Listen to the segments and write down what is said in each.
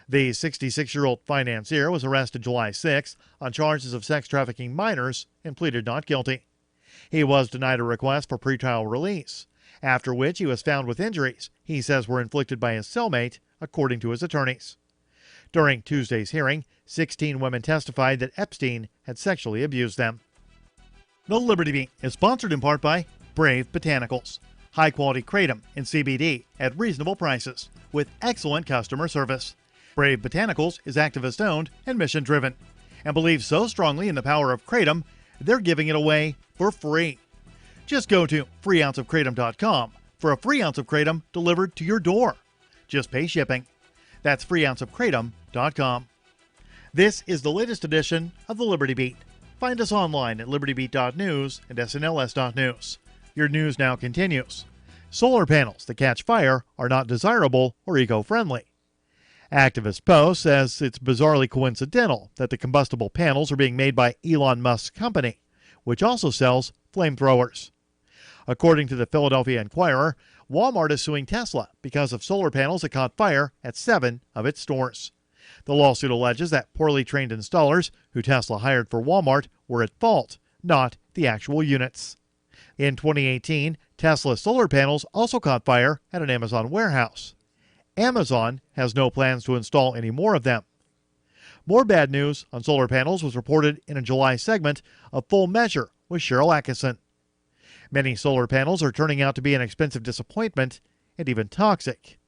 The 66-year-old financier was arrested July 6 on charges of sex trafficking minors and pleaded not guilty. He was denied a request for pretrial release, after which he was found with injuries he says were inflicted by his cellmate, according to his attorneys. During Tuesday's hearing, 16 women testified that Epstein had sexually abused them. The Liberty Beat is sponsored in part by Brave Botanicals, high-quality kratom and CBD at reasonable prices with excellent customer service. Brave Botanicals is activist-owned and mission-driven and believes so strongly in the power of kratom, they're giving it away for free. Just go to freeounceofkratom.com for a free ounce of kratom delivered to your door. Just pay shipping. That's freeounceofkratom.com. This is the latest edition of the Liberty Beat. Find us online at libertybeat.news and snls.news. Your news now continues. Solar panels that catch fire are not desirable or eco-friendly. Activist Post says it's bizarrely coincidental that the combustible panels are being made by Elon Musk's company, which also sells flamethrowers. According to the Philadelphia Inquirer, Walmart is suing Tesla because of solar panels that caught fire at 7 of its stores. The lawsuit alleges that poorly trained installers who Tesla hired for Walmart were at fault, not the actual units. In 2018, Tesla solar panels also caught fire at an Amazon warehouse. Amazon has no plans to install any more of them. More bad news on solar panels was reported in a July segment of Full Measure with Cheryl Atkinson. Many solar panels are turning out to be an expensive disappointment and even toxic.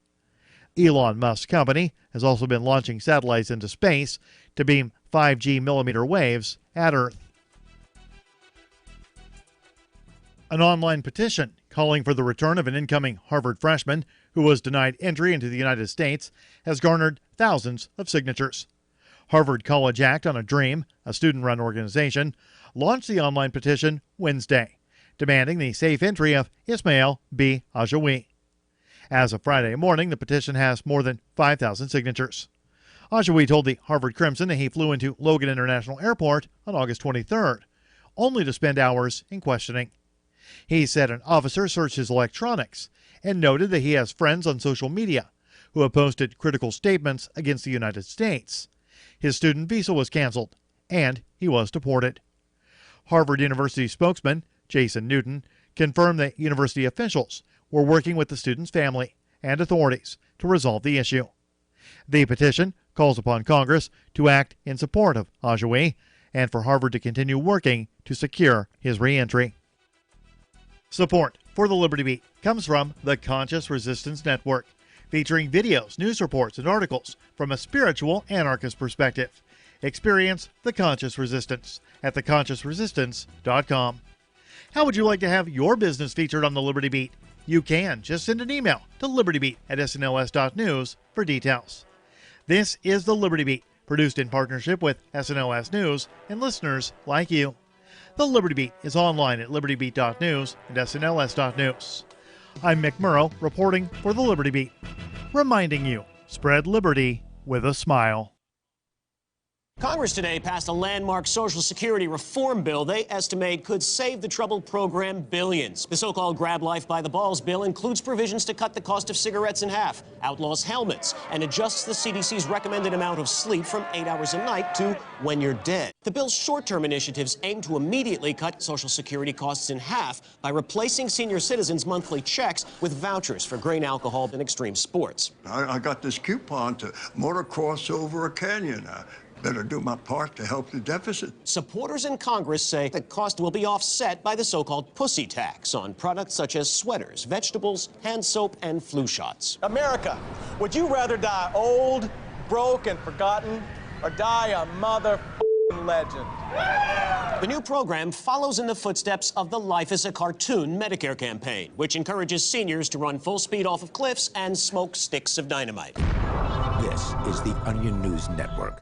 Elon Musk's company has also been launching satellites into space to beam 5G millimeter waves at Earth. An online petition calling for the return of an incoming Harvard freshman who was denied entry into the United States has garnered thousands of signatures. Harvard College Act on a Dream, a student-run organization, launched the online petition Wednesday, demanding the safe entry of Ismail B. Ajawi. As of Friday morning, the petition has more than 5,000 signatures. Ajawi told the Harvard Crimson that he flew into Logan International Airport on August 23rd, only to spend hours in questioning. He said an officer searched his electronics and noted that he has friends on social media who have posted critical statements against the United States. His student visa was canceled, and he was deported. Harvard University spokesman Jason Newton confirmed that university officials were working with the student's family and authorities to resolve the issue. The petition calls upon Congress to act in support of Ajawi and for Harvard to continue working to secure his reentry. Support for the Liberty Beat comes from the Conscious Resistance Network, featuring videos, news reports, and articles from a spiritual anarchist perspective. Experience the Conscious Resistance at theconsciousresistance.com. How would you like to have your business featured on the Liberty Beat? You can. Just send an email to libertybeat@snls.news for details. This is the Liberty Beat, produced in partnership with SNLS News and listeners like you. The Liberty Beat is online at libertybeat.news and snls.news. I'm Mick Murrow, reporting for the Liberty Beat, reminding you, spread liberty with a smile. Congress today passed a landmark Social Security reform bill they estimate could save the troubled program billions. The so-called Grab Life by the Balls bill includes provisions to cut the cost of cigarettes in half, outlaws helmets, and adjusts the CDC's recommended amount of sleep from 8 hours a night to when you're dead. The bill's short-term initiatives aim to immediately cut Social Security costs in half by replacing senior citizens' monthly checks with vouchers for grain, alcohol, and extreme sports. I got this coupon to motocross over a canyon. Better do my part to help the deficit. Supporters in Congress say the cost will be offset by the so-called pussy tax on products such as sweaters, vegetables, hand soap, and flu shots. America, would you rather die old, broke, and forgotten, or die a mother-f***ing legend? The new program follows in the footsteps of the Life is a Cartoon Medicare campaign, which encourages seniors to run full speed off of cliffs and smoke sticks of dynamite. This is the Onion News Network.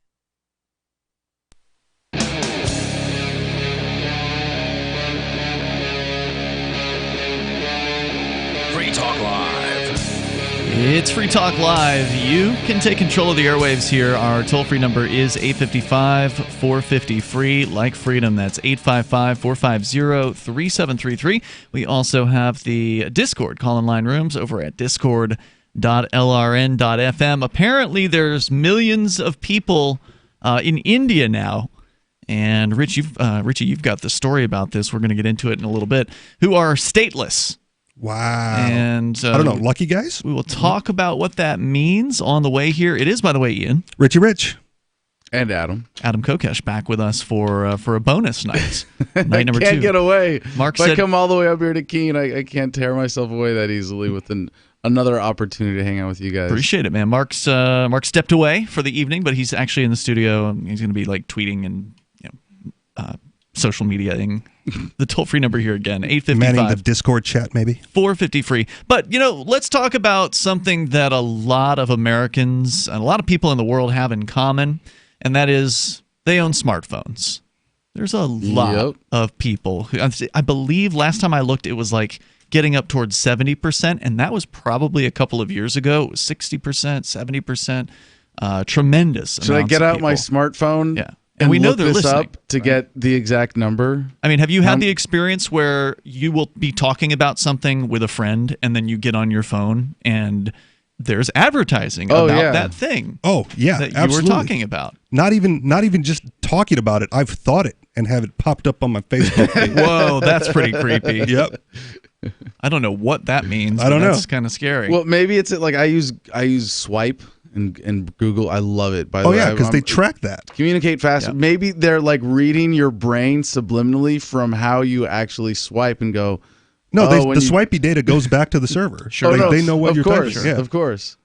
Free Talk Live. It's Free Talk Live. You can take control of the airwaves here. Our toll-free number is 855-450-FREE, like freedom. That's 855-450-3733. We also have the Discord call-in line rooms over at discord.com/free .lrn.fm. Apparently, there's millions of people in India now. And Richie, you've got the story about this. We're going to get into it in a little bit. Who are stateless. Wow. And I don't know, lucky guys? We will talk about what that means on the way here. It is, by the way, Ian. Richie Rich. And Adam Kokesh back with us for a bonus night. Night number 2. I can't get away. Mark if said, I come all the way up here to Keene, I can't tear myself away that easily with another opportunity to hang out with you guys. Appreciate it, man. Mark stepped away for the evening, but he's actually in the studio. He's going to be like tweeting and social mediaing. The toll-free number here again, 855. Manning the Discord chat, maybe? 450 free. But, let's talk about something that a lot of Americans and a lot of people in the world have in common, and that is they own smartphones. There's a lot of people who, I believe last time I looked, it was like getting up towards 70%, and that was probably a couple of years ago. It was 60%, 70%. Tremendous. Should I get out my smartphone? Yeah. And we know they're listening up to get the exact number. I mean, have you had the experience where you will be talking about something with a friend and then you get on your phone and there's advertising about that thing? Oh, yeah, that absolutely. you were talking about. Not even just talking about it. I've thought it and have it popped up on my Facebook page. Whoa, that's pretty creepy. Yep. I don't know what that means. I don't know. That's kind of scary. Well, maybe it's like I use Swipe. And Google, I love it. By the way, because they track that. Communicate faster. Yeah. Maybe they're like reading your brain subliminally from how you actually swipe and go. No, the swipey data goes back to the server. Sure, they know what you're typing. Yeah. Of course.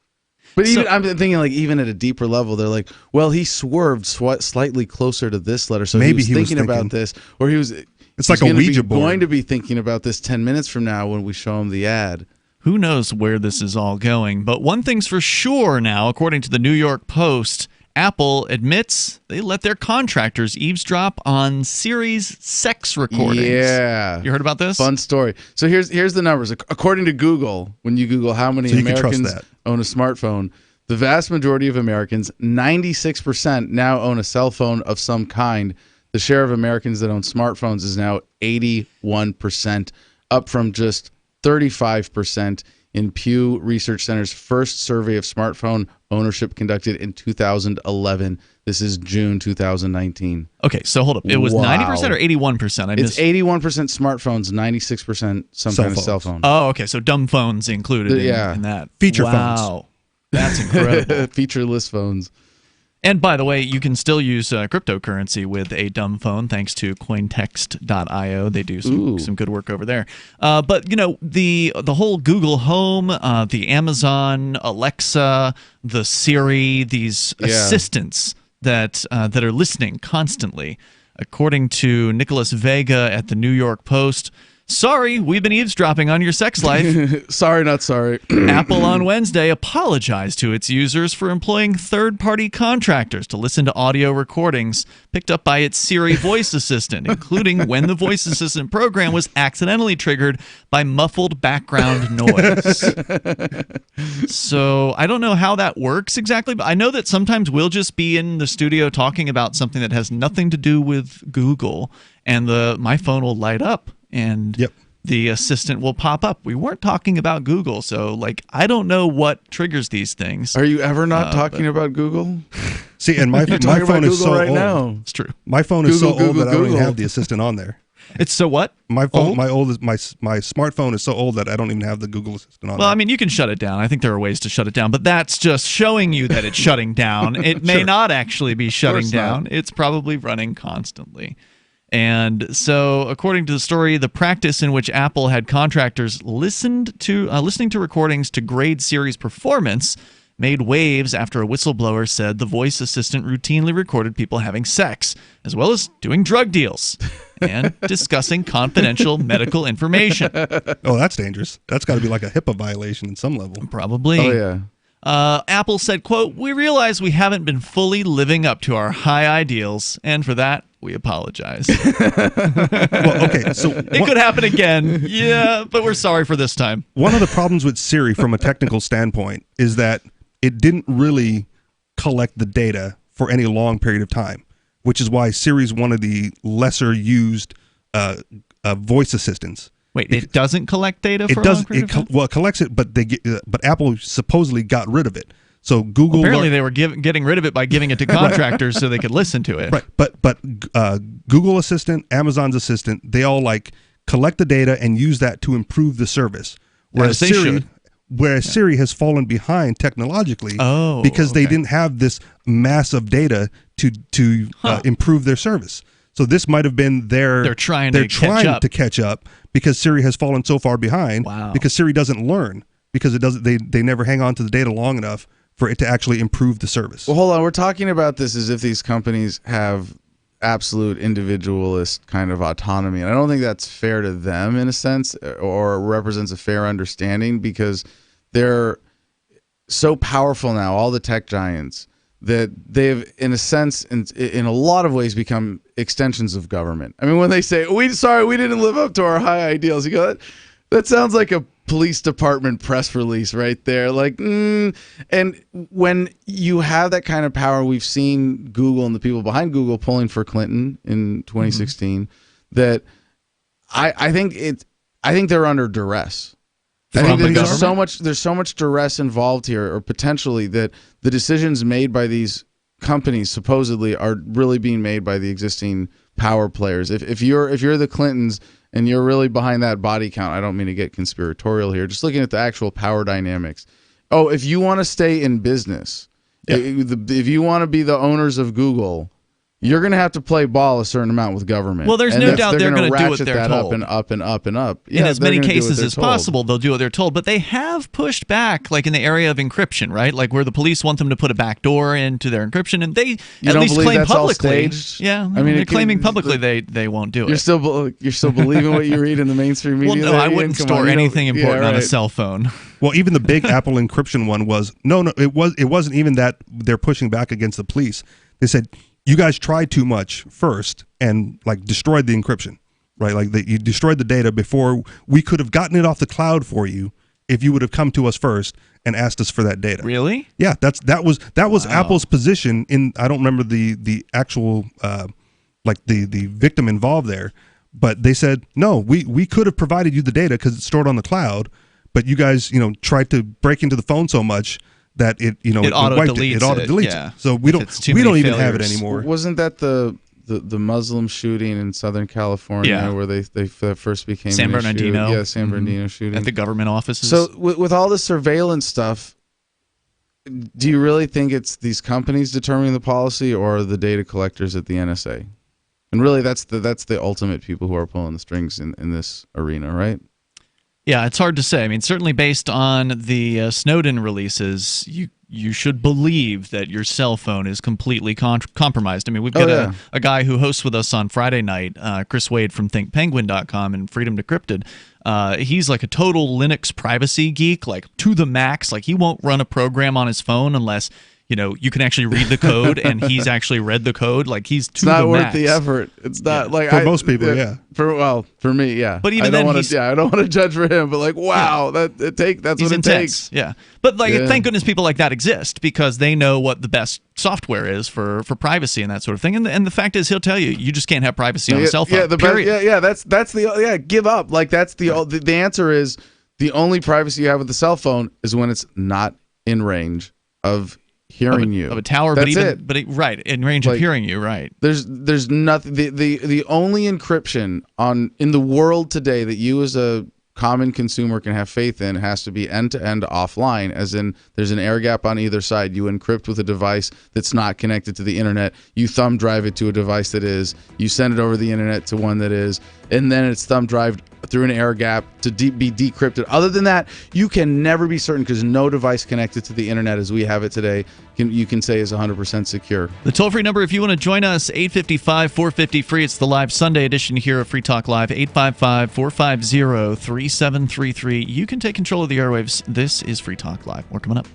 But I'm thinking like even at a deeper level, they're like, well, he swerved slightly closer to this letter, so maybe he was thinking about this, or he was. It's like a Ouija board. Going to be thinking about this 10 minutes from now when we show him the ad. Who knows where this is all going? But one thing's for sure now, according to the New York Post, Apple admits they let their contractors eavesdrop on Siri's sex recordings. Yeah. You heard about this? Fun story. So here's the numbers. According to Google, when you Google how many Americans own a smartphone, the vast majority of Americans, 96%, now own a cell phone of some kind. The share of Americans that own smartphones is now 81%, up from just 35% in Pew Research Center's first survey of smartphone ownership conducted in 2011. This is June 2019. Okay, so hold up. It was 90% or 81%? It's 81% smartphones, 96% some kind of cell phone. Oh, okay, so dumb phones included in that. Feature phones. Wow, that's incredible. Featureless phones. And by the way, you can still use cryptocurrency with a dumb phone thanks to cointext.io. They do some good work over there. But the whole Google Home, the Amazon Alexa, the Siri, these assistants that are listening constantly. According to Nicholas Vega at the New York Post, sorry, we've been eavesdropping on your sex life. Sorry, not sorry. Apple on Wednesday apologized to its users for employing third-party contractors to listen to audio recordings picked up by its Siri voice assistant, including when the voice assistant program was accidentally triggered by muffled background noise. So I don't know how that works exactly, but I know that sometimes we'll just be in the studio talking about something that has nothing to do with Google, and my phone will light up. And the assistant will pop up. We weren't talking about Google, so I don't know what triggers these things. Are you ever not talking about Google? See, and my phone is so old. Now. It's true. My phone is so old that I don't even have the assistant on there. It's so what? My phone, my smartphone is so old that I don't even have the Google Assistant on. Well, I mean, you can shut it down. I think there are ways to shut it down, but that's just showing you that it's shutting down. It may not actually be shutting down. It's probably running constantly. And so, according to the story, the practice in which Apple had contractors listening to recordings to grade Siri's performance made waves after a whistleblower said the voice assistant routinely recorded people having sex, as well as doing drug deals and discussing confidential medical information. Oh, that's dangerous. That's got to be like a HIPAA violation in some level. Probably. Oh, yeah. Apple said, quote, "We realize we haven't been fully living up to our high ideals, and for that, we apologize." Well, okay, so it could happen again. Yeah, but we're sorry for this time. One of the problems with Siri from a technical standpoint is that it didn't really collect the data for any long period of time, which is why Siri's one of the lesser used voice assistants. Wait, it doesn't collect data for it does. a long period of time? Well, it collects it, but but Apple supposedly got rid of it. So Google apparently they were getting rid of it by giving it to contractors so they could listen to it. Right, but Google Assistant, Amazon's Assistant, they all like collect the data and use that to improve the service. Whereas Siri has fallen behind technologically because they didn't have this mass of data to improve their service. So this might have been they're trying to catch up because Siri has fallen so far behind. Wow. Because Siri doesn't learn because it doesn't. They never hang on to the data long enough for it to actually improve the service. Well, hold on. We're talking about this as if these companies have absolute individualist kind of autonomy, and I don't think that's fair to them in a sense, or represents a fair understanding, because they're so powerful now, all the tech giants, that they've, in a sense, in a lot of ways, become extensions of government. I mean, when they say, we didn't live up to our high ideals, you go, that sounds like a police department press release right there. Like, and when you have that kind of power, we've seen Google and the people behind Google pulling for Clinton in 2016, that I think they're under duress. I think there's so much duress involved here, or potentially, that the decisions made by these companies supposedly are really being made by the existing power players. If you're the Clintons and you're really behind that body count, I don't mean to get conspiratorial here, just looking at the actual power dynamics. Oh, if you want to stay in business, if you want to be the owners of Google, you're going to have to play ball a certain amount with government. Well, there's no doubt they're going to do what they're told. Up and up and up and up. In as many cases as possible, they'll do what they're told. But they have pushed back, like in the area of encryption, right? Like where the police want them to put a backdoor into their encryption, and they at least claim publicly. Yeah, I mean, they're claiming publicly they won't do it. You're still believing what you read in the mainstream media? Well, no, I wouldn't store anything important on a cell phone. Well, even the big Apple encryption one was it wasn't even that they're pushing back against the police. They said, you guys tried too much first and like destroyed the encryption, right? Like you destroyed the data before we could have gotten it off the cloud for you if you would have come to us first and asked us for that data. Really? Yeah, that was Apple's position in. I don't remember the actual the victim involved there, but they said no. We could have provided you the data because it's stored on the cloud, but you guys tried to break into the phone so much that it auto deletes it. So we don't even have it anymore. Wasn't that the Muslim shooting in Southern California where they first became San Bernardino? Yeah, San Bernardino shooting at the government offices. So with all the surveillance stuff, do you really think it's these companies determining the policy, or the data collectors at the NSA? And really, that's the ultimate people who are pulling the strings in this arena, right? Yeah, it's hard to say. I mean, certainly based on the Snowden releases, you should believe that your cell phone is completely compromised. I mean, we've got a guy who hosts with us on Friday night, Chris Wade from ThinkPenguin.com and Freedom Decrypted. He's like a total Linux privacy geek, like to the max. Like he won't run a program on his phone unless you can actually read the code, and he's actually read the code. Like he's to the max. It's not worth the effort. It's not like for most people, yeah. For me, yeah. But even I don't want to judge for him. But like, wow, that's what it takes. Yeah. But thank goodness people like that exist, because they know what the best software is for privacy and that sort of thing. And the fact is, he'll tell you, you just can't have privacy on a cell phone. Yeah, that's the give up. Like that's the answer is the only privacy you have with the cell phone is when it's not in range of hearing you of a tower, that's right in range of hearing you, right? There's nothing. The only encryption in the world today that you as a common consumer can have faith in has to be end-to-end offline, as in there's an air gap on either side. You encrypt with a device that's not connected to the internet. You thumb drive it to a device that is. You send it over the internet to one that is, and then it's thumb drived through an air gap to be decrypted. Other than that, you can never be certain, because no device connected to the internet as we have it today you can say is 100% secure. The toll-free number, if you want to join us, 855-450-FREE. It's the live Sunday edition here of Free Talk Live, 855-450-3733. You can take control of the airwaves. This is Free Talk Live. More coming up.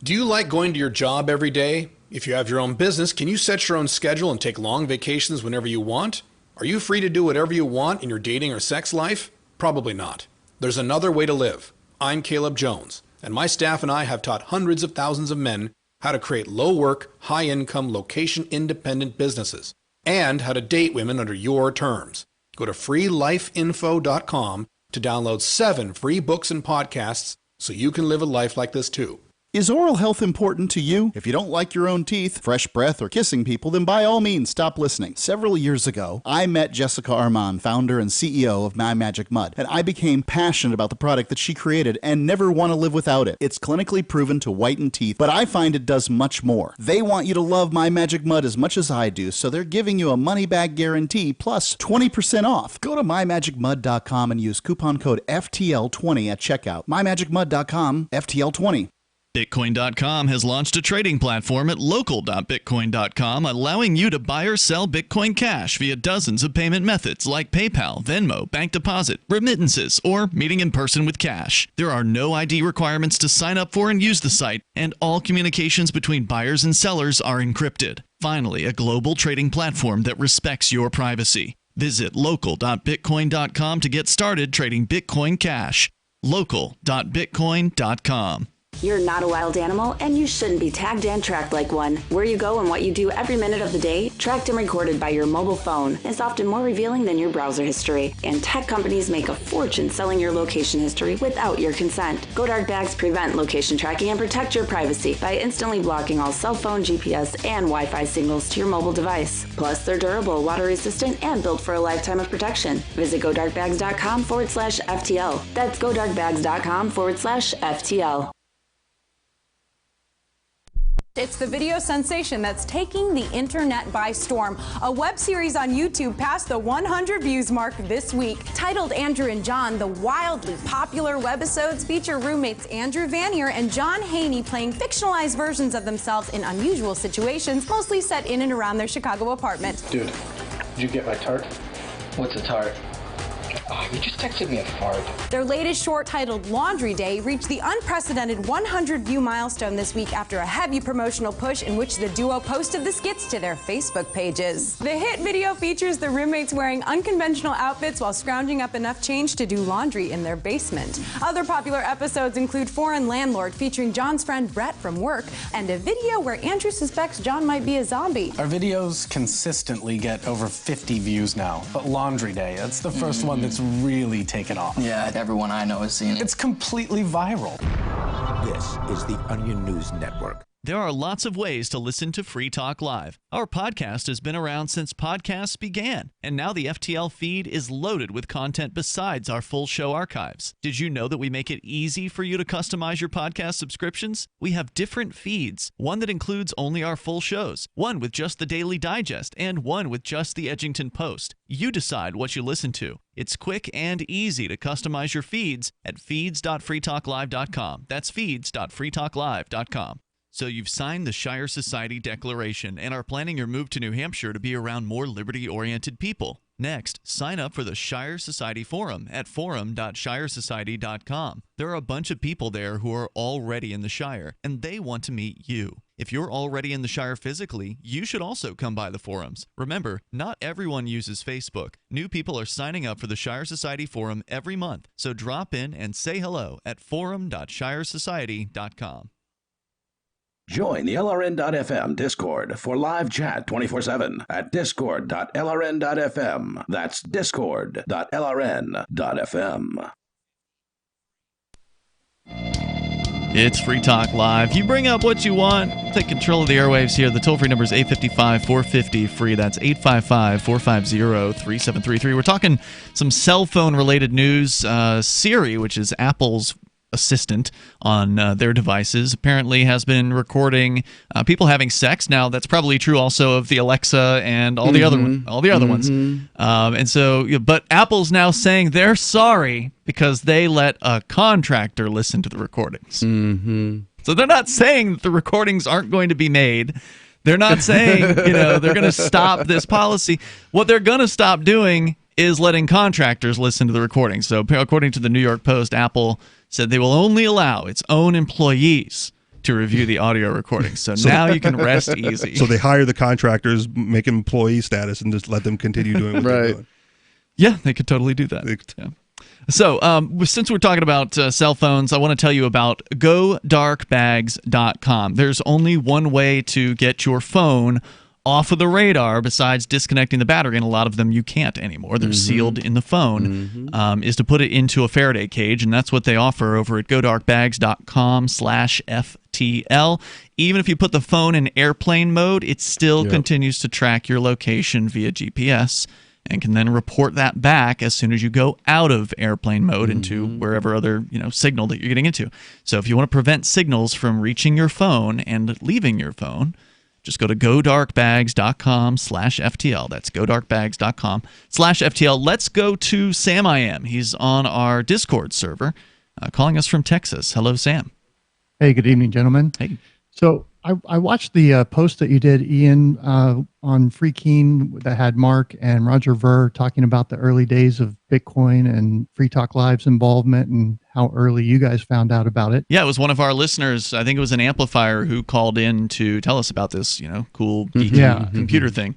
Do you like going to your job every day? If you have your own business, can you set your own schedule and take long vacations whenever you want? Are you free to do whatever you want in your dating or sex life? Probably not. There's another way to live. I'm Caleb Jones, and my staff and I have taught hundreds of thousands of men how to create low-work, high-income, location-independent businesses. and how to date women under your terms. Go to freelifeinfo.com to download 7 free books and podcasts so you can live a life like this too. Is oral health important to you? If you don't like your own teeth, fresh breath, or kissing people, then by all means stop listening. Several years ago, I met Jessica Armand, founder and CEO of My Magic Mud, and I became passionate about the product that she created and never want to live without it. It's clinically proven to whiten teeth, but I find it does much more. They want you to love My Magic Mud as much as I do, so they're giving you a money-back guarantee plus 20% off. Go to mymagicmud.com and use coupon code FTL20 at checkout. mymagicmud.com, FTL20. Bitcoin.com has launched a trading platform at local.bitcoin.com, allowing you to buy or sell Bitcoin Cash via dozens of payment methods like PayPal, Venmo, bank deposit, remittances, or meeting in person with cash. There are no ID requirements to sign up for and use the site, and all communications between buyers and sellers are encrypted. Finally, a global trading platform that respects your privacy. Visit local.bitcoin.com to get started trading Bitcoin Cash. local.bitcoin.com. You're not a wild animal, and you shouldn't be tagged and tracked like one. Where you go and what you do every minute of the day, tracked and recorded by your mobile phone, is often more revealing than your browser history. And tech companies make a fortune selling your location history without your consent. GoDark bags prevent location tracking and protect your privacy by instantly blocking all cell phone, GPS, and Wi-Fi signals to your mobile device. Plus, they're durable, water-resistant, and built for a lifetime of protection. Visit GoDarkbags.com/FTL. That's GoDarkbags.com/FTL. It's the video sensation that's taking the internet by storm. A web series on YouTube passed the 100 views mark this week. Titled Andrew and John, the wildly popular webisodes feature roommates Andrew Vanier and John Haney playing fictionalized versions of themselves in unusual situations, mostly set in and around their Chicago apartment. Dude, did you get my tart? What's a tart? Oh, you just texted me a fart. Their latest short, titled Laundry Day, reached the unprecedented 100-view milestone this week after a heavy promotional push in which the duo posted the skits to their Facebook pages. The hit video features the roommates wearing unconventional outfits while scrounging up enough change to do laundry in their basement. Other popular episodes include Foreign Landlord, featuring John's friend Brett from work, and a video where Andrew suspects John might be a zombie. Our videos consistently get over 50 views now, but Laundry Day, that's the first one that's really taken off. Yeah, everyone I know has seen it. It's completely viral. This is the Onion News Network. There are lots of ways to listen to Free Talk Live. Our podcast has been around since podcasts began, and now the FTL feed is loaded with content besides our full show archives. Did you know that we make it easy for you to customize your podcast subscriptions? We have different feeds, one that includes only our full shows, one with just the Daily Digest, and one with just the Edgington Post. You decide what you listen to. It's quick and easy to customize your feeds at feeds.freetalklive.com. That's feeds.freetalklive.com. So you've signed the Shire Society Declaration and are planning your move to New Hampshire to be around more liberty-oriented people. Next, sign up for the Shire Society Forum at forum.shiresociety.com. There are a bunch of people there who are already in the Shire, and they want to meet you. If you're already in the Shire physically, you should also come by the forums. Remember, not everyone uses Facebook. New people are signing up for the Shire Society Forum every month, so drop in and say hello at forum.shiresociety.com. Join the LRN.FM Discord for live chat 24/7 at discord.lrn.fm. That's discord.lrn.fm. It's Free Talk Live. You bring up what you want. Take control of the airwaves here. The toll-free number is 855-450-FREE. That's 855-450-3733. We're talking some cell phone-related news. Siri, which is Apple's assistant on their devices, apparently has been recording people having sex. Now that's probably true also of the Alexa and all the other ones. And so, but Apple's now saying they're sorry because they let a contractor listen to the recordings. So they're not saying that the recordings aren't going to be made. They're not saying they're going to stop this policy. What they're going to stop doing is letting contractors listen to the recordings. So according to the New York Post, Apple said they will only allow its own employees to review the audio recordings. So now you can rest easy. So they hire the contractors, make them employee status, and just let them continue doing what they're doing. Yeah, they could totally do that. Yeah. So since we're talking about cell phones, I want to tell you about GoDarkBags.com. There's only one way to get your phone off of the radar, besides disconnecting the battery, and a lot of them you can't anymore, they're sealed in the phone, is to put it into a Faraday cage, and that's what they offer over at godarkbags.com/FTL. Even if you put the phone in airplane mode, it still continues to track your location via GPS, and can then report that back as soon as you go out of airplane mode into wherever other signal that you're getting into. So if you want to prevent signals from reaching your phone and leaving your phone, just go to godarkbags.com/FTL. That's godarkbags.com/FTL. Let's go to Samiam. He's on our Discord server, calling us from Texas. Hello, Sam. Hey, good evening, gentlemen. Hey. So I watched the post that you did, Ian, on Free Keen that had Mark and Roger Ver talking about the early days of Bitcoin and Free Talk Live's involvement and how early you guys found out about it. Yeah, it was one of our listeners. I think it was an amplifier who called in to tell us about this, cool geeky computer thing.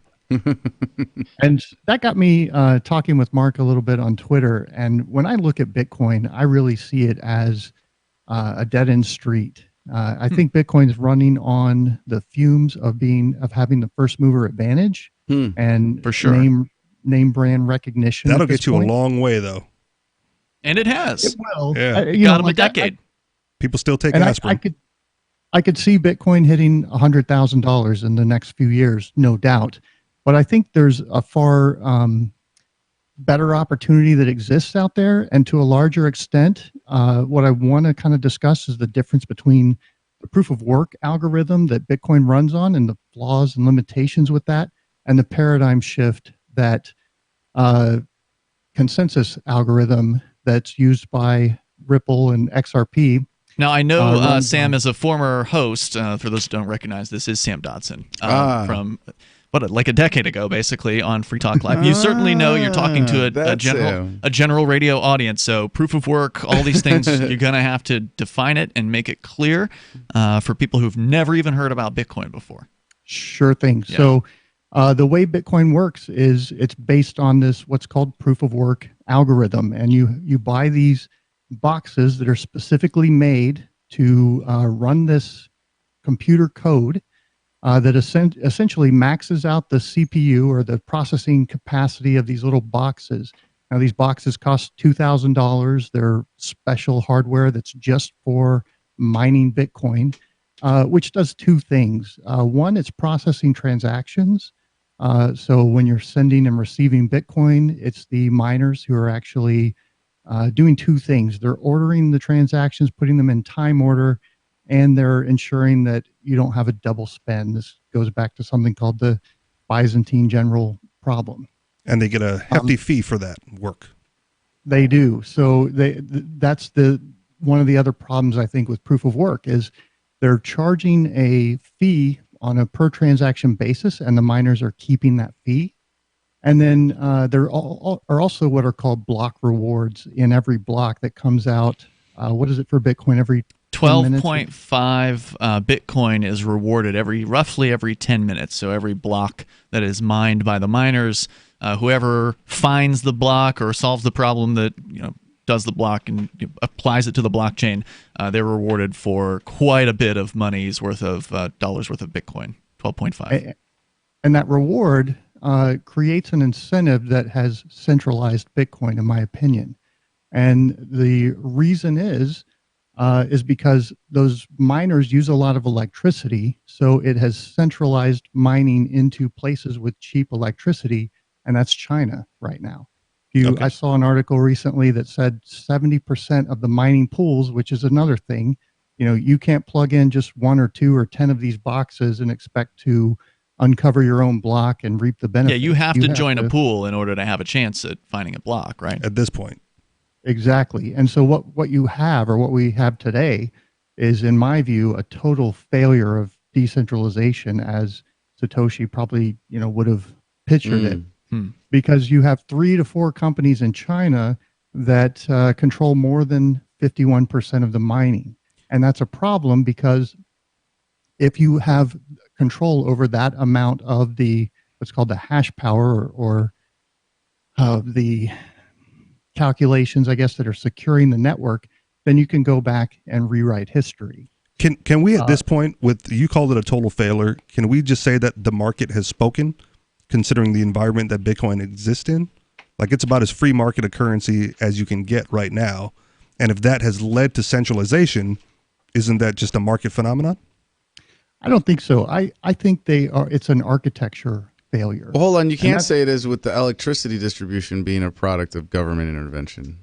And that got me talking with Mark a little bit on Twitter. And when I look at Bitcoin, I really see it as a dead-end street. I think Bitcoin's running on the fumes of having the first mover advantage and for sure name brand recognition. That'll get you a long way, though. And it has. It will. Yeah. Got them a decade. People still take aspirin. I could see Bitcoin hitting $100,000 in the next few years, no doubt. But I think there's a far better opportunity that exists out there, and to a larger extent, what I want to kind of discuss is the difference between the proof of work algorithm that Bitcoin runs on and the flaws and limitations with that, and the paradigm shift that consensus algorithm that's used by Ripple and XRP. Now, I know Sam is a former host. For those who don't recognize, this is Sam Dodson from like a decade ago, basically, on Free Talk Live. You certainly know you're talking to a general radio audience. So proof of work, all these things, you're going to have to define it and make it clear for people who've never even heard about Bitcoin before. Sure thing. Yeah. So the way Bitcoin works is it's based on this what's called proof of work algorithm. And you buy these boxes that are specifically made to run this computer code that essentially maxes out the CPU or the processing capacity of these little boxes. Now, these boxes cost $2,000. They're special hardware that's just for mining Bitcoin, which does two things. One, it's processing transactions. So when you're sending and receiving Bitcoin, it's the miners who are actually doing two things. They're ordering the transactions, putting them in time order, and they're ensuring that you don't have a double spend. This goes back to something called the Byzantine general problem. And they get a hefty fee for that work. They do. So that's one of the other problems, I think, with proof of work is they're charging a fee on a per transaction basis, and the miners are keeping that fee. And then there are also what are called block rewards in every block that comes out. What is it for Bitcoin? Every 12.5 Bitcoin is rewarded roughly every 10 minutes. So every block that is mined by the miners, whoever finds the block or solves the problem that does the block and applies it to the blockchain, they're rewarded for quite a bit of money's worth of dollars worth of Bitcoin. 12.5. And that reward creates an incentive that has centralized Bitcoin, in my opinion. And the reason is because those miners use a lot of electricity, so it has centralized mining into places with cheap electricity, and that's China right now. I saw an article recently that said 70% of the mining pools, which is another thing, you can't plug in just 1 or 2 or 10 of these boxes and expect to uncover your own block and reap the benefits. Yeah, you have to join a pool in order to have a chance at finding a block, right? At this point. Exactly. And so what you have, or what we have today, is, in my view, a total failure of decentralization, as Satoshi probably would have pictured it. Because you have 3 to 4 companies in China that control more than 51% of the mining. And that's a problem, because if you have control over that amount of what's called the hash power or the calculations, I guess, that are securing the network, then you can go back and rewrite history. Can we at this point, with you called it a total failure, can we just say that the market has spoken, considering the environment that Bitcoin exists in? Like, it's about as free market a currency as you can get right now. And if that has led to centralization, isn't that just a market phenomenon? I don't think so. I think it's an architecture failure. Well, hold on. You can't say it is with the electricity distribution being a product of government intervention.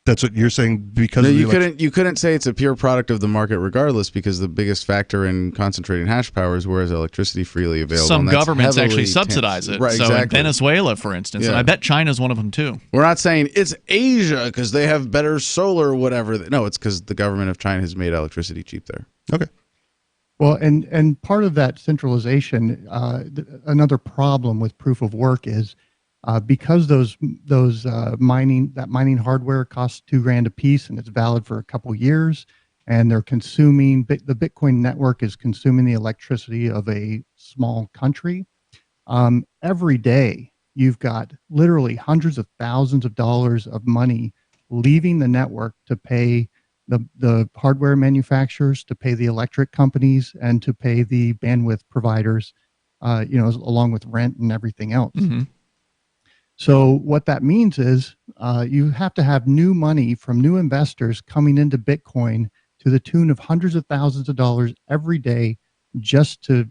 That's what you're saying, because you couldn't say it's a pure product of the market regardless, because the biggest factor in concentrating hash power is where is electricity freely available. Some governments actually subsidize it. Right, so exactly. in Venezuela, for instance, and I bet China's one of them too. We're not saying it's Asia because they have better solar or whatever. No, it's because the government of China has made electricity cheap there. Okay. Well, and part of that centralization, another problem with proof of work is because those mining hardware costs $2,000 a piece, and it's valid for a couple years, and they're consuming the Bitcoin network is consuming the electricity of a small country. Every day, you've got literally hundreds of thousands of dollars of money leaving the network to pay the hardware manufacturers, to pay the electric companies, and to pay the bandwidth providers, along with rent and everything else. Mm-hmm. So what that means is you have to have new money from new investors coming into Bitcoin to the tune of hundreds of thousands of dollars every day just to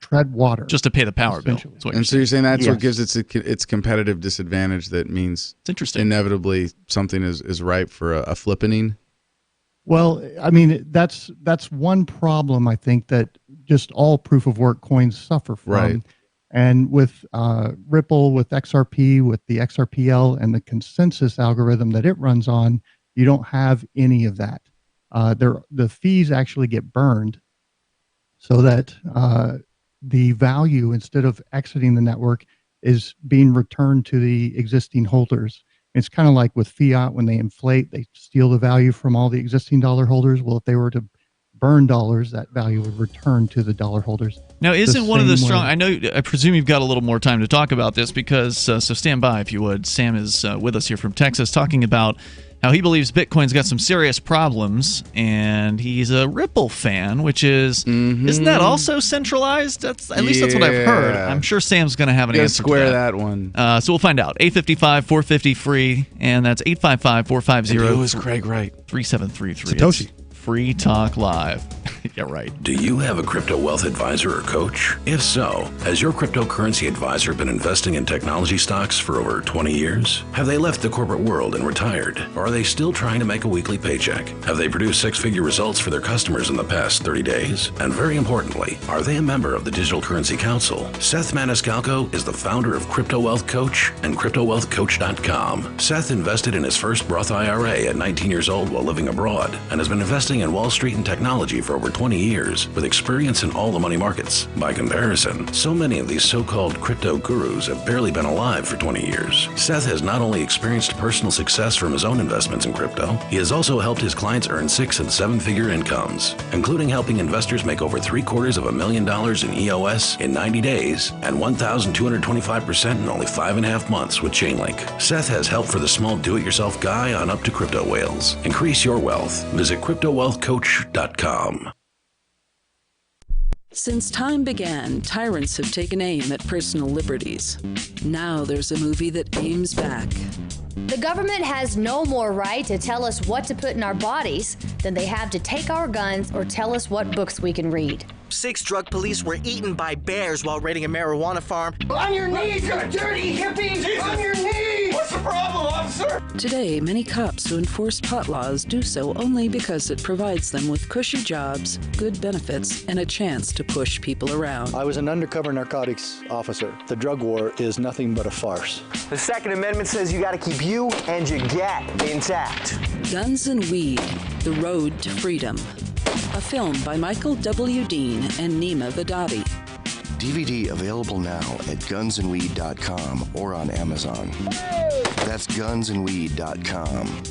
tread water. Just to pay the power bill. And so you're saying that's what gives its competitive disadvantage, that means it's interesting. Inevitably something is ripe for a flippening? Well, I mean, that's one problem, I think, that just all proof of work coins suffer from. Right. And with Ripple, with XRP, with the XRPL and the consensus algorithm that it runs on, you don't have any of that. The fees actually get burned so that the value, instead of exiting the network, is being returned to the existing holders. It's kind of like with fiat, when they inflate, they steal the value from all the existing dollar holders. Well, if they were to burn dollars, that value would return to the dollar holders. Now, isn't one of the strong... I presume you've got a little more time to talk about this, because, so stand by if you would. Sam is with us here from Texas, talking about how he believes Bitcoin's got some serious problems, and he's a Ripple fan, which is... Isn't that also centralized? At least that's what I've heard. I'm sure Sam's going to have an answer square to that one. So we'll find out. 855-450-FREE, and that's 855-450... And who is Craig Wright? 3733. Satoshi. Free Talk Live. Yeah, right. Do you have a crypto wealth advisor or coach? If so, has your cryptocurrency advisor been investing in technology stocks for over 20 years? Have they left the corporate world and retired? Or are they still trying to make a weekly paycheck? Have they produced six-figure results for their customers in the past 30 days? And very importantly, are they a member of the Digital Currency Council? Seth Maniscalco is the founder of Crypto Wealth Coach and CryptoWealthCoach.com. Seth invested in his first Roth IRA at 19 years old while living abroad, and has been investing in Wall Street and technology for over 20 years with experience in all the money markets. By comparison, so many of these so-called crypto gurus have barely been alive for 20 years. Seth has not only experienced personal success from his own investments in crypto, he has also helped his clients earn 6- and 7-figure incomes, including helping investors make over $750,000 in EOS in 90 days and 1,225% in only 5.5 months with Chainlink. Seth has help for the small do-it-yourself guy on up to crypto whales. Increase your wealth. Visit CryptoWealthCoach.com. Since time began, tyrants have taken aim at personal liberties. Now there's a movie that aims back. The government has no more right to tell us what to put in our bodies than they have to take our guns or tell us what books we can read. 6 drug police were eaten by bears while raiding a marijuana farm. On your knees, you dirty hippie! Jesus. On your knees! What's the problem, officer? Today, many cops who enforce pot laws do so only because it provides them with cushy jobs, good benefits, and a chance to push people around. I was an undercover narcotics officer. The drug war is nothing but a farce. The Second Amendment says you gotta keep you and your gat intact. Guns and Weed, The Road to Freedom. A film by Michael W. Dean and Nima Vadadi. DVD available now at gunsandweed.com or on Amazon. That's gunsandweed.com.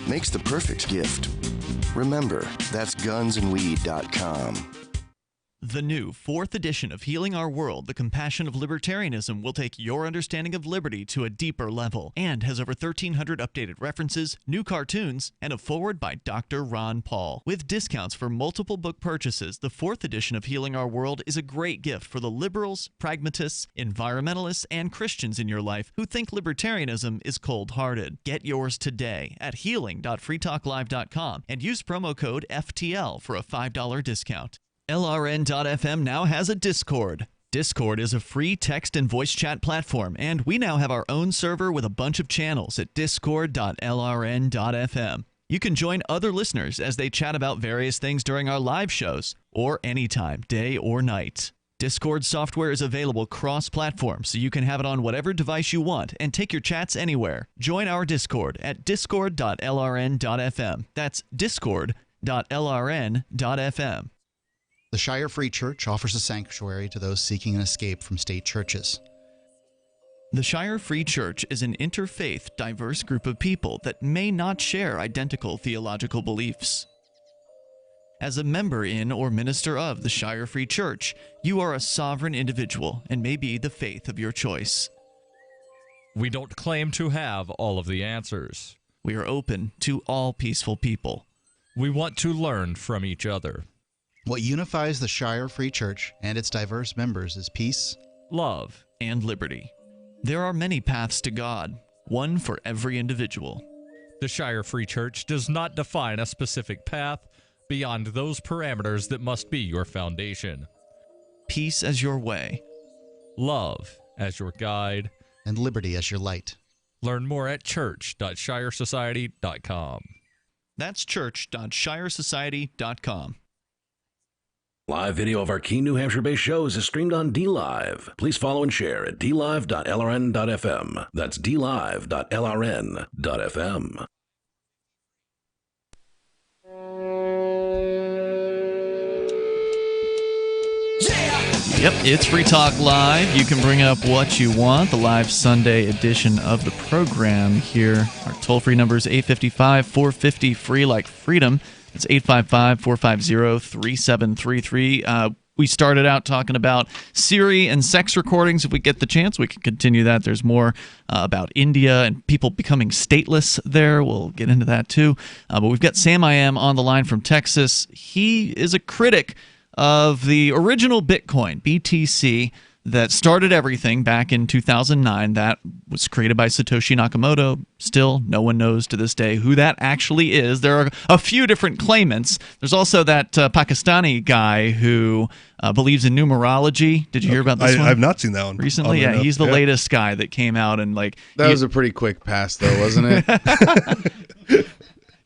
Makes the perfect gift. Remember, that's gunsandweed.com. The new 4th edition of Healing Our World, The Compassion of Libertarianism, will take your understanding of liberty to a deeper level and has over 1,300 updated references, new cartoons, and a foreword by Dr. Ron Paul. With discounts for multiple book purchases, the 4th edition of Healing Our World is a great gift for the liberals, pragmatists, environmentalists, and Christians in your life who think libertarianism is cold-hearted. Get yours today at healing.freetalklive.com and use promo code FTL for a $5 discount. LRN.FM now has a Discord. Discord is a free text and voice chat platform, and we now have our own server with a bunch of channels at discord.lrn.fm. You can join other listeners as they chat about various things during our live shows, or anytime, day or night. Discord software is available cross-platform, so you can have it on whatever device you want and take your chats anywhere. Join our Discord at discord.lrn.fm. That's discord.lrn.fm. The Shire Free Church offers a sanctuary to those seeking an escape from state churches. The Shire Free Church is an interfaith, diverse group of people that may not share identical theological beliefs. As a member in or minister of the Shire Free Church, you are a sovereign individual and may be the faith of your choice. We don't claim to have all of the answers. We are open to all peaceful people. We want to learn from each other. What unifies the Shire Free Church and its diverse members is peace, love, and liberty. There are many paths to God, one for every individual. The Shire Free Church does not define a specific path beyond those parameters that must be your foundation. Peace as your way, love as your guide, and liberty as your light. Learn more at church.shiresociety.com. That's church.shiresociety.com. Live video of our key New Hampshire-based shows is streamed on DLive. Please follow and share at dlive.lrn.fm. That's dlive.lrn.fm. Yep, it's Free Talk Live. You can bring up what you want. The live Sunday edition of the program here. Our toll-free number is 855-450-FREE like freedom. It's 855-450-3733. We started out talking about Siri and sex recordings. If we get the chance, we can continue that. There's more about India and people becoming stateless there. We'll get into that too. But we've got Samiam on the line from Texas. He is a critic of the original Bitcoin, BTC, that started everything back in 2009. That was created by Satoshi Nakamoto. Still, no one knows to this day who that actually is. There are a few different claimants. There's also that Pakistani guy who believes in numerology. Did you hear about this one? I've not seen that one recently. Yeah, he's the latest guy that came out and like. That was a pretty quick pass, though, wasn't it?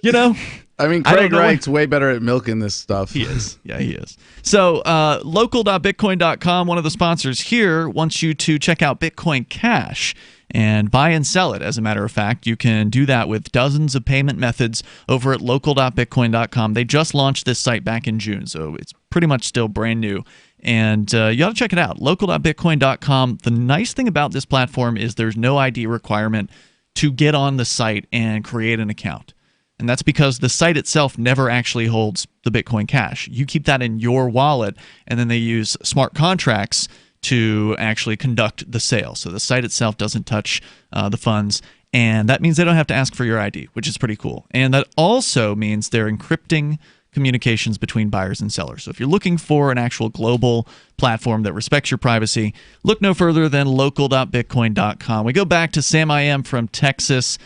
You know. I mean, Craig Wright's way better at milking this stuff. He is. Yeah, he is. So local.bitcoin.com, one of the sponsors here, wants you to check out Bitcoin Cash and buy and sell it. As a matter of fact, you can do that with dozens of payment methods over at local.bitcoin.com. They just launched this site back in June, so it's pretty much still brand new. And you ought to check it out, local.bitcoin.com. The nice thing about this platform is there's no ID requirement to get on the site and create an account. And that's because the site itself never actually holds the Bitcoin Cash. You keep that in your wallet, and then they use smart contracts to actually conduct the sale. So the site itself doesn't touch the funds, and that means they don't have to ask for your ID, which is pretty cool. And that also means they're encrypting communications between buyers and sellers. So if you're looking for an actual global platform that respects your privacy, look no further than local.bitcoin.com. We go back to Samiam from Texas.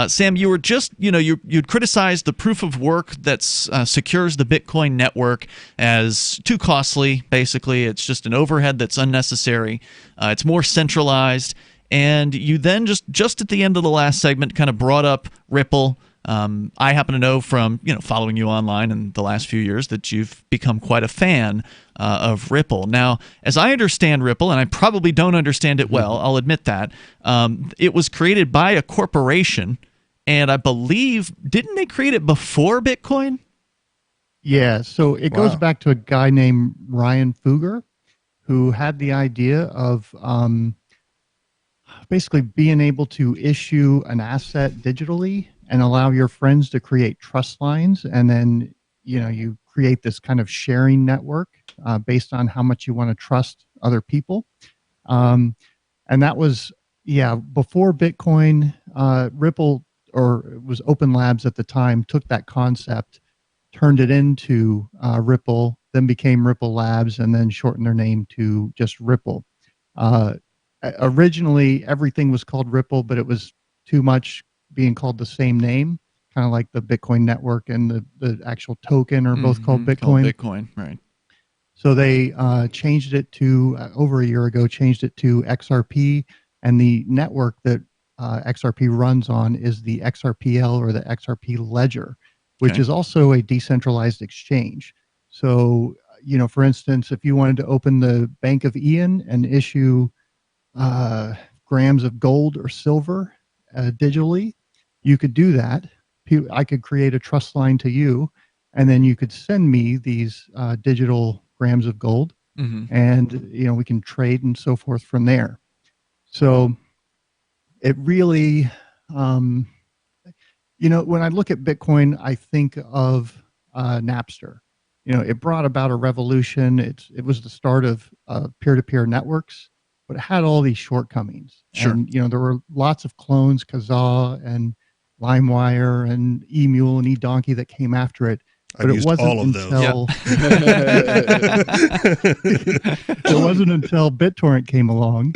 Sam, you were just, you'd criticized the proof of work that secures the Bitcoin network as too costly, basically. It's just an overhead that's unnecessary. It's more centralized. And you then just at the end of the last segment kind of brought up Ripple. I happen to know from following you online in the last few years that you've become quite a fan of Ripple. Now, as I understand Ripple, and I probably don't understand it well, I'll admit that, it was created by a corporation, and I believe, didn't they create it before Bitcoin? Yeah, so it goes back to a guy named Ryan Fugger, who had the idea of basically being able to issue an asset digitally and allow your friends to create trust lines, and then you create this kind of sharing network based on how much you want to trust other people. And that was, before Bitcoin, Ripple, or it was Open Labs at the time, took that concept, turned it into Ripple, then became Ripple Labs, and then shortened their name to just Ripple. Originally, everything was called Ripple, but it was too much being called the same name, kind of like the Bitcoin network and the actual token are both called Bitcoin. Called Bitcoin, right. So they changed it to, over a year ago, changed it to XRP, and the network that XRP runs on is the XRPL, or the XRP ledger, which is also a decentralized exchange. So, for instance, if you wanted to open the Bank of Ian and issue grams of gold or silver digitally, you could do that. I could create a trust line to you, and then you could send me these digital grams of gold, and we can trade and so forth from there. So it really, when I look at Bitcoin, I think of Napster. It brought about a revolution. It was the start of peer-to-peer networks, but it had all these shortcomings. Sure. And, there were lots of clones, Kazaa and LimeWire and eMule and eDonkey that came after it. But it wasn't all of until those. it wasn't until BitTorrent came along,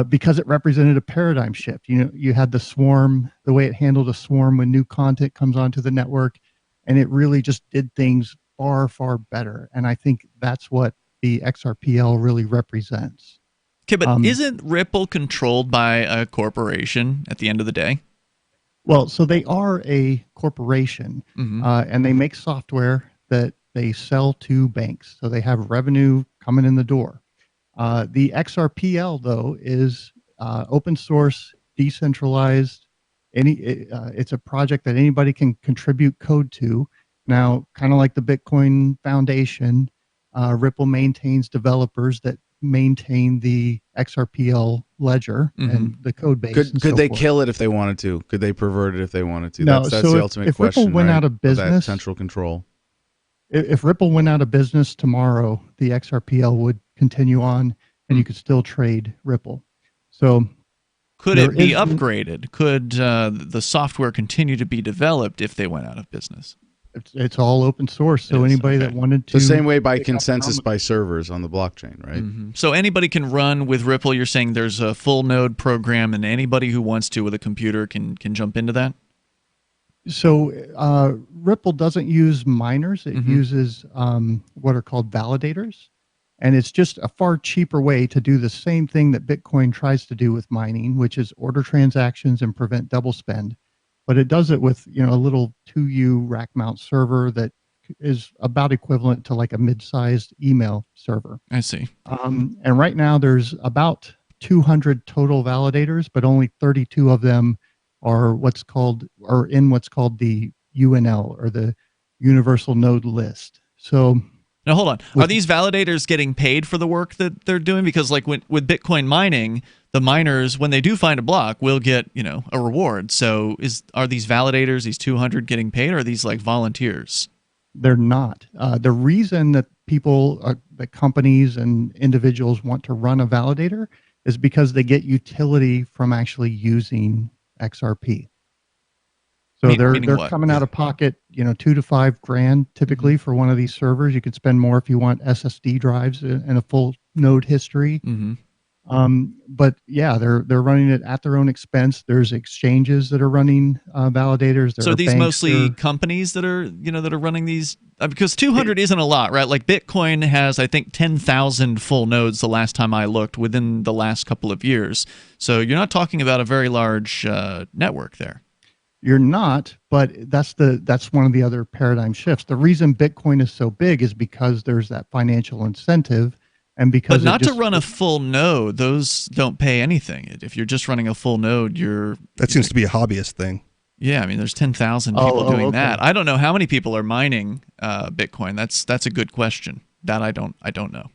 because it represented a paradigm shift. You had the swarm, the way it handled a swarm when new content comes onto the network, and it really just did things far, far better. And I think that's what the XRPL really represents. Okay, but isn't Ripple controlled by a corporation at the end of the day? Well, so they are a corporation, and they make software that they sell to banks. So they have revenue coming in the door. The XRPL, though, is open source, decentralized. It's a project that anybody can contribute code to. Now, kind of like the Bitcoin Foundation, Ripple maintains developers that maintain the XRPL ledger and the code base. Could they kill it if they wanted to? Could they pervert it if they wanted to? No, That's so the ultimate if question. Ripple went right? out of business, that central control. If Ripple went out of business tomorrow, the XRPL would continue on, and you could still trade Ripple. So, could it be upgraded? Could the software continue to be developed if they went out of business? It's all open source, so anybody that wanted to... The same way by consensus by servers on the blockchain, right? So anybody can run with Ripple. You're saying there's a full node program, and anybody who wants to with a computer can jump into that? So Ripple doesn't use miners. It uses what are called validators. And it's just a far cheaper way to do the same thing that Bitcoin tries to do with mining, which is order transactions and prevent double spend. But it does it with, a little 2U rack mount server that is about equivalent to like a mid-sized email server. I see. And right now there's about 200 total validators, but only 32 of them are in what's called the UNL, or the Universal Node List. So now hold on. Are these validators getting paid for the work that they're doing? Because like with Bitcoin mining, the miners, when they do find a block, will get, a reward. So are these validators, these 200, getting paid, or are these like volunteers? They're not. The reason that that companies and individuals want to run a validator is because they get utility from actually using XRP. So they're coming out of pocket, $2 to $5 grand typically for one of these servers. You could spend more if you want SSD drives and a full node history. But yeah, they're running it at their own expense. There's exchanges that are running validators. There so are these banks, mostly companies that are running these, because 200 isn't a lot, right? Like Bitcoin has, I think, 10,000 full nodes the last time I looked within the last couple of years. So you're not talking about a very large network there. You're not, but that's one of the other paradigm shifts. The reason Bitcoin is so big is because there's that financial incentive, and because but not to run a full node, those don't pay anything. If you're just running a full node, that seems to be a hobbyist thing. Yeah, I mean, there's 10,000 people doing that. I don't know how many people are mining Bitcoin. That's a good question. That I don't know.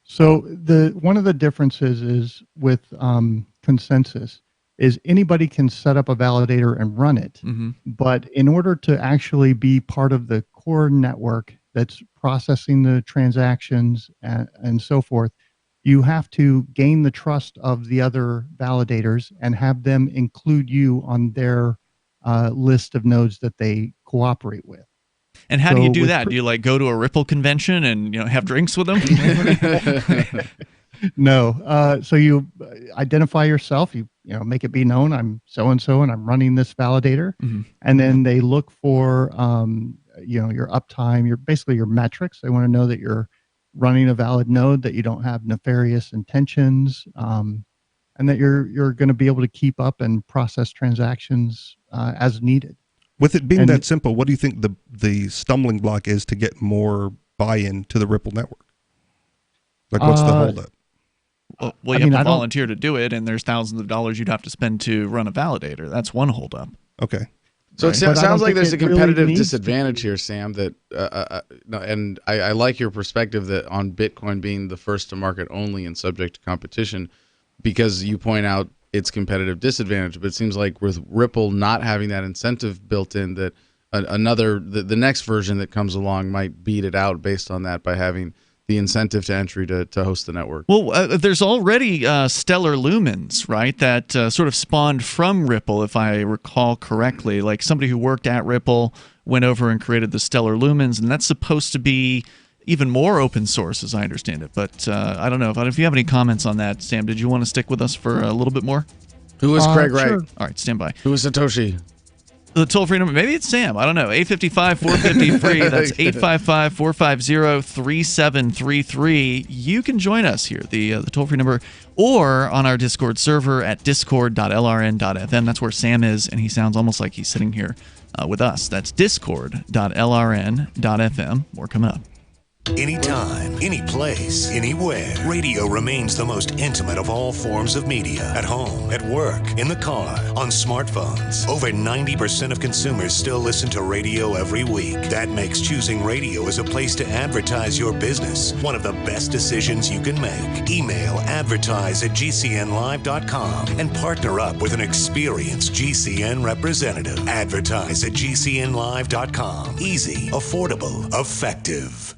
So one of the differences is with consensus. is anybody can set up a validator and run it. But in order to actually be part of the core network that's processing the transactions and so forth, you have to gain the trust of the other validators and have them include you on their list of nodes that they cooperate with. And how do you do that? Do you like go to a Ripple convention and have drinks with them? No. So you identify yourself. You make it be known. I'm so and so, and I'm running this validator. And then they look for your uptime, your metrics. They want to know that you're running a valid node, that you don't have nefarious intentions, and that you're going to be able to keep up and process transactions as needed. With it being that simple, what do you think the stumbling block is to get more buy-in to the Ripple network? Like, what's the holdup? Well, you have to volunteer to do it, and there's thousands of dollars you'd have to spend to run a validator. That's one holdup. Okay. So it sounds like there's a competitive disadvantage here, Sam, that and I like your perspective that on Bitcoin being the first to market only and subject to competition, because you point out its competitive disadvantage. But it seems like with Ripple not having that incentive built in, that the next version that comes along might beat it out based on that by having the incentive to entry to host the network. Well, there's already Stellar Lumens, right, that sort of spawned from Ripple, if I recall correctly. Like somebody who worked at Ripple went over and created the Stellar Lumens, and that's supposed to be even more open source, as I understand it. But I don't know. If you have any comments on that, Sam, did you want to stick with us for a little bit more? Who is Craig Wright? Sure. All right, stand by. Who is Satoshi? The toll-free number, maybe it's Sam. I don't know. 855-450-FREE. That's 855-450-3733. You can join us here, the toll-free number, or on our Discord server at discord.lrn.fm. That's where Sam is, and he sounds almost like he's sitting here with us. That's discord.lrn.fm. More coming up. Anytime, any place, anywhere, radio remains the most intimate of all forms of media. At home, at work, in the car, on smartphones. Over 90% of consumers still listen to radio every week. That makes choosing radio as a place to advertise your business one of the best decisions you can make. Email advertise@gcnlive.com and partner up with an experienced GCN representative. Advertise@gcnlive.com. Easy, affordable, effective.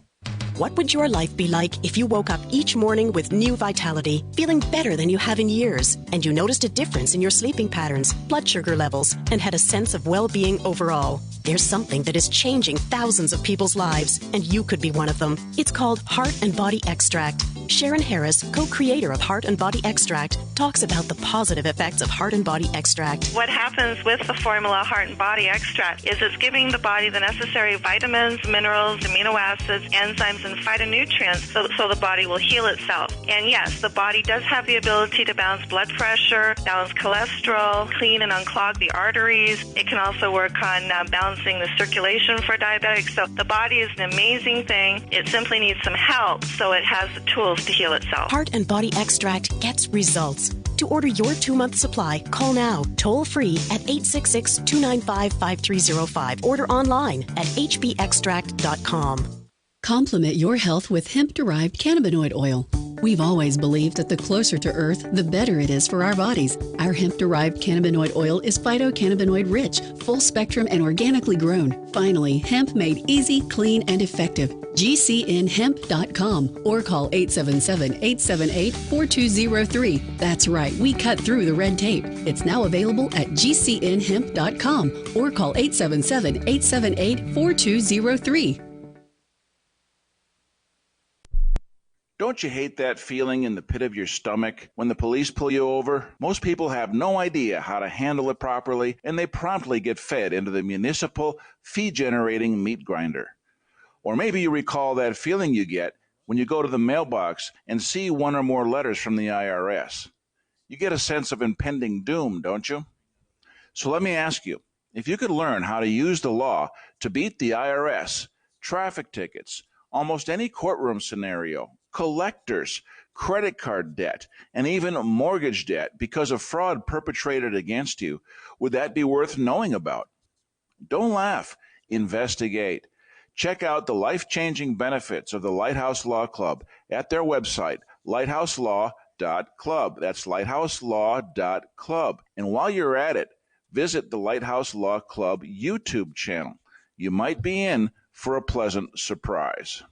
What would your life be like if you woke up each morning with new vitality, feeling better than you have in years, and you noticed a difference in your sleeping patterns, blood sugar levels, and had a sense of well-being overall? There's something that is changing thousands of people's lives, and you could be one of them. It's called Heart and Body Extract. Sharon Harris, co-creator of Heart and Body Extract, talks about the positive effects of Heart and Body Extract. What happens with the formula Heart and Body Extract is it's giving the body the necessary vitamins, minerals, amino acids, enzymes, and phytonutrients so the body will heal itself. And yes, the body does have the ability to balance blood pressure, balance cholesterol, clean and unclog the arteries. It can also work on balancing the circulation for diabetics. So the body is an amazing thing. It simply needs some help, so it has the tools to heal itself. Heart and Body Extract gets results. To order your 2-month supply, call now, toll free at 866-295-5305. Order online at hbextract.com. Complement your health with hemp-derived cannabinoid oil. We've always believed that the closer to Earth, the better it is for our bodies. Our hemp-derived cannabinoid oil is phytocannabinoid-rich, full-spectrum, and organically grown. Finally, hemp made easy, clean, and effective. GCNhemp.com or call 877-878-4203. That's right, we cut through the red tape. It's now available at GCNhemp.com or call 877-878-4203. Don't you hate that feeling in the pit of your stomach when the police pull you over? Most people have no idea how to handle it properly, and they promptly get fed into the municipal fee-generating meat grinder. Or maybe you recall that feeling you get when you go to the mailbox and see one or more letters from the IRS. You get a sense of impending doom, don't you? So let me ask you, if you could learn how to use the law to beat the IRS, traffic tickets, almost any courtroom scenario, collectors, credit card debt, and even mortgage debt because of fraud perpetrated against you, would that be worth knowing about? Don't laugh. Investigate. Check out the life-changing benefits of the Lighthouse Law Club at their website, lighthouselaw.com. lighthouselawclub. That's lighthouselaw.club. And while you're at it, visit the Lighthouse Law Club YouTube channel. You might be in for a pleasant surprise.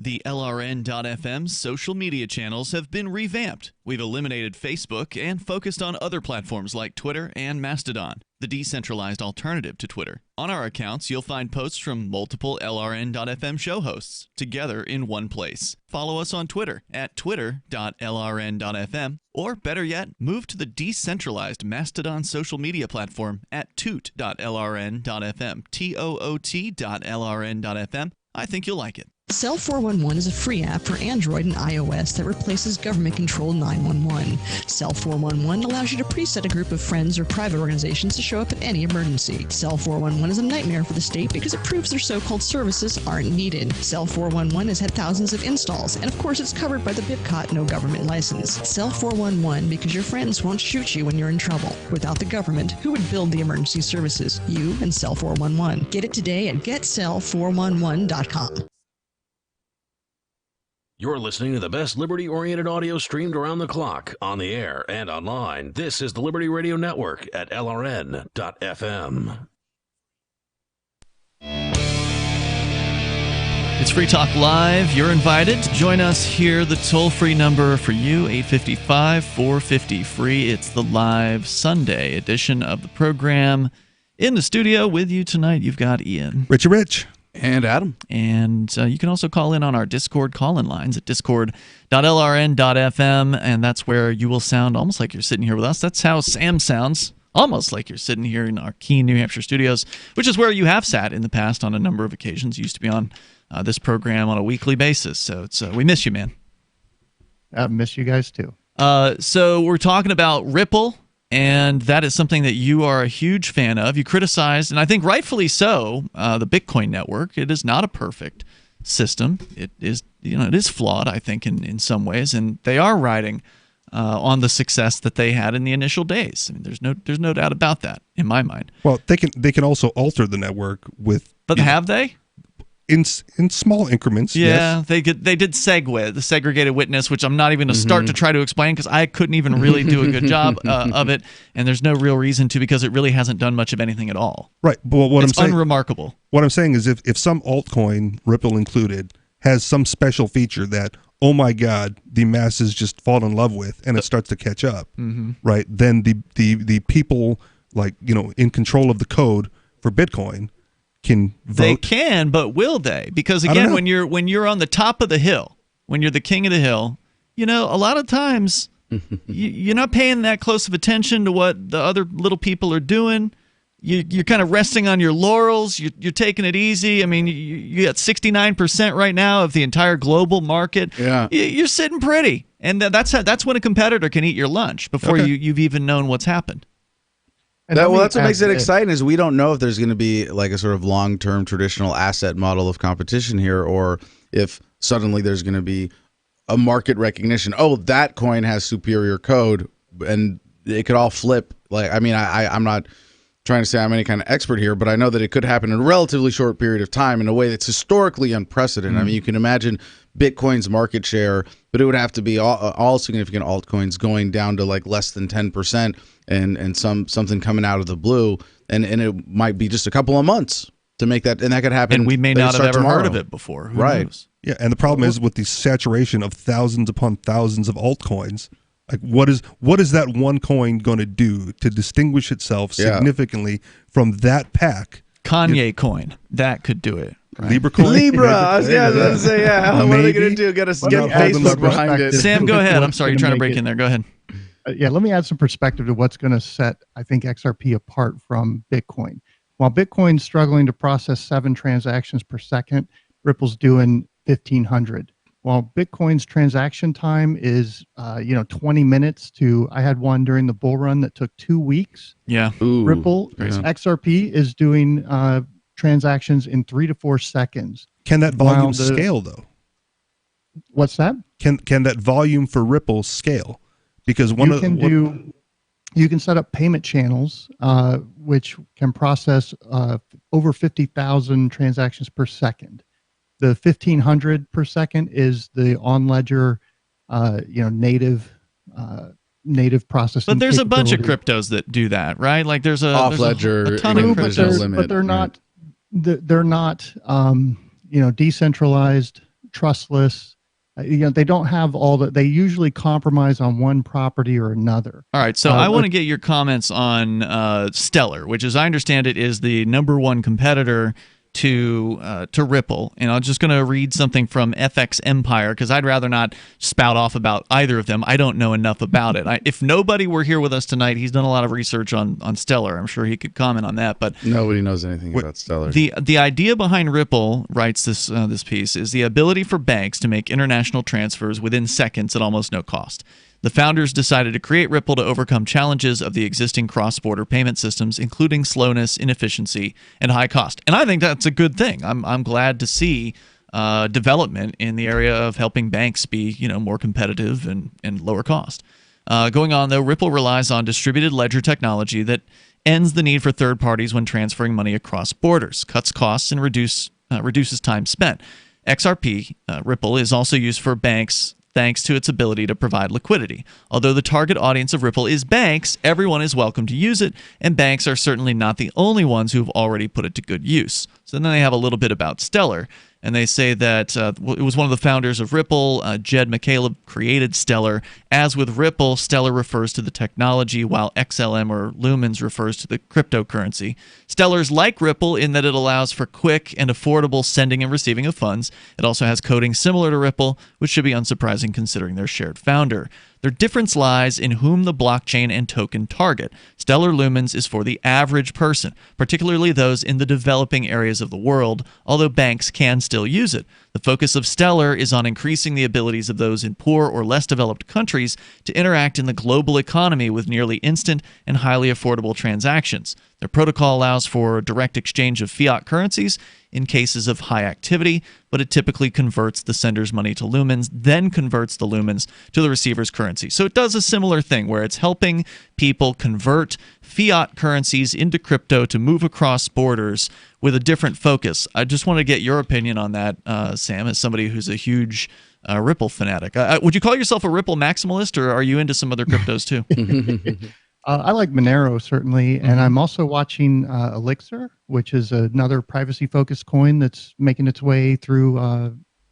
The LRN.FM social media channels have been revamped. We've eliminated Facebook and focused on other platforms like Twitter and Mastodon, the decentralized alternative to Twitter. On our accounts, you'll find posts from multiple LRN.FM show hosts together in one place. Follow us on Twitter at twitter.lrn.fm, or better yet, move to the decentralized Mastodon social media platform at toot.lrn.fm, toot.lrn.fm. I think you'll like it. Cell 411 is a free app for Android and iOS that replaces government-controlled 911. Cell 411 allows you to preset a group of friends or private organizations to show up at any emergency. Cell 411 is a nightmare for the state because it proves their so-called services aren't needed. Cell 411 has had thousands of installs, and of course it's covered by the BIPCOT no government license. Cell 411 because your friends won't shoot you when you're in trouble. Without the government, who would build the emergency services? You and Cell 411. Get it today at getcell411.com. You're listening to the best liberty-oriented audio streamed around the clock, on the air and online. This is the Liberty Radio Network at LRN.FM. It's Free Talk Live. You're invited to join us here. The toll-free number for you, 855-450-FREE. It's the live Sunday edition of the program. In the studio with you tonight, you've got Ian. Richie Rich. And Adam. And you can also call in on our Discord call-in lines at discord.lrn.fm, and that's where you will sound almost like you're sitting here with us. That's how Sam sounds, almost like you're sitting here in our Keene, New Hampshire studios, which is where you have sat in the past on a number of occasions. You used to be on this program on a weekly basis, so it's we miss you, man. I miss you guys, too. So we're talking about Ripple. And that is something that you are a huge fan of. You criticized, and I think rightfully so, the Bitcoin network. It is not a perfect system. It is, it is flawed, I think, in some ways. And they are riding on the success that they had in the initial days. I mean, there's no doubt about that in my mind. Well, they can also alter the network with. But have they? In small increments, yeah, yes. They did segue, the segregated witness, which I'm not even going to start to try to explain because I couldn't even really do a good job of it, and there's no real reason to because it really hasn't done much of anything at all. Right, but it's unremarkable. What I'm saying is if some altcoin, Ripple included, has some special feature that, oh my God, the masses just fall in love with, and it starts to catch up, right? Then the people in control of the code for Bitcoin can vote. They can, but will they? Because again, when you're on the top of the hill, when you're the king of the hill, a lot of times you're not paying that close of attention to what the other little people are doing. You're kind of resting on your laurels. You're taking it easy. I mean, you got 69% right now of the entire global market. Yeah, you're sitting pretty, and that's when a competitor can eat your lunch before you've even known what's happened. That's what makes it exciting is we don't know if there's going to be like a sort of long-term traditional asset model of competition here, or if suddenly there's going to be a market recognition. Oh, that coin has superior code, and it could all flip. I'm not trying to say I'm any kind of expert here, but I know that it could happen in a relatively short period of time in a way that's historically unprecedented. I mean, you can imagine Bitcoin's market share, but it would have to be all significant altcoins going down to like less than 10%. And something coming out of the blue, and it might be just a couple of months to make that, and that could happen. And we may not have ever heard of it before. Who knows? Yeah, and the problem is with the saturation of thousands upon thousands of altcoins. Like, what is that one coin going to do to distinguish itself significantly from that pack? Kanye coin, that could do it. Right? Libra coin? Libra. I was going to say, what are they going to do? Get Facebook behind it. Sam, go ahead. I'm sorry, you're trying to break in there. Go ahead. Let me add some perspective to what's going to set, I think, XRP apart from Bitcoin. While Bitcoin's struggling to process 7 transactions per second, Ripple's doing 1,500. While Bitcoin's transaction time is, 20 minutes I had one during the bull run that took 2 weeks. Yeah. Ooh, Ripple, XRP is doing transactions in 3 to 4 seconds. Can that volume scale, though? What's that? Can that volume for Ripple scale? Because you can set up payment channels, which can process over 50,000 transactions per second. The 1,500 per second is the on-ledger native processing. But there's a bunch of cryptos that do that, right? Like there's a ledger, a ton of cryptos, but they're not. They're not, decentralized, trustless. They don't have all that. They usually compromise on one property or another. All right, so I want to get your comments on Stellar, which, as I understand it, is the #1 competitor to Ripple. And I'm just going to read something from FX Empire because I'd rather not spout off about either of them. I don't know enough about it. If nobody were here with us tonight, he's done a lot of research on Stellar. I'm sure he could comment on that. But nobody knows anything about Stellar. The idea behind Ripple, writes this piece, is the ability for banks to make international transfers within seconds at almost no cost. The founders decided to create Ripple to overcome challenges of the existing cross-border payment systems, including slowness, inefficiency, and high cost. And I think that's a good thing. I'm glad to see development in the area of helping banks be more competitive and lower cost. Going on, though, Ripple relies on distributed ledger technology that ends the need for third parties when transferring money across borders, cuts costs, and reduces time spent. XRP, Ripple, is also used for banks thanks to its ability to provide liquidity. Although the target audience of Ripple is banks, everyone is welcome to use it, and banks are certainly not the only ones who have already put it to good use. So then they have a little bit about Stellar, and they say that it was one of the founders of Ripple, Jed McCaleb, created Stellar. As with Ripple, Stellar refers to the technology, while XLM or Lumens refers to the cryptocurrency. Stellar's like Ripple in that it allows for quick and affordable sending and receiving of funds. It also has coding similar to Ripple, which should be unsurprising considering their shared founder. Their difference lies in whom the blockchain and token target. Stellar Lumens is for the average person, particularly those in the developing areas of the world, although banks can still use it. The focus of Stellar is on increasing the abilities of those in poor or less developed countries to interact in the global economy with nearly instant and highly affordable transactions. Their protocol allows for direct exchange of fiat currencies in cases of high activity, but it typically converts the sender's money to lumens, then converts the lumens to the receiver's currency. So it does a similar thing where it's helping people convert fiat currencies into crypto to move across borders with a different focus. I just want to get your opinion on that, Sam, as somebody who's a huge Ripple fanatic. Would you call yourself a Ripple maximalist, or are you into some other cryptos too? I like Monero, certainly, and I'm also watching Elixir, which is another privacy-focused coin that's making its way through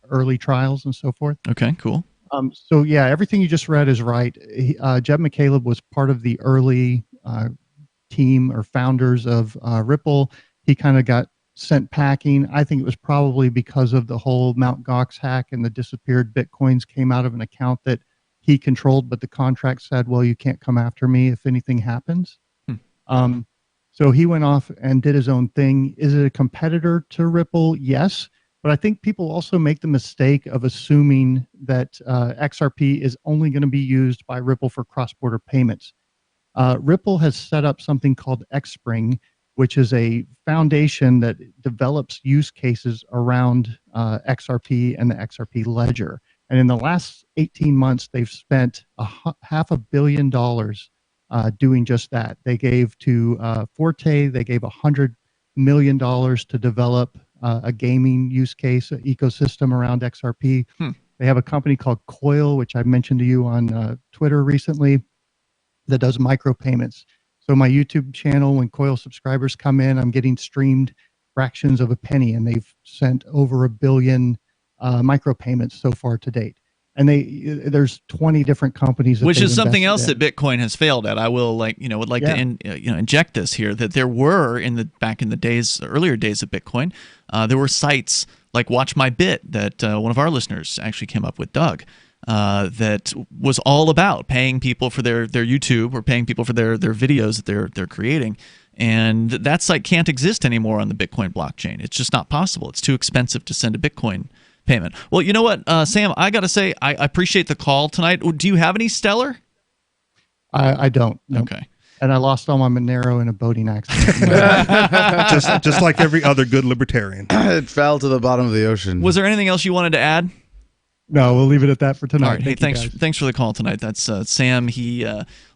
early trials and so forth. Okay, cool. So, yeah, everything you just read is right. Jed McCaleb was part of the early team or founders of Ripple. He kind of got sent packing. I think it was probably because of the whole Mt. Gox hack and the disappeared Bitcoins came out of an account that he controlled, but the contract said, well, you can't come after me if anything happens. So he went off and did his own thing. Is it a competitor to Ripple? Yes. But I think people also make the mistake of assuming that XRP is only going to be used by Ripple for cross-border payments. Ripple has set up something called Xspring, which is a foundation that develops use cases around XRP and the XRP ledger. And in the last 18 months, they've spent $500 million doing just that. They gave to Forte, they gave $100 million to develop a gaming use case, ecosystem around XRP. They have a company called Coil, which I mentioned to you on Twitter recently, that does micropayments. So my YouTube channel, when Coil subscribers come in, I'm getting streamed fractions of a penny, and they've sent over 1 billion micropayments so far to date. And there's 20 different companies, which is something else that Bitcoin has failed at. I will would like to inject this here, that there were back in the days, earlier days of Bitcoin, there were sites like Watch My Bit that one of our listeners actually came up with, Doug, that was all about paying people for their YouTube or paying people for their videos that they're creating. And that site can't exist anymore on the Bitcoin blockchain. It's just not possible. It's too expensive to send a Bitcoin payment. Well, you know what, Sam, I got to say, I appreciate the call tonight. Do you have any Stellar? I don't. No. Okay. And I lost all my Monero in a boating accident. just like every other good libertarian. It fell to the bottom of the ocean. Was there anything else you wanted to add? No, we'll leave it at that for tonight. All right. Hey, thanks for the call tonight. That's Sam. He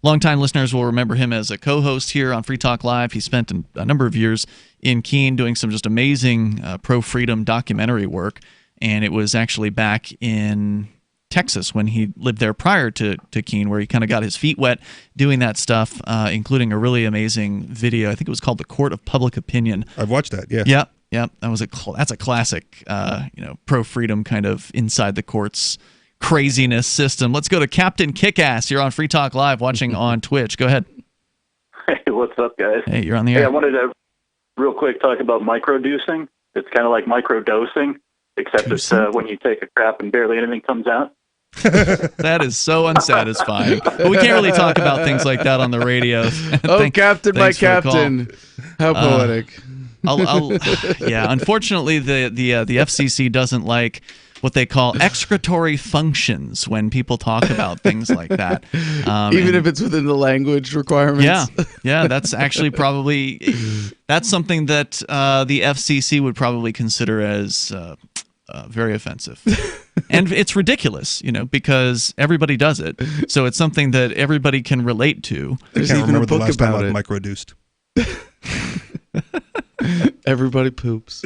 longtime listeners will remember him as a co-host here on Free Talk Live. He spent a number of years in Keene doing some just amazing pro-freedom documentary work. And it was actually back in Texas when he lived there prior to Keene, where he kind of got his feet wet doing that stuff, including a really amazing video. I think it was called The Court of Public Opinion. I've watched that, yeah. Yep. That's a classic, pro-freedom kind of inside the courts craziness system. Let's go to Captain Kickass. You're on Free Talk Live watching on Twitch. Go ahead. Hey, what's up, guys? Hey, you're on the air. Hey, I wanted to real quick talk about microdosing. It's kind of like microdosing, except it's when you take a crap and barely anything comes out. That is so unsatisfying. But we can't really talk about things like that on the radio. Captain, my captain. How poetic. Unfortunately, the FCC doesn't like what they call excretory functions when people talk about things like that. Even if it's within the language requirements. Yeah, that's actually that's something that the FCC would probably consider as very offensive. And it's ridiculous, because everybody does it. So it's something that everybody can relate to. I can't remember the last time I microdosed. Everybody poops.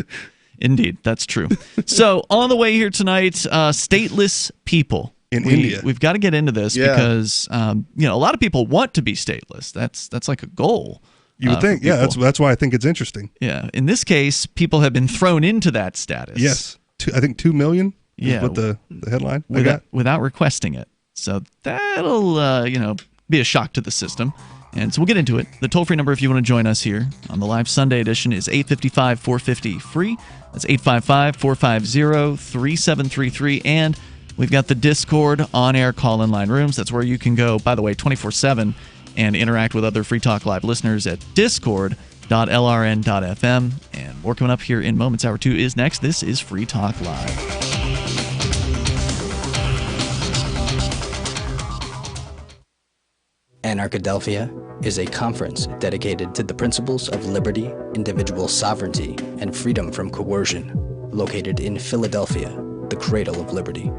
Indeed, that's true. So on the way here tonight, stateless people in India. We've got to get into this because a lot of people want to be stateless. That's like a goal. You would think, that's why I think it's interesting. Yeah, in this case, people have been thrown into that status. Yes, I think 2 million. Is what the headline without requesting it. So that'll be a shock to the system. And so we'll get into it. The toll-free number if you want to join us here on the live Sunday edition is 855-450-FREE. That's 855-450-3733. And we've got the Discord on-air call-in line rooms. That's where you can go, by the way, 24/7 and interact with other Free Talk Live listeners at discord.lrn.fm. And more coming up here in moments. Hour 2 is next. This is Free Talk Live. Anarchadelphia is a conference dedicated to the principles of liberty, individual sovereignty, and freedom from coercion, located in Philadelphia, the cradle of liberty.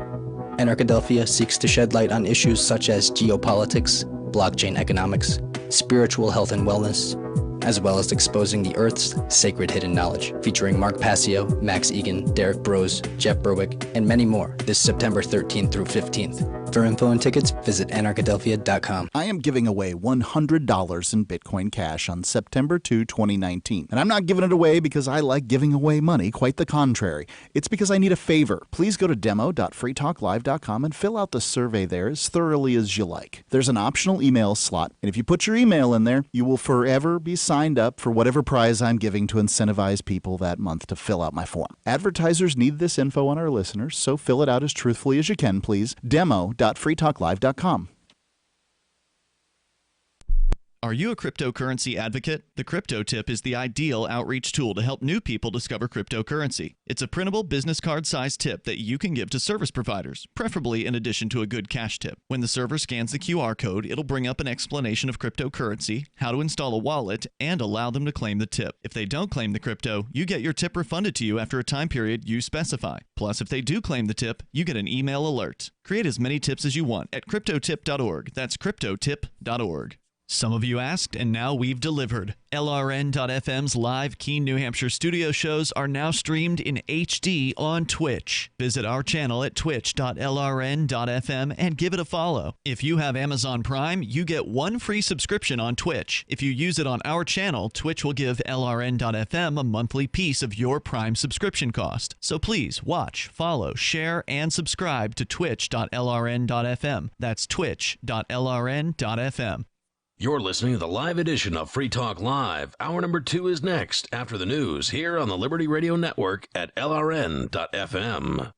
Anarchadelphia seeks to shed light on issues such as geopolitics, blockchain economics, spiritual health and wellness, as well as exposing the Earth's sacred hidden knowledge, featuring Mark Passio, Max Egan, Derek Brose, Jeff Berwick, and many more this September 13th through 15th. For info and tickets, visit anarchadelphia.com. I am giving away $100 in Bitcoin Cash on September 2, 2019. And I'm not giving it away because I like giving away money, quite the contrary. It's because I need a favor. Please go to demo.freetalklive.com and fill out the survey there as thoroughly as you like. There's an optional email slot, and if you put your email in there, you will forever be signed up for whatever prize I'm giving to incentivize people that month to fill out my form. Advertisers need this info on our listeners, so fill it out as truthfully as you can, please. Demo.freetalklive.com. Are you a cryptocurrency advocate? The Crypto Tip is the ideal outreach tool to help new people discover cryptocurrency. It's a printable business card-sized tip that you can give to service providers, preferably in addition to a good cash tip. When the server scans the QR code, it'll bring up an explanation of cryptocurrency, how to install a wallet, and allow them to claim the tip. If they don't claim the crypto, you get your tip refunded to you after a time period you specify. Plus, if they do claim the tip, you get an email alert. Create as many tips as you want at cryptotip.org. That's cryptotip.org. Some of you asked, and now we've delivered. LRN.FM's live Keene, New Hampshire studio shows are now streamed in HD on Twitch. Visit our channel at twitch.lrn.fm and give it a follow. If you have Amazon Prime, you get one free subscription on Twitch. If you use it on our channel, Twitch will give LRN.FM a monthly piece of your Prime subscription cost. So please watch, follow, share, and subscribe to twitch.lrn.fm. That's twitch.lrn.fm. You're listening to the live edition of Free Talk Live. Hour number 2 is next, after the news, here on the Liberty Radio Network at LRN.FM.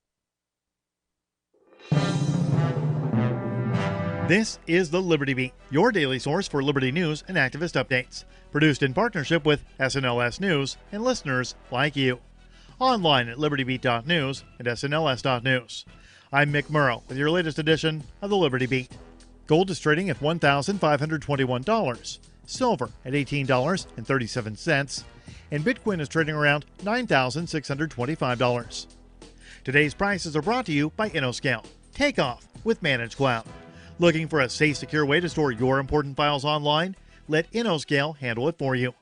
This is the Liberty Beat, your daily source for Liberty news and activist updates. Produced in partnership with SNLS News and listeners like you. Online at libertybeat.news and snls.news. I'm Mick Murrow with your latest edition of the Liberty Beat. Gold is trading at $1,521, silver at $18.37, and Bitcoin is trading around $9,625. Today's prices are brought to you by InnoScale. Take off with Managed Cloud. Looking for a safe, secure way to store your important files online? Let InnoScale handle it for you.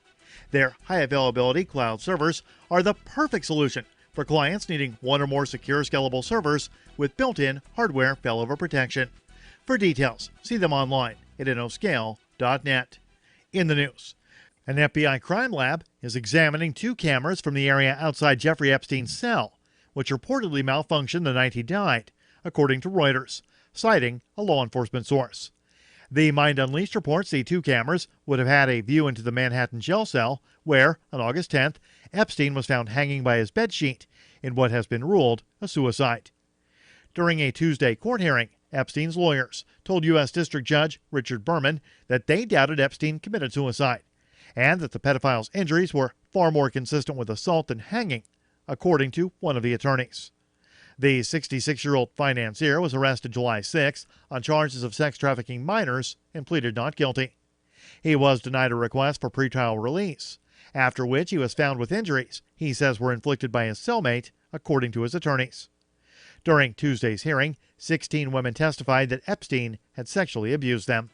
Their high availability cloud servers are the perfect solution for clients needing one or more secure scalable servers with built-in hardware failover protection. For details, see them online at innoscale.net. In the news, an FBI crime lab is examining 2 cameras from the area outside Jeffrey Epstein's cell, which reportedly malfunctioned the night he died, according to Reuters, citing a law enforcement source. The Mind Unleashed reports the 2 cameras would have had a view into the Manhattan jail cell where, on August 10th, Epstein was found hanging by his bedsheet in what has been ruled a suicide. During a Tuesday court hearing, Epstein's lawyers told U.S. District Judge Richard Berman that they doubted Epstein committed suicide and that the pedophile's injuries were far more consistent with assault than hanging, according to one of the attorneys. The 66-year-old financier was arrested July 6 on charges of sex trafficking minors and pleaded not guilty. He was denied a request for pretrial release, after which he was found with injuries he says were inflicted by his cellmate, according to his attorneys. During Tuesday's hearing, 16 women testified that Epstein had sexually abused them.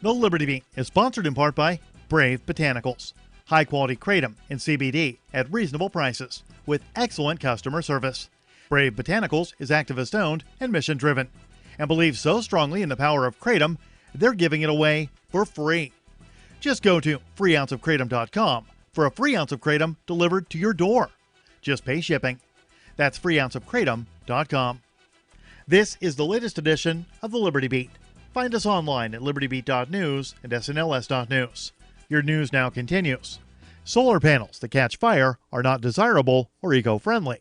The Liberty Beat is sponsored in part by Brave Botanicals, high-quality kratom and CBD at reasonable prices with excellent customer service. Brave Botanicals is activist-owned and mission-driven and believes so strongly in the power of kratom, they're giving it away for free. Just go to freeounceofkratom.com for a free ounce of kratom delivered to your door. Just pay shipping. That's freeounceofkratom.com. This is the latest edition of the Liberty Beat. Find us online at libertybeat.news and snls.news. Your news now continues. Solar panels that catch fire are not desirable or eco-friendly.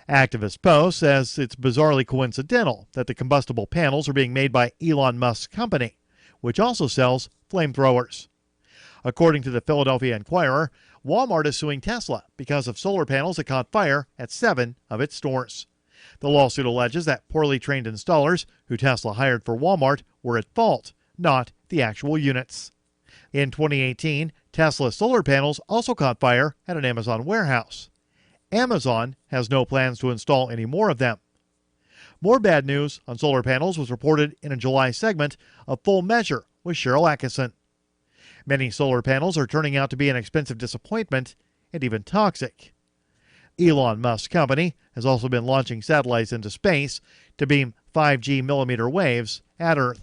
Activist Post says it's bizarrely coincidental that the combustible panels are being made by Elon Musk's company, which also sells flamethrowers. According to the Philadelphia Inquirer, Walmart is suing Tesla because of solar panels that caught fire at 7 of its stores. The lawsuit alleges that poorly trained installers who Tesla hired for Walmart were at fault, not the actual units. In 2018, Tesla's solar panels also caught fire at an Amazon warehouse. Amazon has no plans to install any more of them. More bad news on solar panels was reported in a July segment of Full Measure with Cheryl Atkinson. Many solar panels are turning out to be an expensive disappointment and even toxic. Elon Musk's company has also been launching satellites into space to beam 5G millimeter waves at Earth.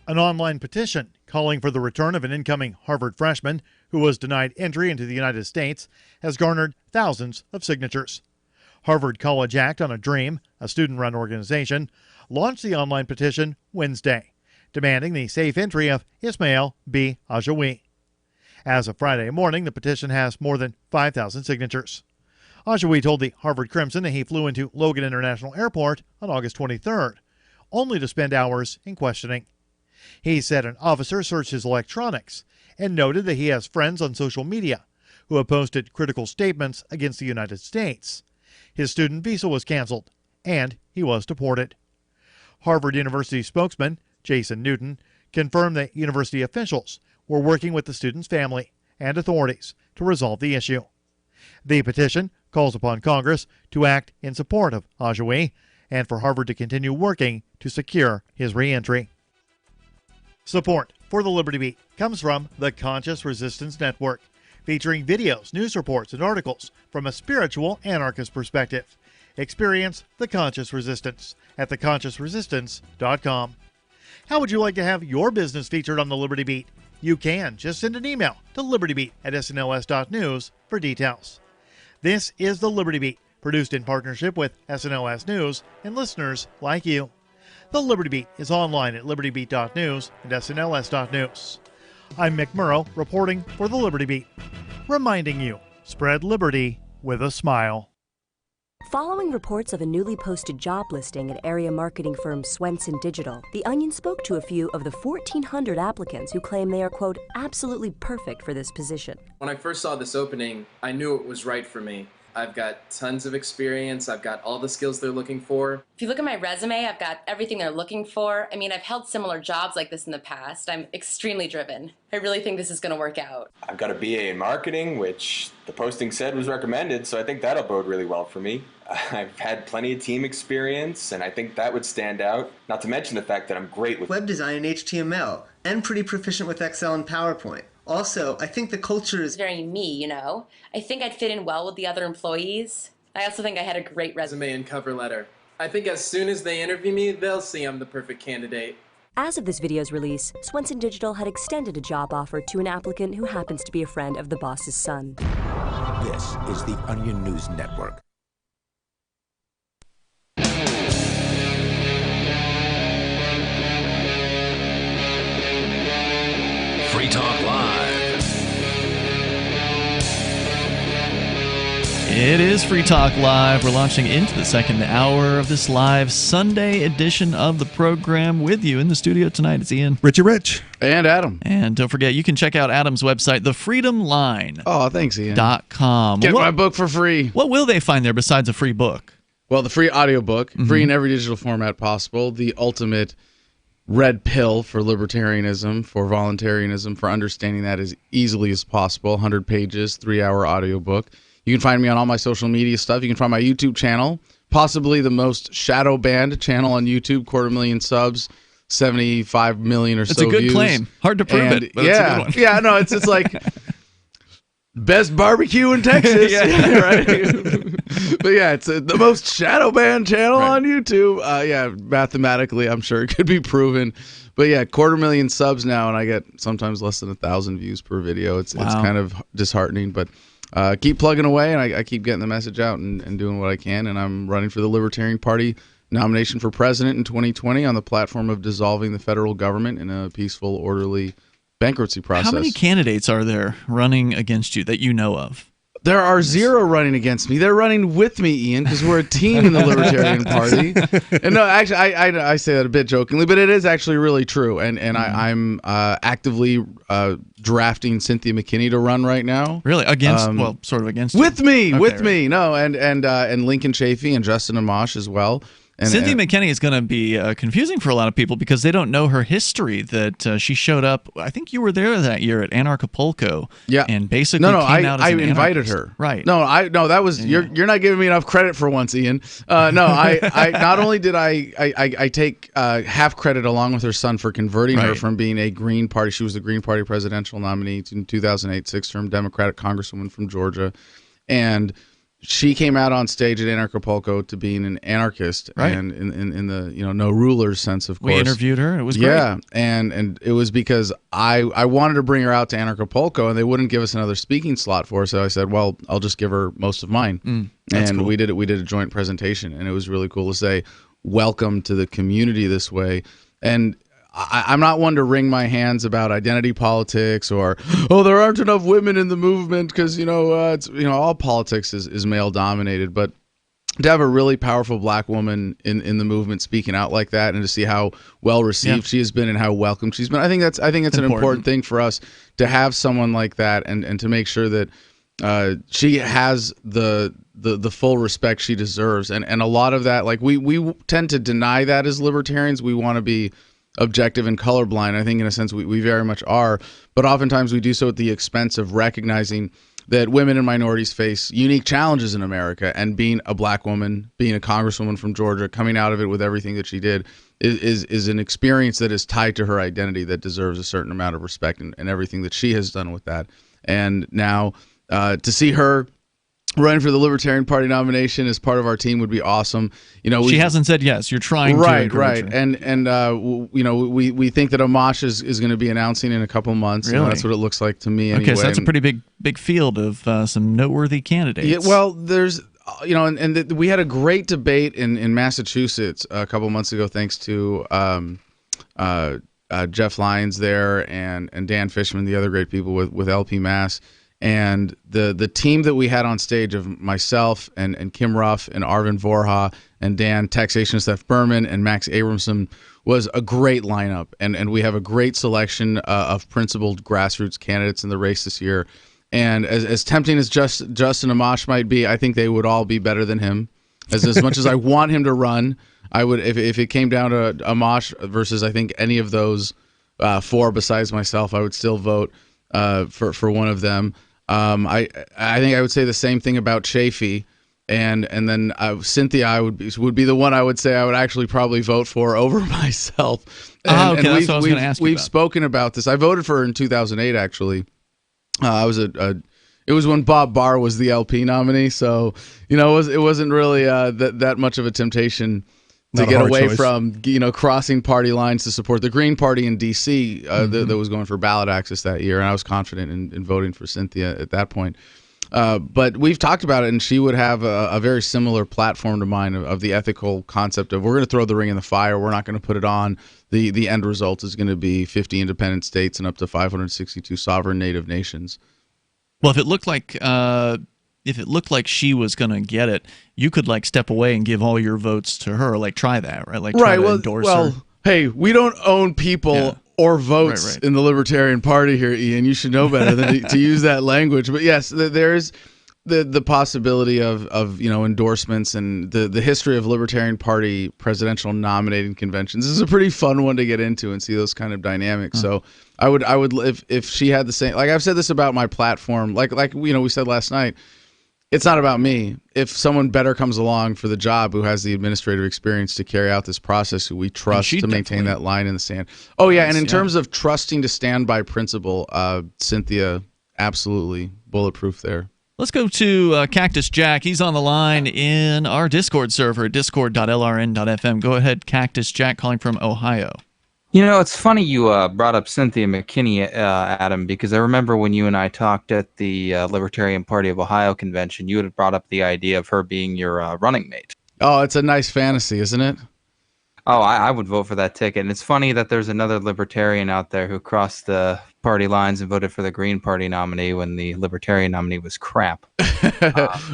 An online petition calling for the return of an incoming Harvard freshman who was denied entry into the United States has garnered thousands of signatures. Harvard College Act on a Dream, a student-run organization, launched the online petition Wednesday, demanding the safe entry of Ismail B. Ajawi. As of Friday morning, the petition has more than 5,000 signatures. Ajawi told the Harvard Crimson that he flew into Logan International Airport on August 23rd, only to spend hours in questioning. He said an officer searched his electronics and noted that he has friends on social media who have posted critical statements against the United States. His student visa was canceled, and he was deported. Harvard University spokesman Jason Newton confirmed that university officials were working with the student's family and authorities to resolve the issue. The petition calls upon Congress to act in support of Ajawi and for Harvard to continue working to secure his reentry. Support for the Liberty Beat comes from the Conscious Resistance Network, featuring videos, news reports, and articles from a spiritual anarchist perspective. Experience the Conscious Resistance at theconsciousresistance.com. How would you like to have your business featured on the Liberty Beat? You can. Just send an email to libertybeat@snls.news for details. This is the Liberty Beat, produced in partnership with SNLS News and listeners like you. The Liberty Beat is online at libertybeat.news and snls.news. I'm Mick Murrow, reporting for the Liberty Beat, reminding you, spread liberty with a smile. Following reports of a newly posted job listing at area marketing firm Swenson Digital, The Onion spoke to a few of the 1,400 applicants who claim they are, quote, absolutely perfect for this position. When I first saw this opening, I knew it was right for me. I've got tons of experience. I've got all the skills they're looking for. If you look at my resume, I've got everything they're looking for. I mean, I've held similar jobs like this in the past. I'm extremely driven. I really think this is going to work out. I've got a BA in marketing, which the posting said was recommended, so I think that'll bode really well for me. I've had plenty of team experience, and I think that would stand out. Not to mention the fact that I'm great with web design and HTML, and pretty proficient with Excel and PowerPoint. Also, I think the culture is very me, you know? I think I'd fit in well with the other employees. I also think I had a great resume and cover letter. I think as soon as they interview me, they'll see I'm the perfect candidate. As of this video's release, Swenson Digital had extended a job offer to an applicant who happens to be a friend of the boss's son. This is the Onion News Network. Free Talk Live. It is Free Talk Live. We're launching into the second hour of this live Sunday edition of the program. With you in the studio tonight, it's Ian, Richie Rich, and Adam. And don't forget, you can check out Adam's website, thefreedomline.com. Oh, thanks, Ian. Get my book for free. What will they find there besides a free book? Well, the free audiobook, free in every digital format possible, the ultimate red pill for libertarianism, for voluntarism, for understanding that as easily as possible, 100 pages, 3-hour audiobook. You can find me on all my social media stuff. You can find my YouTube channel, possibly the most shadow banned channel on YouTube, 250,000 subs, 75 million or so views. It's a good claim. Hard to prove it, but it's a good one. Yeah, no, it's like best barbecue in Texas. Right? But yeah, it's the most shadow banned channel on YouTube. Mathematically, I'm sure it could be proven. But yeah, 250,000 subs now, and I get sometimes less than 1,000 views per video. It's kind of disheartening, but keep plugging away, and I keep getting the message out and doing what I can. And I'm running for the Libertarian Party nomination for president in 2020 on the platform of dissolving the federal government in a peaceful, orderly bankruptcy process. How many candidates are there running against you that you know of? There are 0 running against me. They're running with me, Ian, because we're a team in the Libertarian Party. And no, actually, I say that a bit jokingly, but it is actually really true. And I'm actively drafting Cynthia McKinney to run right now. Really? Against? Well, sort of against with you. me, with me. No, and Lincoln Chafee and Justin Amash as well. Cynthia McKinney is going to be confusing for a lot of people because they don't know her history. That she showed up. I think you were there that year at Anarchapulco. Yeah, and basically came out as I an invited anarchist. her. Right. No, that was you're not giving me enough credit for once, Ian. I not only did I take half credit along with her son for converting her from being a Green Party. She was the Green Party presidential nominee in 2008, 6-term Democratic congresswoman from Georgia, and she came out on stage at Anarchapulco to being an anarchist, and in the no rulers sense, of course. We interviewed her. It was great. Yeah, and it was because I wanted to bring her out to Anarchapulco, and they wouldn't give us another speaking slot for her. So I said, well, I'll just give her most of mine. That's and cool. we did a joint presentation, and it was really cool to say welcome to the community this way. And I'm not one to wring my hands about identity politics or, there aren't enough women in the movement because, all politics is male dominated. But to have a really powerful black woman in the movement speaking out like that and to see how well received she has been and how welcome she's been, I think it's an important thing for us to have someone like that and to make sure that she has the full respect she deserves. And a lot of that, like we tend to deny that as libertarians. We want to be objective and colorblind. I think in a sense we very much are, but oftentimes we do so at the expense of recognizing that women and minorities face unique challenges in America, and being a black woman, being a congresswoman from Georgia, coming out of it with everything that she did is an experience that is tied to her identity that deserves a certain amount of respect and everything that she has done with that. And now to see her running for the Libertarian Party nomination as part of our team would be awesome. She hasn't said yes. You're trying to encourage her. And we think that Amash is going to be announcing in a couple months. Really? That's what it looks like to me. Anyway. Okay, so that's a pretty big field of some noteworthy candidates. Yeah, well, there's we had a great debate in Massachusetts a couple months ago, thanks to Jeff Lyons there and Dan Fishman, the other great people with LP Mass. And the team that we had on stage of myself and Kim Ruff and Arvin Vorha and Dan Taxationist F. Berman and Max Abramson was a great lineup. And we have a great selection of principled grassroots candidates in the race this year. And as tempting as Justin Amash might be, I think they would all be better than him. As much as I want him to run, I would if it came down to Amash versus I think any of those 4 besides myself, I would still vote for one of them. I think I would say the same thing about Chafee, and then Cynthia would be the one I would say I would actually probably vote for over myself. Okay, that's what I was going to ask you We've about. spoken about this. I voted for her in 2008 actually, It was when Bob Barr was the LP nominee, so it wasn't really that much of a temptation to get away from crossing party lines to support the Green Party in D.C. That was going for ballot access that year, and I was confident in voting for Cynthia at that point. But we've talked about it, and she would have a very similar platform to mine of the ethical concept of we're going to throw the ring in the fire, we're not going to put it on. The end result is going to be 50 independent states and up to 562 sovereign native nations. Well, if it looked like she was going to get it, you could step away and give all your votes to her. Try that, right? Try to endorse her. Hey, we don't own people or votes in the Libertarian Party here, Ian. You should know better than to use that language. But yes, there is the possibility of endorsements, and the history of Libertarian Party presidential nominating conventions. This is a pretty fun one to get into and see those kind of dynamics. So I would if she had the same, I've said this about my platform, we said last night, it's not about me. If someone better comes along for the job who has the administrative experience to carry out this process, who we trust to maintain that line in the sand. Oh yeah, and in terms of trusting to stand by principle, Cynthia, absolutely bulletproof there. Let's go to Cactus Jack. He's on the line in our Discord server, discord.lrn.fm. Go ahead, Cactus Jack, calling from Ohio. It's funny you brought up Cynthia McKinney, Adam, because I remember when you and I talked at the Libertarian Party of Ohio convention, you had brought up the idea of her being your running mate. Oh, it's a nice fantasy, isn't it? Oh, I would vote for that ticket. And it's funny that there's another Libertarian out there who crossed the party lines and voted for the Green Party nominee when the Libertarian nominee was crap.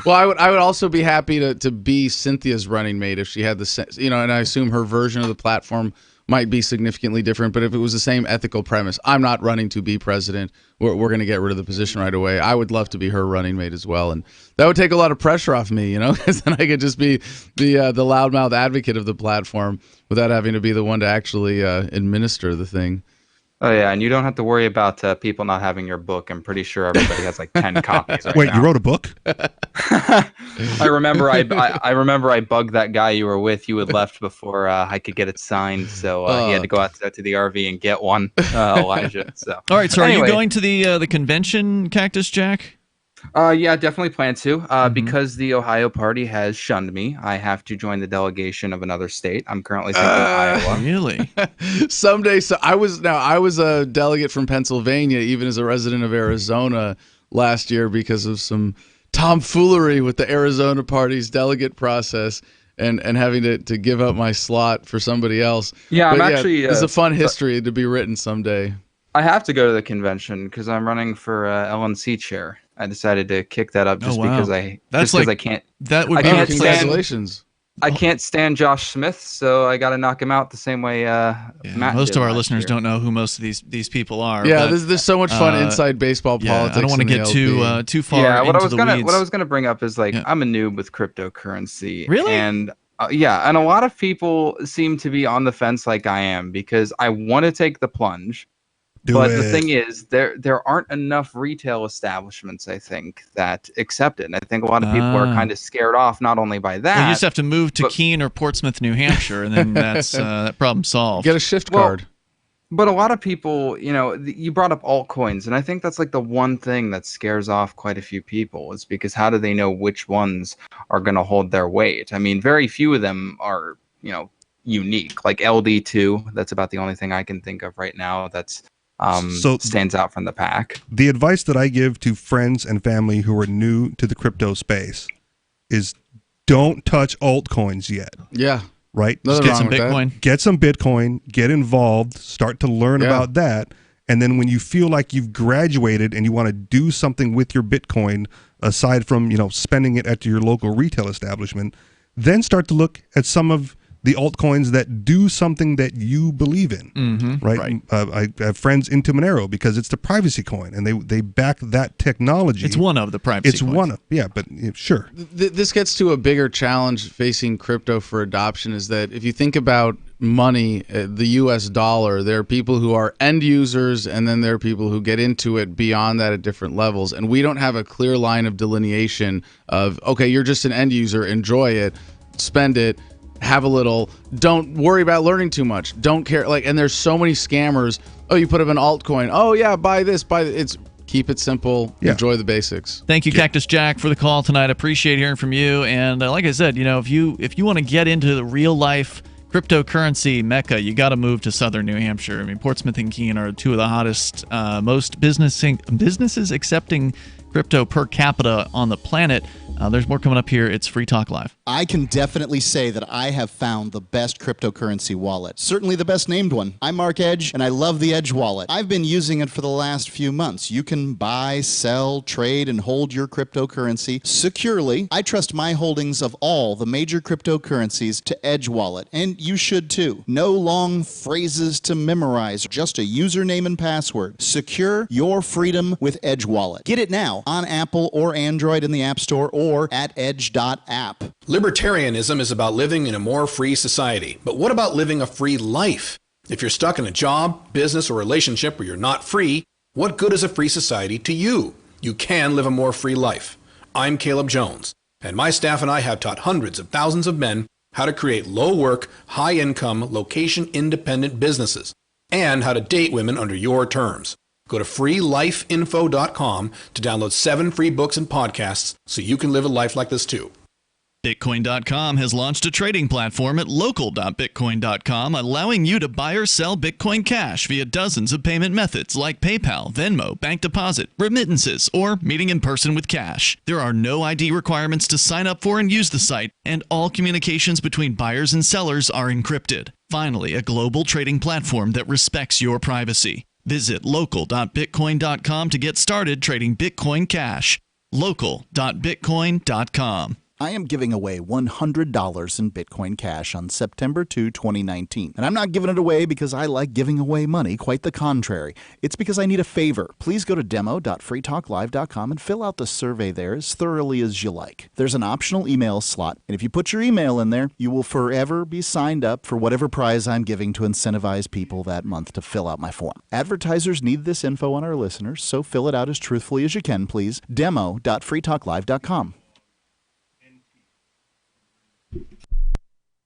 Well, I would also be happy to be Cynthia's running mate if she had and I assume her version of the platform might be significantly different, but if it was the same ethical premise, I'm not running to be president, we're going to get rid of the position right away, I would love to be her running mate as well, and that would take a lot of pressure off me, because then I could just be the loudmouth advocate of the platform without having to be the one to actually administer the thing. Oh, yeah, and you don't have to worry about people not having your book. I'm pretty sure everybody has 10 copies right Wait, now. You wrote a book? I remember I bugged that guy you were with. You had left before I could get it signed, so he had to go out to the RV and get one, Elijah. So. All right, so anyway, are you going to the convention, Cactus Jack? Yeah, definitely plan to. Because the Ohio party has shunned me, I have to join the delegation of another state. I'm currently thinking Iowa. Really? Someday. So I was a delegate from Pennsylvania, even as a resident of Arizona last year, because of some tomfoolery with the Arizona party's delegate process and having to give up my slot for somebody else. Yeah, but actually. It's a fun history to be written someday. I have to go to the convention because I'm running for LNC chair. I decided to kick that up because I can't. That would be congratulations. I can't stand Josh Smith, so I got to knock him out the same way Matt most did of our listeners don't know who most of these people are. Yeah, but, there's so much fun inside baseball politics. I don't want to get too far into the weeds. What I was gonna bring up is I'm a noob with cryptocurrency. Really? And and a lot of people seem to be on the fence like I am because I want to take the plunge. The thing is, there aren't enough retail establishments, I think, that accept it. And I think a lot of people are kind of scared off, not only by that. Well, you just have to move to Keene or Portsmouth, New Hampshire, and then that's that problem solved. Get a shift card. But a lot of people, you brought up altcoins, and I think that's the one thing that scares off quite a few people is because how do they know which ones are going to hold their weight? I mean, very few of them are, unique. Like LD2, that's about the only thing I can think of right now that's stands out from the pack. The advice that I give to friends and family who are new to the crypto space is don't touch altcoins yet. Yeah. Right? Just get some Bitcoin. Get some Bitcoin, get involved, start to learn about that. And then when you feel like you've graduated and you want to do something with your Bitcoin, aside from, spending it at your local retail establishment, then start to look at some of the altcoins that do something that you believe in, right? I have friends into Monero because it's the privacy coin, and they back that technology. It's one of the privacy coins. It's one of, but sure. This gets to a bigger challenge facing crypto for adoption is that if you think about money, the U.S. dollar, there are people who are end users, and then there are people who get into it beyond that at different levels. And we don't have a clear line of delineation of, okay, you're just an end user, enjoy it, spend it, have a little, don't worry about learning too much, don't care, and there's so many scammers. Oh, you put up an altcoin, oh yeah, buy this, it's Keep it simple. Yeah. Enjoy the basics. Thank you, Cactus Jack, for the call tonight. I appreciate hearing from you. And like I said, if you want to get into the real life cryptocurrency mecca, you got to move to southern New Hampshire. I mean, Portsmouth and Keene are two of the hottest, most businesses accepting crypto per capita on the planet. There's more coming up here. It's Free Talk Live. I can definitely say that I have found the best cryptocurrency wallet. Certainly the best named one. I'm Mark Edge, and I love the Edge wallet. I've been using it for the last few months. You can buy, sell, trade, and hold your cryptocurrency securely. I trust my holdings of all the major cryptocurrencies to Edge wallet, and you should too. No long phrases to memorize, just a username and password. Secure your freedom with Edge wallet. Get it now on Apple or Android in the App Store or at edge.app. Libertarianism is about living in a more free society. But what about living a free life? If you're stuck in a job, business, or relationship where you're not free, what good is a free society to you? You can live a more free life. I'm Caleb Jones, and my staff and I have taught hundreds of thousands of men how to create low-work, high-income, location-independent businesses, and how to date women under your terms. Go to freelifeinfo.com to download 7 free books and podcasts so you can live a life like this too. Bitcoin.com has launched a trading platform at local.bitcoin.com, allowing you to buy or sell Bitcoin Cash via dozens of payment methods like PayPal, Venmo, bank deposit, remittances, or meeting in person with cash. There are no ID requirements to sign up for and use the site, and all communications between buyers and sellers are encrypted. Finally, a global trading platform that respects your privacy. Visit local.bitcoin.com to get started trading Bitcoin Cash. Local.bitcoin.com. I am giving away $100 in Bitcoin Cash on September 2, 2019. And I'm not giving it away because I like giving away money. Quite the contrary. It's because I need a favor. Please go to demo.freetalklive.com and fill out the survey there as thoroughly as you like. There's an optional email slot, and if you put your email in there, you will forever be signed up for whatever prize I'm giving to incentivize people that month to fill out my form. Advertisers need this info on our listeners, so fill it out as truthfully as you can, please. Demo.freetalklive.com.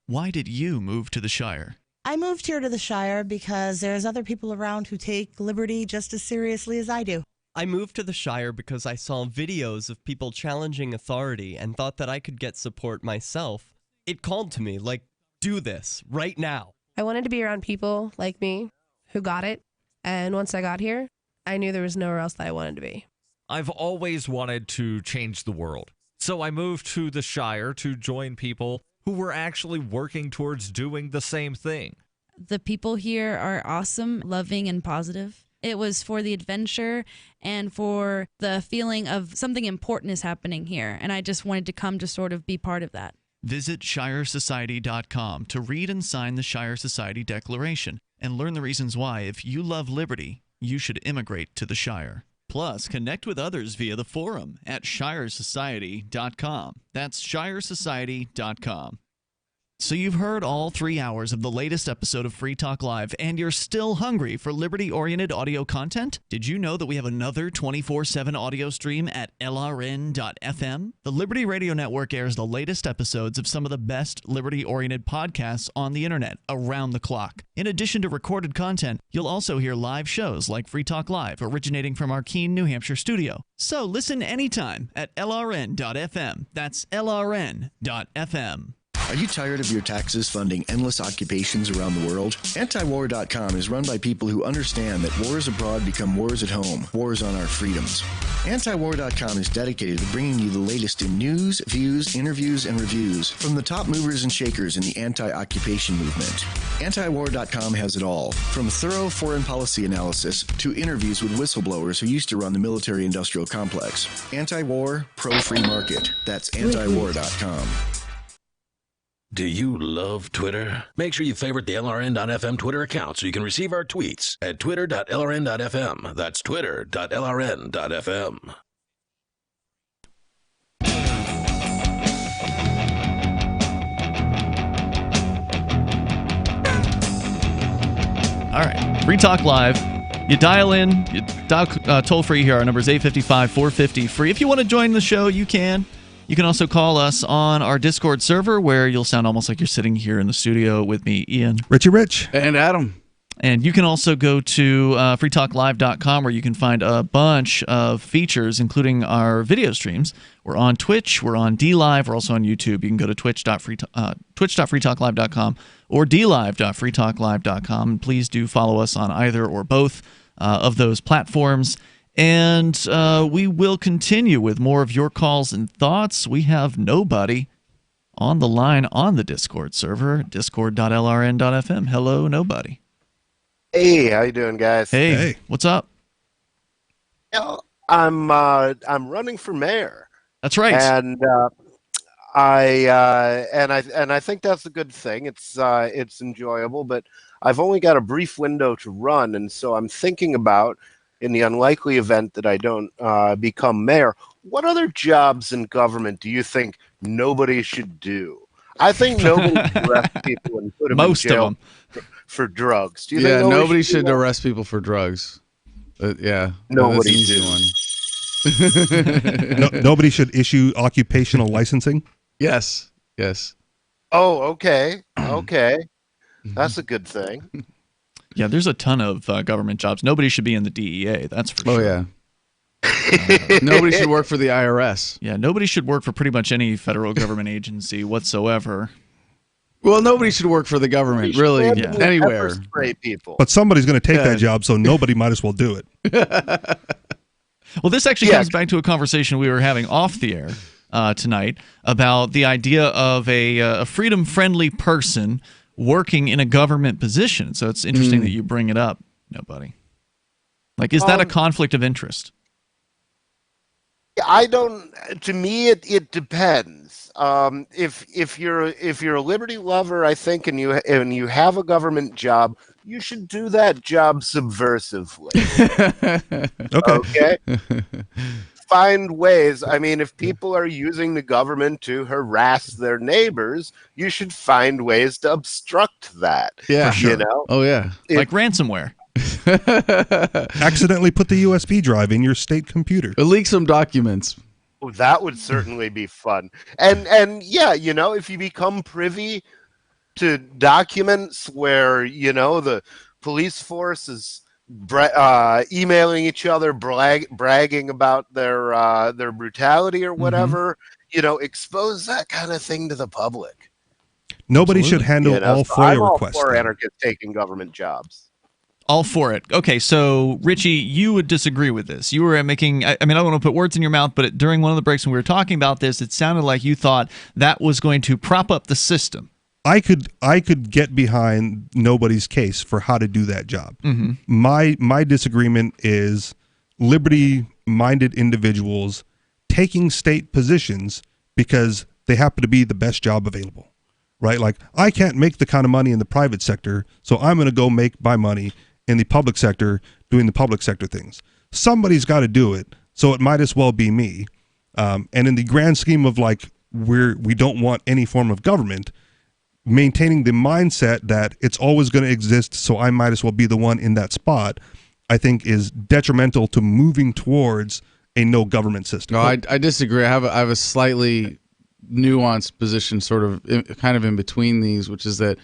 Why did you move to the Shire? I moved here to the Shire because there's other people around who take liberty just as seriously as I do. I moved to the Shire because I saw videos of people challenging authority and thought that I could get support myself. It called to me, like, do this, right now. I wanted to be around people like me who got it, and once I got here, I knew there was nowhere else that I wanted to be. I've always wanted to change the world, so I moved to the Shire to join people who were actually working towards doing the same thing. The people here are awesome, loving, and positive. It was for the adventure and for the feeling of something important is happening here, and I just wanted to come to sort of be part of that. Visit ShireSociety.com to read and sign the Shire Society Declaration and learn the reasons why, if you love liberty, you should immigrate to the Shire. Plus, connect with others via the forum at ShireSociety.com. That's ShireSociety.com. So you've heard all 3 hours of the latest episode of Free Talk Live, and you're still hungry for liberty-oriented audio content? Did you know that we have another 24/7 audio stream at LRN.FM? The Liberty Radio Network airs the latest episodes of some of the best liberty-oriented podcasts on the internet around the clock. In addition to recorded content, you'll also hear live shows like Free Talk Live, originating from our Keene, New Hampshire studio. So listen anytime at LRN.FM. That's LRN.FM. Are you tired of your taxes funding endless occupations around the world? Antiwar.com is run by people who understand that wars abroad become wars at home, wars on our freedoms. Antiwar.com is dedicated to bringing you the latest in news, views, interviews, and reviews from the top movers and shakers in the anti-occupation movement. Antiwar.com has it all, from thorough foreign policy analysis to interviews with whistleblowers who used to run the military-industrial complex. Anti-war, pro-free market. That's antiwar.com. Do you love Twitter? Make sure you favorite the LRN.FM Twitter account so you can receive our tweets at twitter.lrn.fm. That's twitter.lrn.fm. All right, Free Talk Live. You dial in, you dial toll free here. Our number is 855-450-FREE. If you want to join the show, you can. You can also call us on our Discord server, where you'll sound almost like you're sitting here in the studio with me, Ian. Richie Rich. And Adam. And you can also go to freetalklive.com, where you can find a bunch of features, including our video streams. We're on Twitch, we're on DLive, we're also on YouTube. You can go to twitch.freetalklive.com or dlive.freetalklive.com. And please do follow us on either or both of those platforms. And we will continue with more of your calls and thoughts. We have nobody on the line on the Discord server, discord.lrn.fm. Hello, nobody. Hey, how you doing, guys? Hey, what's up? I'm running for mayor. That's right. And I think that's a good thing. It's enjoyable, but I've only got a brief window to run, and so I'm thinking about, in the unlikely event that I don't become mayor, what other jobs in government do you think nobody should do? I think nobody should arrest people and put them in jail for drugs. Do you think nobody should arrest people for drugs? Nobody should. Nobody should issue occupational licensing. Yes. Oh, okay. That's a good thing. Yeah, there's a ton of government jobs. Nobody should be in the DEA, that's for sure. Oh, yeah. Nobody should work for the IRS. Yeah, nobody should work for pretty much any federal government agency whatsoever. Well, nobody should work for the government, really, anywhere. People. But somebody's going to take that job, so nobody might as well do it. Well, this actually comes back to a conversation we were having off the air tonight about the idea of a freedom-friendly person working in a government position. So it's interesting that you bring it up, nobody. Like, is that a conflict of interest? I don't. To me, it depends. If you're a liberty lover, I think, and you have a government job, you should do that job subversively. Okay. Find ways. I mean, if people are using the government to harass their neighbors, you should find ways to obstruct that. Yeah, for sure. You know? Oh yeah, like ransomware. Accidentally put the USB drive in your state computer. Leak some documents. Oh, that would certainly be fun. And yeah, if you become privy to documents where the police force is emailing each other, bragging about their brutality or whatever, expose that kind of thing to the public. Nobody should handle all FOIA requests. I'm all for anarchists taking government jobs. All for it. Okay, so Richie, you would disagree with this. You were making, I don't want to put words in your mouth, but during one of the breaks when we were talking about this, it sounded like you thought that was going to prop up the system. I could get behind nobody's case for how to do that job. Mm-hmm. My disagreement is liberty-minded individuals taking state positions because they happen to be the best job available, right? Like, I can't make the kind of money in the private sector, so I'm going to go make my money in the public sector doing the public sector things. Somebody's got to do it, so it might as well be me. And in the grand scheme of we don't want any form of government, maintaining the mindset that it's always going to exist, so I might as well be the one in that spot, I think is detrimental to moving towards a no government system. No, I disagree. I have a slightly nuanced position, sort of kind of in between these, which is that,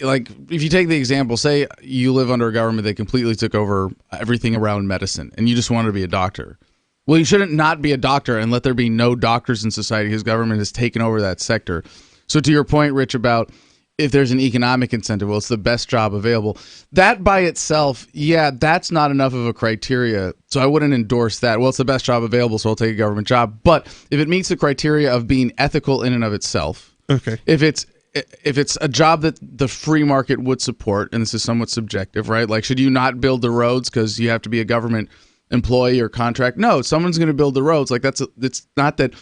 like, if you take the example, say you live under a government that completely took over everything around medicine, and you just wanted to be a doctor. Well, you shouldn't not be a doctor and let there be no doctors in society because government has taken over that sector. So to your point, Rich, about if there's an economic incentive, well, it's the best job available. That by itself, that's not enough of a criteria. So I wouldn't endorse that. Well, it's the best job available, so I'll take a government job. But if it meets the criteria of being ethical in and of itself, okay. If it's a job that the free market would support, and this is somewhat subjective, right? Like, should you not build the roads because you have to be a government employee or contract? No, someone's going to build the roads. Like, it's not that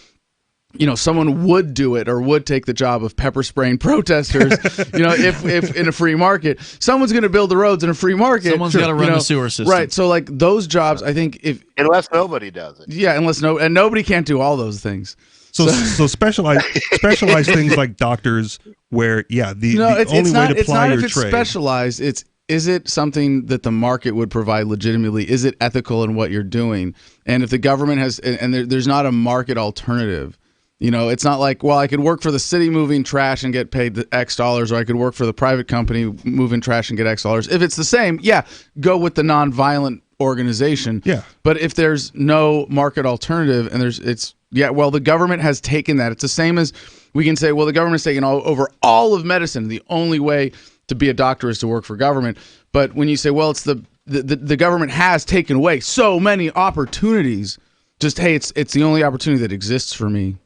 someone would do it or would take the job of pepper spraying protesters, if in a free market, someone's going to build the roads in a free market. Someone's got to run the sewer system. Right. So like those jobs, I think unless nobody does it. Yeah. And nobody can't do all those things. So specialized things like doctors where, the only way to apply your trade. It's specialized. Is it something that the market would provide legitimately? Is it ethical in what you're doing? And if the government has, and there's not a market alternative, You know, it's not like, well, I could work for the city moving trash and get paid the X dollars, or I could work for the private company moving trash and get X dollars. If it's the same, yeah, go with the nonviolent organization. Yeah. But if there's no market alternative and well, the government has taken that. It's the same as we can say, well, the government's taken over all of medicine. The only way to be a doctor is to work for government. But when you say, well, it's the government has taken away so many opportunities, just, hey, it's the only opportunity that exists for me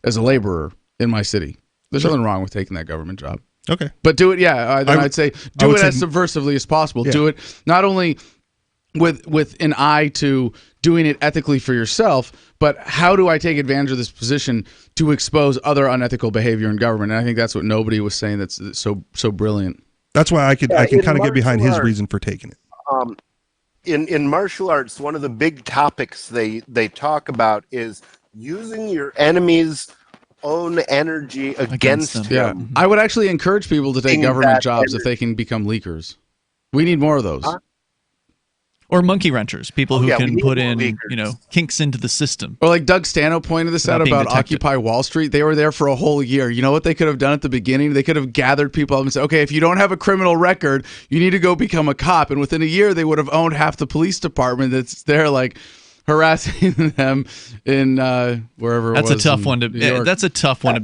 as a laborer in my city. There's nothing wrong with taking that government job. Okay. But do it, I'd say do it as subversively as possible. Yeah. Do it not only with an eye to doing it ethically for yourself, but how do I take advantage of this position to expose other unethical behavior in government? And I think that's what nobody was saying that's so brilliant. That's why I can kind of get behind his reason for taking it. In martial arts, one of the big topics they talk about is using your enemy's own energy against him. Yeah. I would actually encourage people to take government jobs if they can become leakers. We need more of those. Or monkey wrenchers, people who can put in, kinks into the system. Or like Doug Stano pointed this out about Occupy Wall Street. They were there for a whole year. You know what they could have done at the beginning? They could have gathered people up and said, okay, if you don't have a criminal record, you need to go become a cop. And within a year, they would have owned half the police department that's there, like, harassing them in wherever it was. That's a tough one to be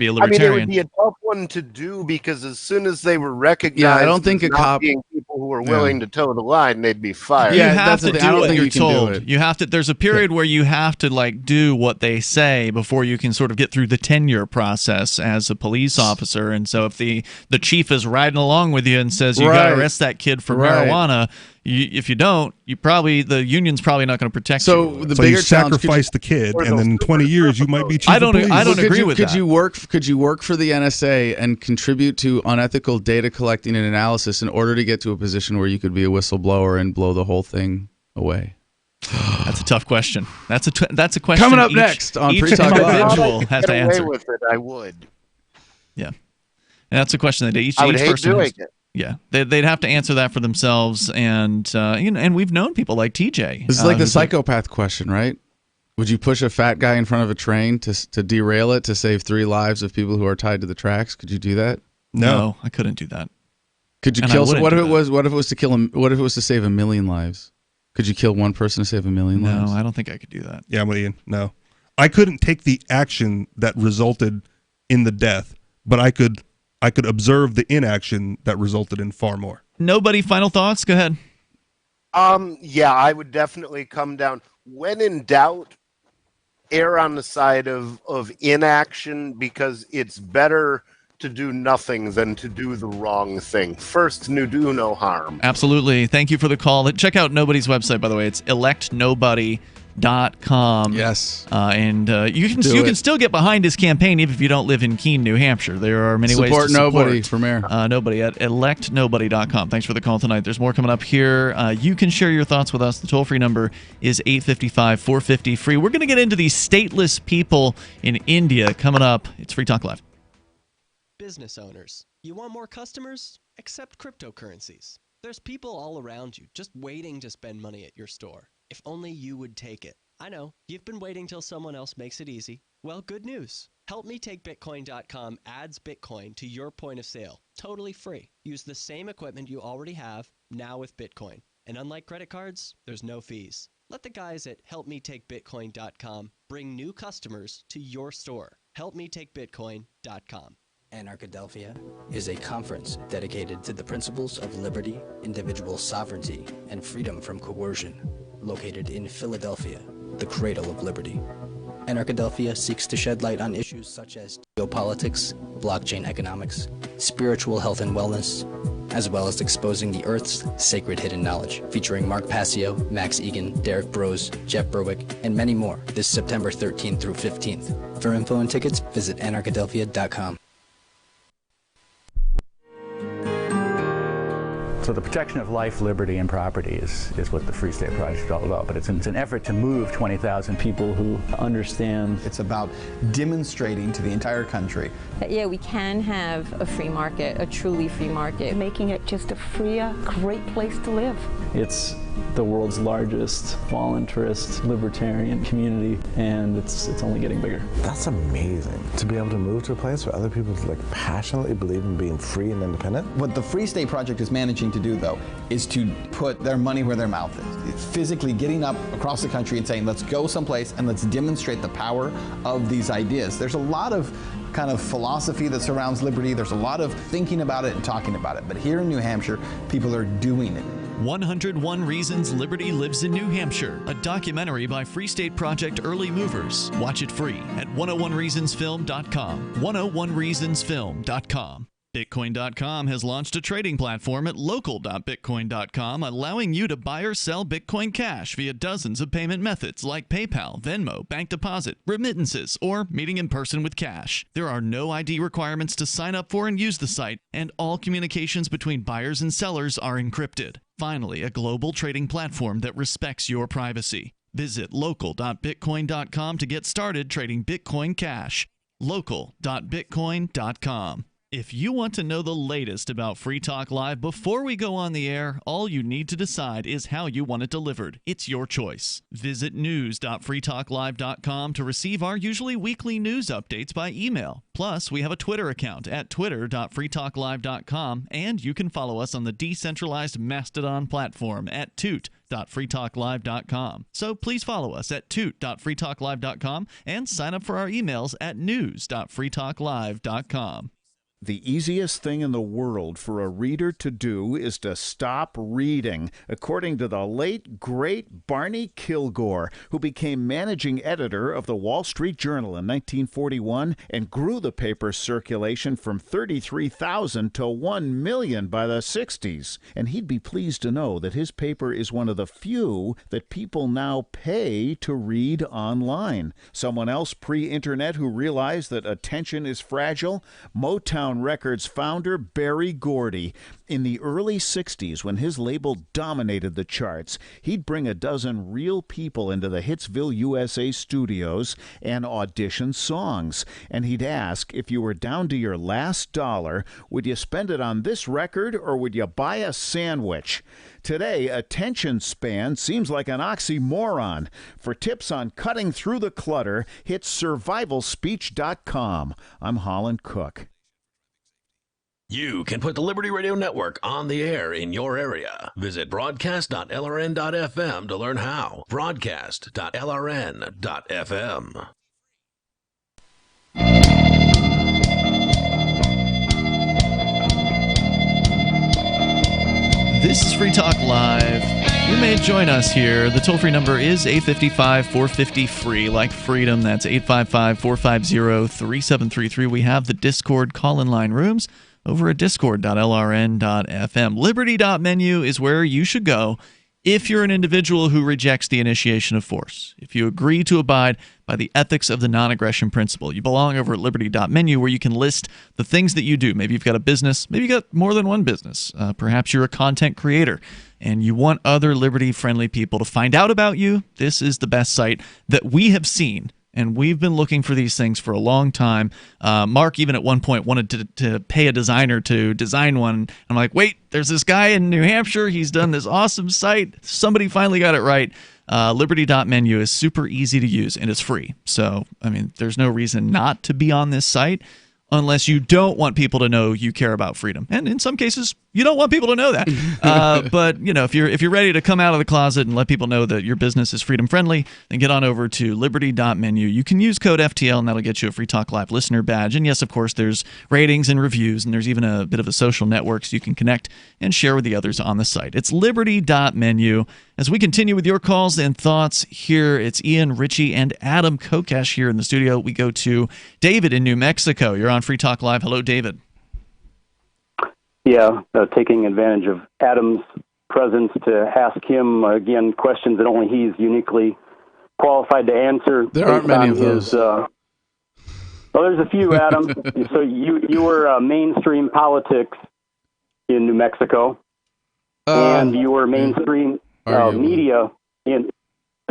a libertarian. It would be a tough one to do because as soon as they were recognized, I don't think a cop being people who were willing to toe the line, they'd be fired. You have to do what you're told. You have to. There's a period where you have to do what they say before you can sort of get through the tenure process as a police officer. And so if the chief is riding along with you and says you got to arrest that kid for marijuana. If you don't, the union's probably not going to protect you. So you sacrifice the kid, and then in 20 years you might be chief of police. I don't agree with that. Could you work for the NSA and contribute to unethical data collecting and analysis in order to get to a position where you could be a whistleblower and blow the whole thing away? That's a tough question. That's a question. Coming up next on each Pre-Talk individual has to answer. With it, I would. Yeah, and that's a question that each I would person hate doing it. Yeah, they'd have to answer that for themselves, and and we've known people like TJ. This is like the psychopath question, right? Would you push a fat guy in front of a train to derail it to save 3 lives of people who are tied to the tracks? Could you do that? No, I couldn't do that. Could you kill? What if it was to kill him? What if it was to save 1 million lives? Could you kill one person to save 1 million lives? No, I don't think I could do that. Yeah, I'm with Ian. No, I couldn't take the action that resulted in the death, but I could observe the inaction that resulted in far more. Nobody, final thoughts? Go ahead. Yeah, I would definitely come down. When in doubt, err on the side of inaction, because it's better to do nothing than to do the wrong thing. First, do no harm. Absolutely. Thank you for the call. Check out Nobody's website, by the way. It's electnobody.com. Yes. And you can still get behind his campaign even if you don't live in Keene, New Hampshire. There are many ways to support Nobody for mayor. Nobody at electnobody.com. Thanks for the call tonight. There's more coming up here. You can share your thoughts with us. The toll-free number is 855-450-FREE. We're going to get into these stateless people in India coming up. It's Free Talk Live. Business owners, you want more customers? Accept cryptocurrencies. There's people all around you just waiting to spend money at your store. If only you would take it. I know, you've been waiting till someone else makes it easy. Well, good news. HelpMeTakeBitcoin.com adds Bitcoin to your point of sale, totally free. Use the same equipment you already have, now with Bitcoin. And unlike credit cards, there's no fees. Let the guys at HelpMeTakeBitcoin.com bring new customers to your store. HelpMeTakeBitcoin.com. Anarchadelphia is a conference dedicated to the principles of liberty, individual sovereignty, and freedom from coercion, located in Philadelphia, the cradle of liberty. Anarchadelphia seeks to shed light on issues such as geopolitics, blockchain economics, spiritual health and wellness, as well as exposing the Earth's sacred hidden knowledge, featuring Mark Passio, Max Egan, Derek Brose, Jeff Berwick, and many more this September 13th through 15th. For info and tickets, visit anarchadelphia.com. So the protection of life, liberty, and property is what the Free State Project is all about. But it's an effort to move 20,000 people who understand. It's about demonstrating to the entire country that, yeah, we can have a free market, a truly free market. Making it just a freer, great place to live. It's the world's largest voluntarist libertarian community, and it's only getting bigger. That's amazing, to be able to move to a place where other people like passionately believe in being free and independent. What the Free State Project is managing to do, though, is to put their money where their mouth is. It's physically getting up across the country and saying, let's go someplace and let's demonstrate the power of these ideas. There's a lot of kind of philosophy that surrounds liberty. There's a lot of thinking about it and talking about it. But here in New Hampshire, people are doing it. 101 Reasons Liberty Lives in New Hampshire, a documentary by Free State Project Early Movers. Watch it free at 101reasonsfilm.com. 101reasonsfilm.com. Bitcoin.com has launched a trading platform at local.bitcoin.com, allowing you to buy or sell Bitcoin Cash via dozens of payment methods like PayPal, Venmo, bank deposit, remittances, or meeting in person with cash. There are no ID requirements to sign up for and use the site, and all communications between buyers and sellers are encrypted. Finally, a global trading platform that respects your privacy. Visit local.bitcoin.com to get started trading Bitcoin Cash. local.bitcoin.com. If you want to know the latest about Free Talk Live before we go on the air, all you need to decide is how you want it delivered. It's your choice. Visit news.freetalklive.com to receive our usually weekly news updates by email. Plus, we have a Twitter account at twitter.freetalklive.com, and you can follow us on the decentralized Mastodon platform at toot.freetalklive.com. So please follow us at toot.freetalklive.com and sign up for our emails at news.freetalklive.com. The easiest thing in the world for a reader to do is to stop reading, according to the late, great Barney Kilgore, who became managing editor of the Wall Street Journal in 1941 and grew the paper's circulation from 33,000 to 1 million by the 60s. And he'd be pleased to know that his paper is one of the few that people now pay to read online. Someone else pre-internet who realized that attention is fragile? Motown Records founder Berry Gordy. In the early 60s, when his label dominated the charts, he'd bring a dozen real people into the Hitsville, USA studios and audition songs. And he'd ask, if you were down to your last dollar, would you spend it on this record or would you buy a sandwich? Today, attention span seems like an oxymoron. For tips on cutting through the clutter, hit survivalspeech.com. I'm Holland Cook. You can put the Liberty Radio Network on the air in your area. Visit broadcast.lrn.fm to learn how. Broadcast.lrn.fm. This is Free Talk Live. You may join us here. The toll-free number is 855-450-FREE, like freedom. That's 855-450-3733. We have the Discord call-in line rooms over at discord.lrn.fm. Liberty.menu is where you should go if you're an individual who rejects the initiation of force. If you agree to abide by the ethics of the non-aggression principle, you belong over at liberty.menu, where you can list the things that you do. Maybe you've got a business. Maybe you've got more than one business. Perhaps you're a content creator and you want other liberty-friendly people to find out about you. This is the best site that we have seen. And we've been looking for these things for a long time. Mark even at one point wanted to pay a designer to design one. I'm like, wait, there's this guy in New Hampshire. He's done this awesome site. Somebody finally got it right. Liberty.menu is super easy to use, and it's free. So, I mean, there's no reason not to be on this site unless you don't want people to know you care about freedom. And in some cases, you don't want people to know that. But, you know, if you're ready to come out of the closet and let people know that your business is freedom friendly, then get on over to liberty.menu. You can use code FTL, and that'll get you a Free Talk Live listener badge. And yes, of course, there's ratings and reviews, and there's even a bit of a social network so you can connect and share with the others on the site. It's liberty.menu. As we continue with your calls and thoughts here, it's Ian, Richie, and Adam Kokesh here in the studio. We go to David in New Mexico. You're on Free Talk Live. Hello, David. Yeah, taking advantage of Adam's presence to ask him, again, questions that only he's uniquely qualified to answer. There aren't many of those. Well, there's a few, Adam. So you were mainstream politics in New Mexico, and you were mainstream media in...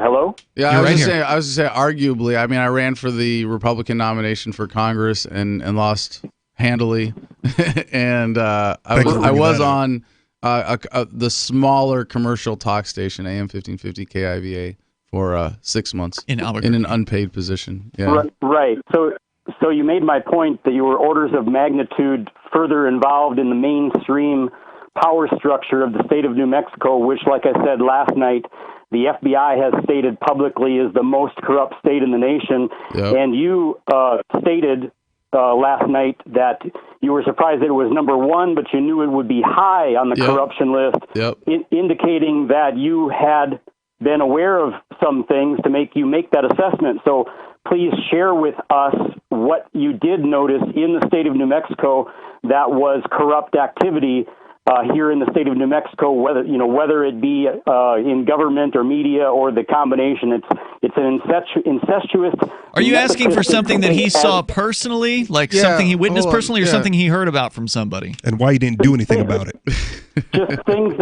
Hello? Yeah, I was just saying, arguably, I mean, I ran for the Republican nomination for Congress and lost handily. And I was on the smaller commercial talk station, AM 1550 KIVA, for 6 months in an unpaid position. Yeah. Right. So you made my point that you were orders of magnitude further involved in the mainstream power structure of the state of New Mexico, which, like I said last night, the FBI has stated publicly is the most corrupt state in the nation. Yep. And you stated last night that you were surprised that it was number one, but you knew it would be high on the corruption list, indicating that you had been aware of some things to make you make that assessment. So please share with us what you did notice in the state of New Mexico that was corrupt activity here in the state of New Mexico, whether it be in government or media or the combination. It's an incestuous. Are you asking for something that he saw personally, like something he witnessed personally, or something he heard about from somebody? And why he didn't do anything about it? Just things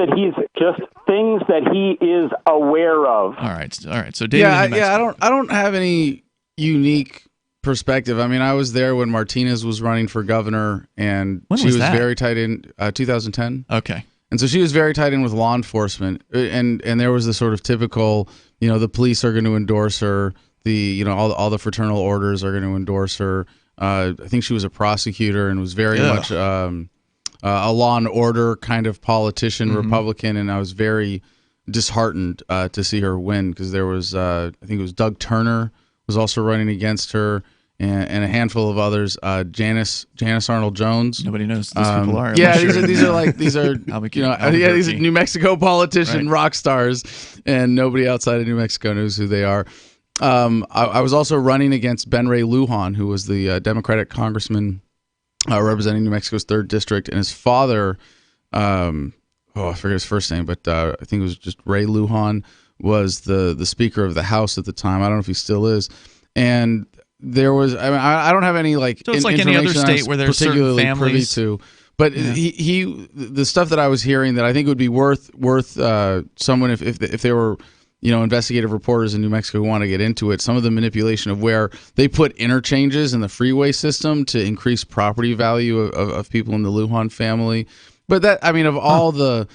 that he is aware of. All right. So David, I don't have any unique perspective. I mean, I was there when Martinez was running for governor, and she was very tight in 2010. Okay. And so she was very tight in with law enforcement, and there was the sort of typical, the police are going to endorse her, all the fraternal orders are going to endorse her. I think she was a prosecutor and was very much a law and order kind of politician, Republican, and I was very disheartened to see her win, because there was I think it was Doug Turner was also running against her, and a handful of others. Janice Arnold Jones. Nobody knows who these people are. Yeah, these are New Mexico politician rock stars, and nobody outside of New Mexico knows who they are. I was also running against Ben Ray Lujan, who was the Democratic congressman representing New Mexico's 3rd district, and his father, I forget his first name, but I think it was just Ray Lujan, was the Speaker of the House at the time. I don't know if he still is. And there was, I don't have any so it's like any other state where there's certain families to, but the stuff that I was hearing that I think would be worth someone if they were investigative reporters in New Mexico who want to get into it, some of the manipulation of where they put interchanges in the freeway system to increase property value of people in the Lujan family. But that, of all the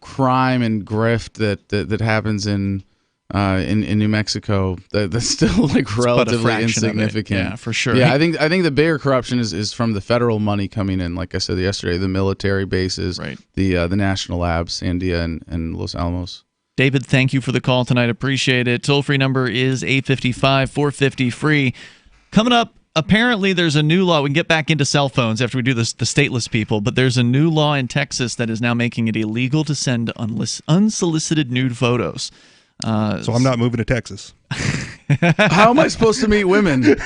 crime and grift that happens in New Mexico, that's still like relatively insignificant. Yeah, for sure. Yeah, I think the bigger corruption is from the federal money coming in. Like I said yesterday, the military bases, the national labs, Sandia and Los Alamos. David, thank you for the call tonight. Appreciate it. Toll-free number is 855-450-FREE. Coming up, apparently there's a new law. We can get back into cell phones after we do this, the stateless people, but there's a new law in Texas that is now making it illegal to send unsolicited nude photos. So I'm not moving to Texas. How am I supposed to meet women? What?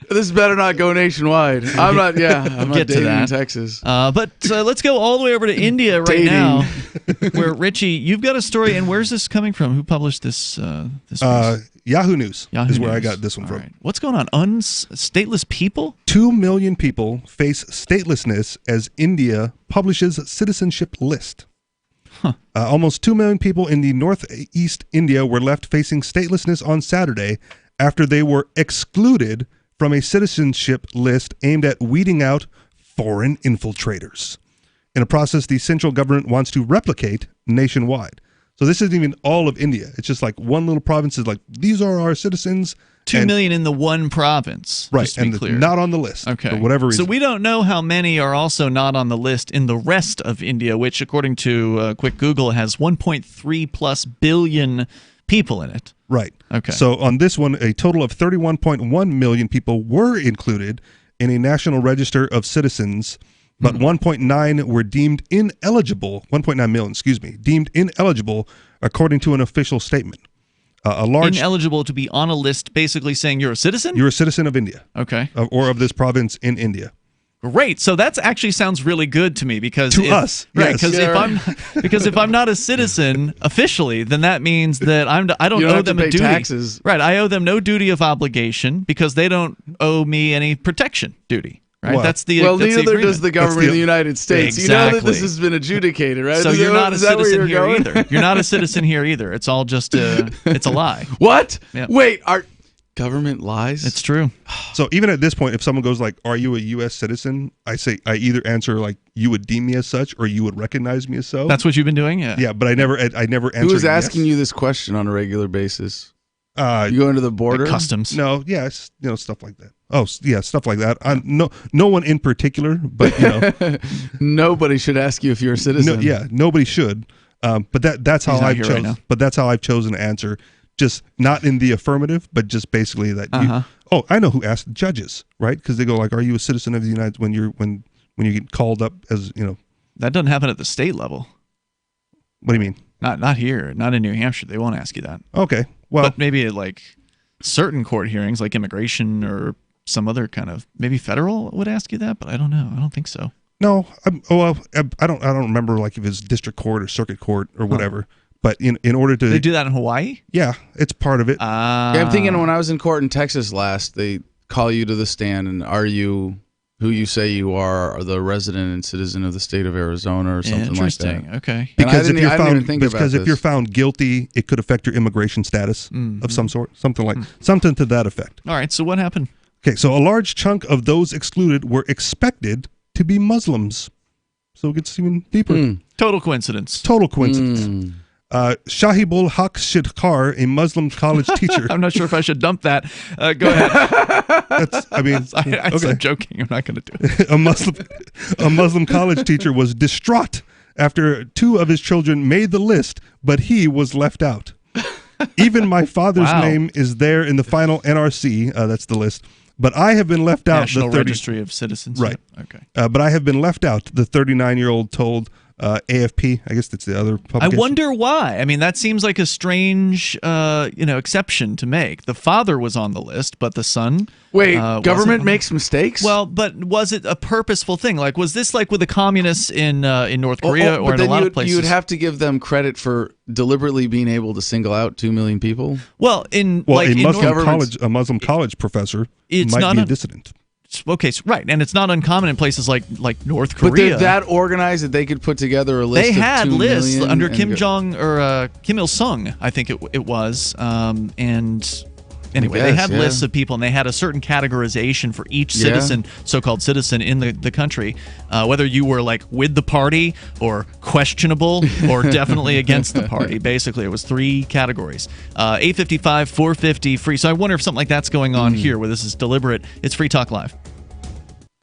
This better not go nationwide. I'm not dating in Texas. But let's go all the way over to India now, where Richie, you've got a story, and where's this coming from? Who published this? Yahoo News is where I got this one from. Right. What's going on? Stateless people? 2 million people face statelessness as India publishes citizenship list. Almost 2 million people in the northeast India were left facing statelessness on Saturday after they were excluded from a citizenship list aimed at weeding out foreign infiltrators, in a process the central government wants to replicate nationwide. So this isn't even all of India. It's just like one little province is like, these are our citizens. 2 million in the one province. Right, and not on the list for whatever reason. So we don't know how many are also not on the list in the rest of India, which according to quick Google has 1.3 plus billion people in it. Right. Okay. So on this one, a total of 31.1 million people were included in a national register of citizens, but 1.9 were deemed ineligible, 1.9 million, deemed ineligible according to an official statement. Ineligible to be on a list, basically saying you're a citizen? You're a citizen of India. Okay. Or of this province in India. Great. So that actually sounds really good to me because us, right? Because if I'm not a citizen officially, then that means that I don't owe them a duty. Taxes. Right. I owe them no duty of obligation because they don't owe me any protection duty. Right. What? That's the neither does the government of the United States. Exactly. You know that this has been adjudicated, right? So you're not a citizen here either. You're not a citizen here either. It's all just it's a lie. What? Yeah. Wait, Government lies? It's true. So even at this point, if someone goes like, "Are you a U.S. citizen?" I either answer like, "You would deem me as such," or "You would recognize me as so." That's what you've been doing, yeah. Yeah, but I never answered. Who was asking you this question on a regular basis? You go into the border, like customs. No, yeah, stuff like that. Oh, yeah, stuff like that. No one in particular, but nobody should ask you if you're a citizen. No, yeah, nobody should. But that's how I've chosen. Right, but that's how I've chosen to answer. Just not in the affirmative, but just basically that. I know who asked judges, right? Because they go like, "Are you a citizen of the United?" When you get called up as That doesn't happen at the state level. What do you mean? Not here. Not in New Hampshire. They won't ask you that. Okay. Well, but maybe at like certain court hearings, like immigration or some other kind of maybe federal would ask you that, but I don't know. I don't think so. No. I don't remember like if it's district court or circuit court or whatever. But in order to... They do that in Hawaii? Yeah, it's part of it. Yeah, I'm thinking when I was in court in Texas last, they call you to the stand and are you who you say you are the resident and citizen of the state of Arizona or something like that. Interesting, okay. Because if you're found guilty, it could affect your immigration status of some sort. Something to that effect. All right, so what happened? Okay, so a large chunk of those excluded were expected to be Muslims. So it gets even deeper. Total coincidence. Shahibul Haq Shidkar, a Muslim college teacher. I'm not sure if I should dump that. Go ahead. I'm joking. I'm not going to do it. A Muslim college teacher was distraught after 2 of his children made the list, but he was left out. Even my father's name is there in the final NRC. That's the list. But I have been left out. National Registry of Citizens. Right. Okay. But I have been left out, the 39-year-old told AFP. I guess that's the other publication. I wonder why. I mean, that seems like a strange, exception to make. The father was on the list, but the son. Wait, government makes mistakes? Well, but was it a purposeful thing? Like, was this like with the communists in North Korea or in a lot of places? You would have to give them credit for deliberately being able to single out 2 million people. Well, a Muslim college professor might be a dissident. Okay, right, and it's not uncommon in places like North Korea. But they're that organized that they could put together a list. They of had 2 lists million under Kim Il Sung, I think it was, and anyway, they had lists of people, and they had a certain categorization for each citizen, so-called citizen in the country, whether you were like with the party or questionable or definitely against the party. Basically, it was 3 categories. 855 450 free. So I wonder if something like that's going on here, where this is deliberate. It's Free Talk Live.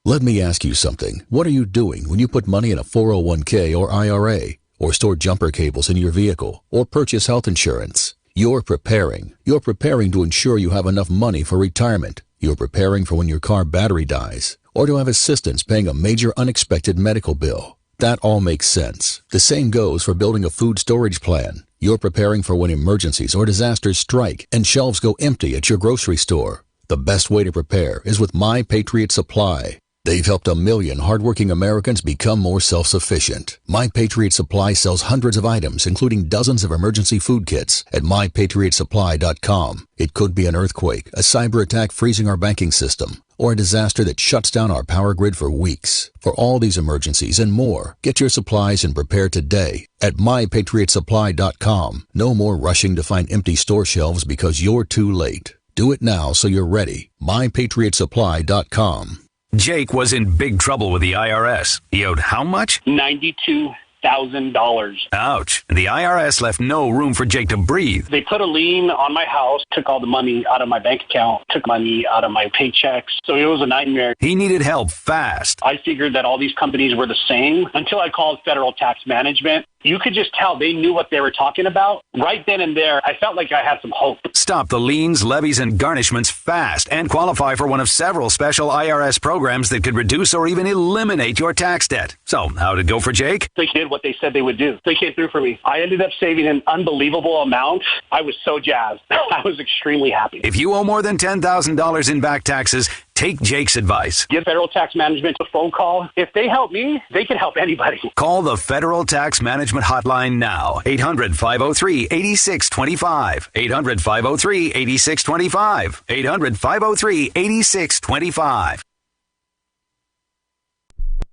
Let me ask you something. What are you doing when you put money in a 401k or IRA, or store jumper cables in your vehicle, or purchase health insurance? You're preparing. You're preparing to ensure you have enough money for retirement. You're preparing for when your car battery dies, or to have assistance paying a major unexpected medical bill. That all makes sense. The same goes for building a food storage plan. You're preparing for when emergencies or disasters strike and shelves go empty at your grocery store. The best way to prepare is with My Patriot Supply. They've helped 1 million hardworking Americans become more self-sufficient. My Patriot Supply sells hundreds of items, including dozens of emergency food kits at MyPatriotSupply.com. It could be an earthquake, a cyber attack freezing our banking system, or a disaster that shuts down our power grid for weeks. For all these emergencies and more, get your supplies and prepare today at MyPatriotSupply.com. No more rushing to find empty store shelves because you're too late. Do it now so you're ready. MyPatriotSupply.com. Jake was in big trouble with the IRS. He owed how much? $92,000. Ouch. The IRS left no room for Jake to breathe. They put a lien on my house, took all the money out of my bank account, took money out of my paychecks. So it was a nightmare. He needed help fast. I figured that all these companies were the same until I called Federal Tax Management. You could just tell they knew what they were talking about. Right then and there, I felt like I had some hope. Stop the liens, levies, and garnishments fast and qualify for one of several special IRS programs that could reduce or even eliminate your tax debt. So, how'd it go for Jake? They did what they said they would do. They came through for me. I ended up saving an unbelievable amount. I was so jazzed. I was extremely happy. If you owe more than $10,000 in back taxes, take Jake's advice. Give Federal Tax Management a phone call. If they help me, they can help anybody. Call the Federal Tax Management Hotline now. 800-503-8625. 800-503-8625. 800-503-8625.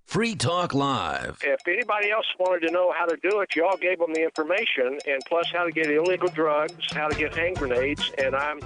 Free Talk Live. If anybody else wanted to know how to do it, y'all gave them the information, and plus how to get illegal drugs, how to get hand grenades, and I'm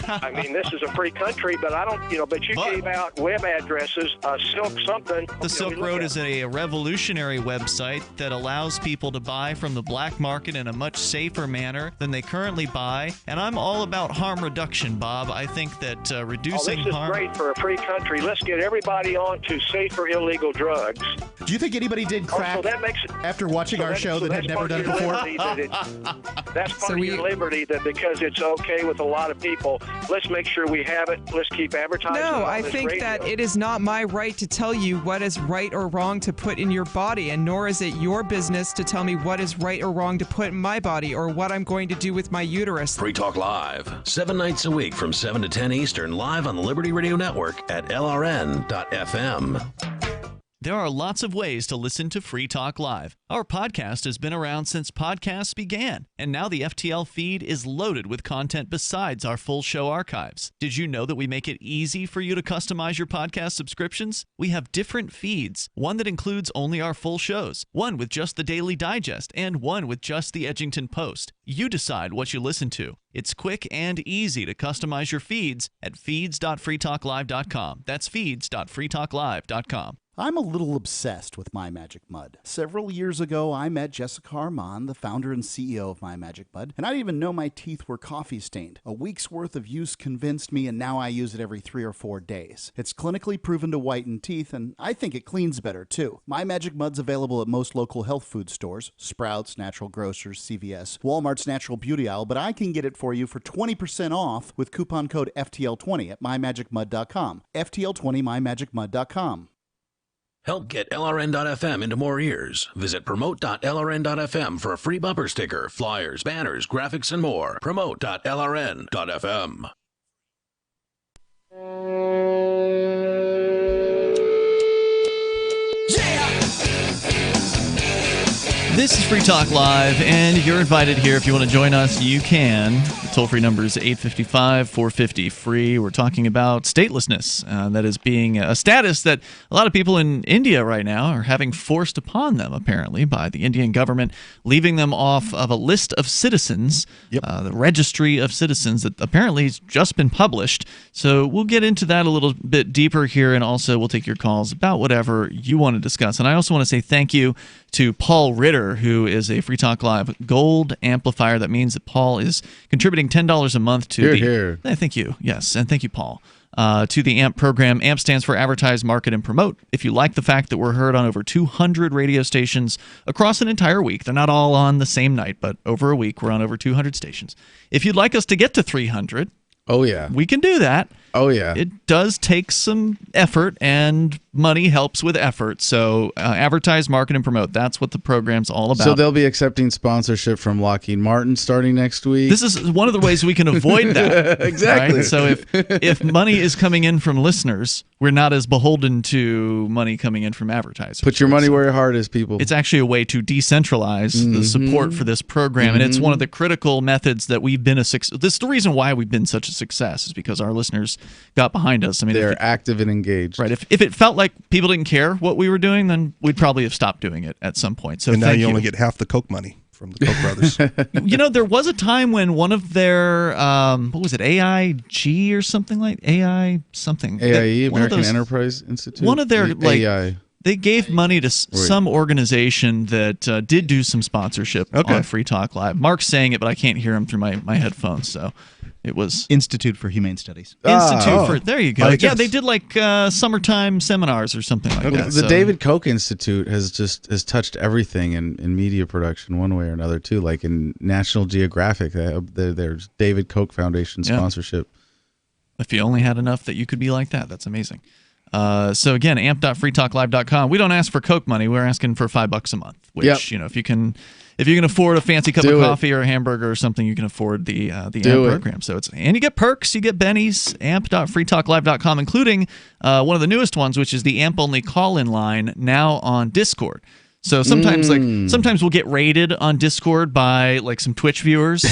I mean, this is a free country, but I don't, but you gave out web addresses, Silk something. The Silk Road is a revolutionary website that allows people to buy from the black market in a much safer manner than they currently buy. And I'm all about harm reduction, Bob. I think that reducing this is harm. great for a free country. Let's get everybody on to safer illegal drugs. Do you think anybody did crack after watching our show that had never done it before? That's part of your liberty, that because it's okay with a lot of people, let's make sure we have it. Let's keep advertising. No, on I this think radio. that it is not my right to tell you what is right or wrong to put in your body, and nor is it your business to tell me what is right or wrong to put in my body or what I'm going to do with my uterus. Free Talk Live, 7 nights a week from 7 to 10 Eastern, live on the Liberty Radio Network at LRN.FM. There are lots of ways to listen to Free Talk Live. Our podcast has been around since podcasts began, and now the FTL feed is loaded with content besides our full show archives. Did you know that we make it easy for you to customize your podcast subscriptions? We have different feeds, one that includes only our full shows, one with just the Daily Digest, and one with just the Edgington Post. You decide what you listen to. It's quick and easy to customize your feeds at feeds.freetalklive.com. That's feeds.freetalklive.com. I'm a little obsessed with My Magic Mud. Several years ago, I met Jessica Armand, the founder and CEO of My Magic Mud, and I didn't even know my teeth were coffee stained. A week's worth of use convinced me, and now I use it every 3 or 4 days. It's clinically proven to whiten teeth, and I think it cleans better, too. My Magic Mud's available at most local health food stores, Sprouts, Natural Grocers, CVS, Walmart's Natural Beauty Aisle, but I can get it for you for 20% off with coupon code FTL20 at mymagicmud.com. FTL20 mymagicmud.com. Help get LRN.FM into more ears. Visit promote.lrn.fm for a free bumper sticker, flyers, banners, graphics, and more. Promote.lrn.fm. This is Free Talk Live, and you're invited here. If you want to join us, you can. The toll-free number is 855-450-FREE. We're talking about statelessness. That is being a status that a lot of people in India right now are having forced upon them, apparently, by the Indian government, leaving them off of a list of citizens, the registry of citizens that apparently has just been published. So we'll get into that a little bit deeper here, and also we'll take your calls about whatever you want to discuss. And I also want to say thank you to Paul Ritter, who is a Free Talk Live Gold amplifier. That means that Paul is contributing $10 a month to Here. Thank you. Yes, and thank you, Paul. To the AMP program. AMP stands for Advertise, Market, and Promote. If you like the fact that we're heard on over 200 radio stations across an entire week, they're not all on the same night, but over a week, we're on over 200 stations. If you'd like us to get to 300, we can do that. It does take some effort, and money helps with effort. So advertise, market, and promote. That's what the program's all about. So they'll be accepting sponsorship from Lockheed Martin starting next week. This is one of the ways we can avoid that. Exactly. Right? So if money is coming in from listeners, we're not as beholden to money coming in from advertisers. Put your money where your heart is, people. It's actually a way to decentralize the support for this program, and it's one of the critical methods that we've been a success. This is the reason why we've been such a success, is because our listeners got behind us. I mean, they're active and engaged. Right. If it felt like people didn't care what we were doing, then we'd probably have stopped doing it at some point. So and now you only get half the Coke money from the Koch brothers. There was a time when one of their, what was it, AIG or something like AI something. AIE, American Enterprise Institute? One of their, AI. They gave money to some organization that did do some sponsorship on Free Talk Live. Mark's saying it, but I can't hear him through my headphones, so it was Institute for Humane Studies. There you go. Yeah, they did like summertime seminars or something like that. The David Koch Institute has touched everything in media production one way or another too. Like in National Geographic, there's David Koch Foundation sponsorship. If you only had enough that you could be like that, that's amazing. So again, amp.freetalklive.com. We don't ask for Coke money. We're asking for $5 a month. Which if you can afford a fancy cup of coffee or a hamburger or something, you can afford the AMP program. So and you get perks, you get bennies. Amp.freetalklive.com, including one of the newest ones, which is the AMP only call-in line now on Discord. So sometimes we'll get raided on Discord by like some Twitch viewers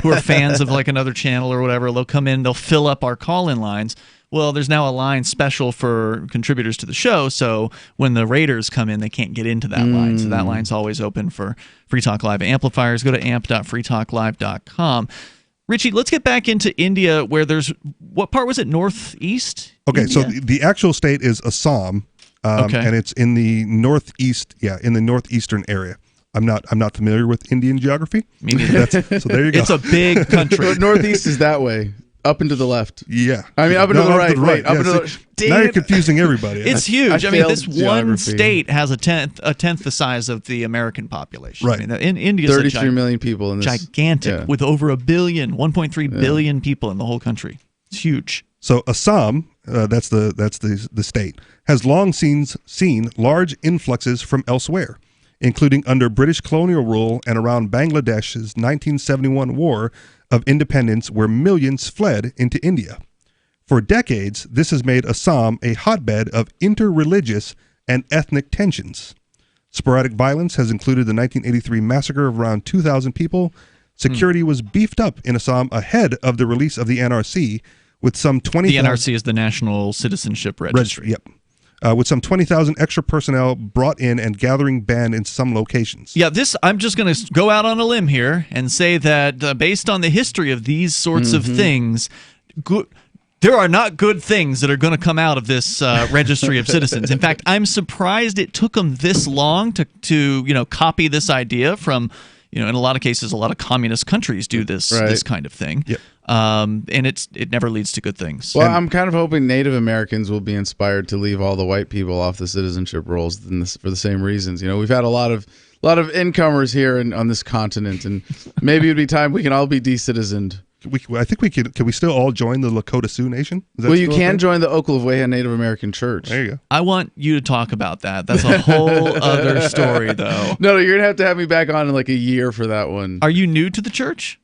who are fans of like another channel or whatever. They'll come in, they'll fill up our call-in lines. Well, there's now a line special for contributors to the show, so when the raiders come in, they can't get into that line. So that line's always open for Free Talk Live amplifiers. Go to amp.freetalklive.com. Richie, let's get back into India, where there's what part was it? Northeast? Okay, India? so the actual state is Assam, and it's in the northeast. Yeah, in the northeastern area. I'm not familiar with Indian geography. Me neither. So there you go. It's a big country. Northeast is that way. Up and to the left. Yeah. I mean, up and to the right. Wait, up and to the now you're confusing everybody. It's huge. I mean, this one geography. state has a tenth the size of the American population. Right. I mean, in India's 33 million people in this. gigantic, with over 1.3 billion people in the whole country. It's huge. So Assam, that's the state, has long seen large influxes from elsewhere, including under British colonial rule and around Bangladesh's 1971 war of independence, where millions fled into India. For decades, this has made Assam a hotbed of interreligious and ethnic tensions. Sporadic violence has included the 1983 massacre of around 2,000 people. Security was beefed up in Assam ahead of the release of the NRC, with some 20,000... The NRC is the National Citizenship Registry. Yep. With some 20,000 extra personnel brought in and gathering banned in some locations. Yeah, I'm just going to go out on a limb here and say that based on the history of these sorts of things, there are not good things that are going to come out of this registry of citizens. In fact, I'm surprised it took them this long to copy this idea from, in a lot of cases, a lot of communist countries do this kind of thing. Yep. And it never leads to good things. Well, I'm kind of hoping Native Americans will be inspired to leave all the white people off the citizenship rolls for the same reasons. We've had a lot of incomers here on this continent, and maybe it'd be time we can all be de-citizened. I think we could. Can we still all join the Lakota Sioux Nation? Well, you can join the Oklawaha Native American Church. There you go. I want you to talk about that. That's a whole other story, though. No, you're gonna have me back on in like a year for that one. Are you new to the church?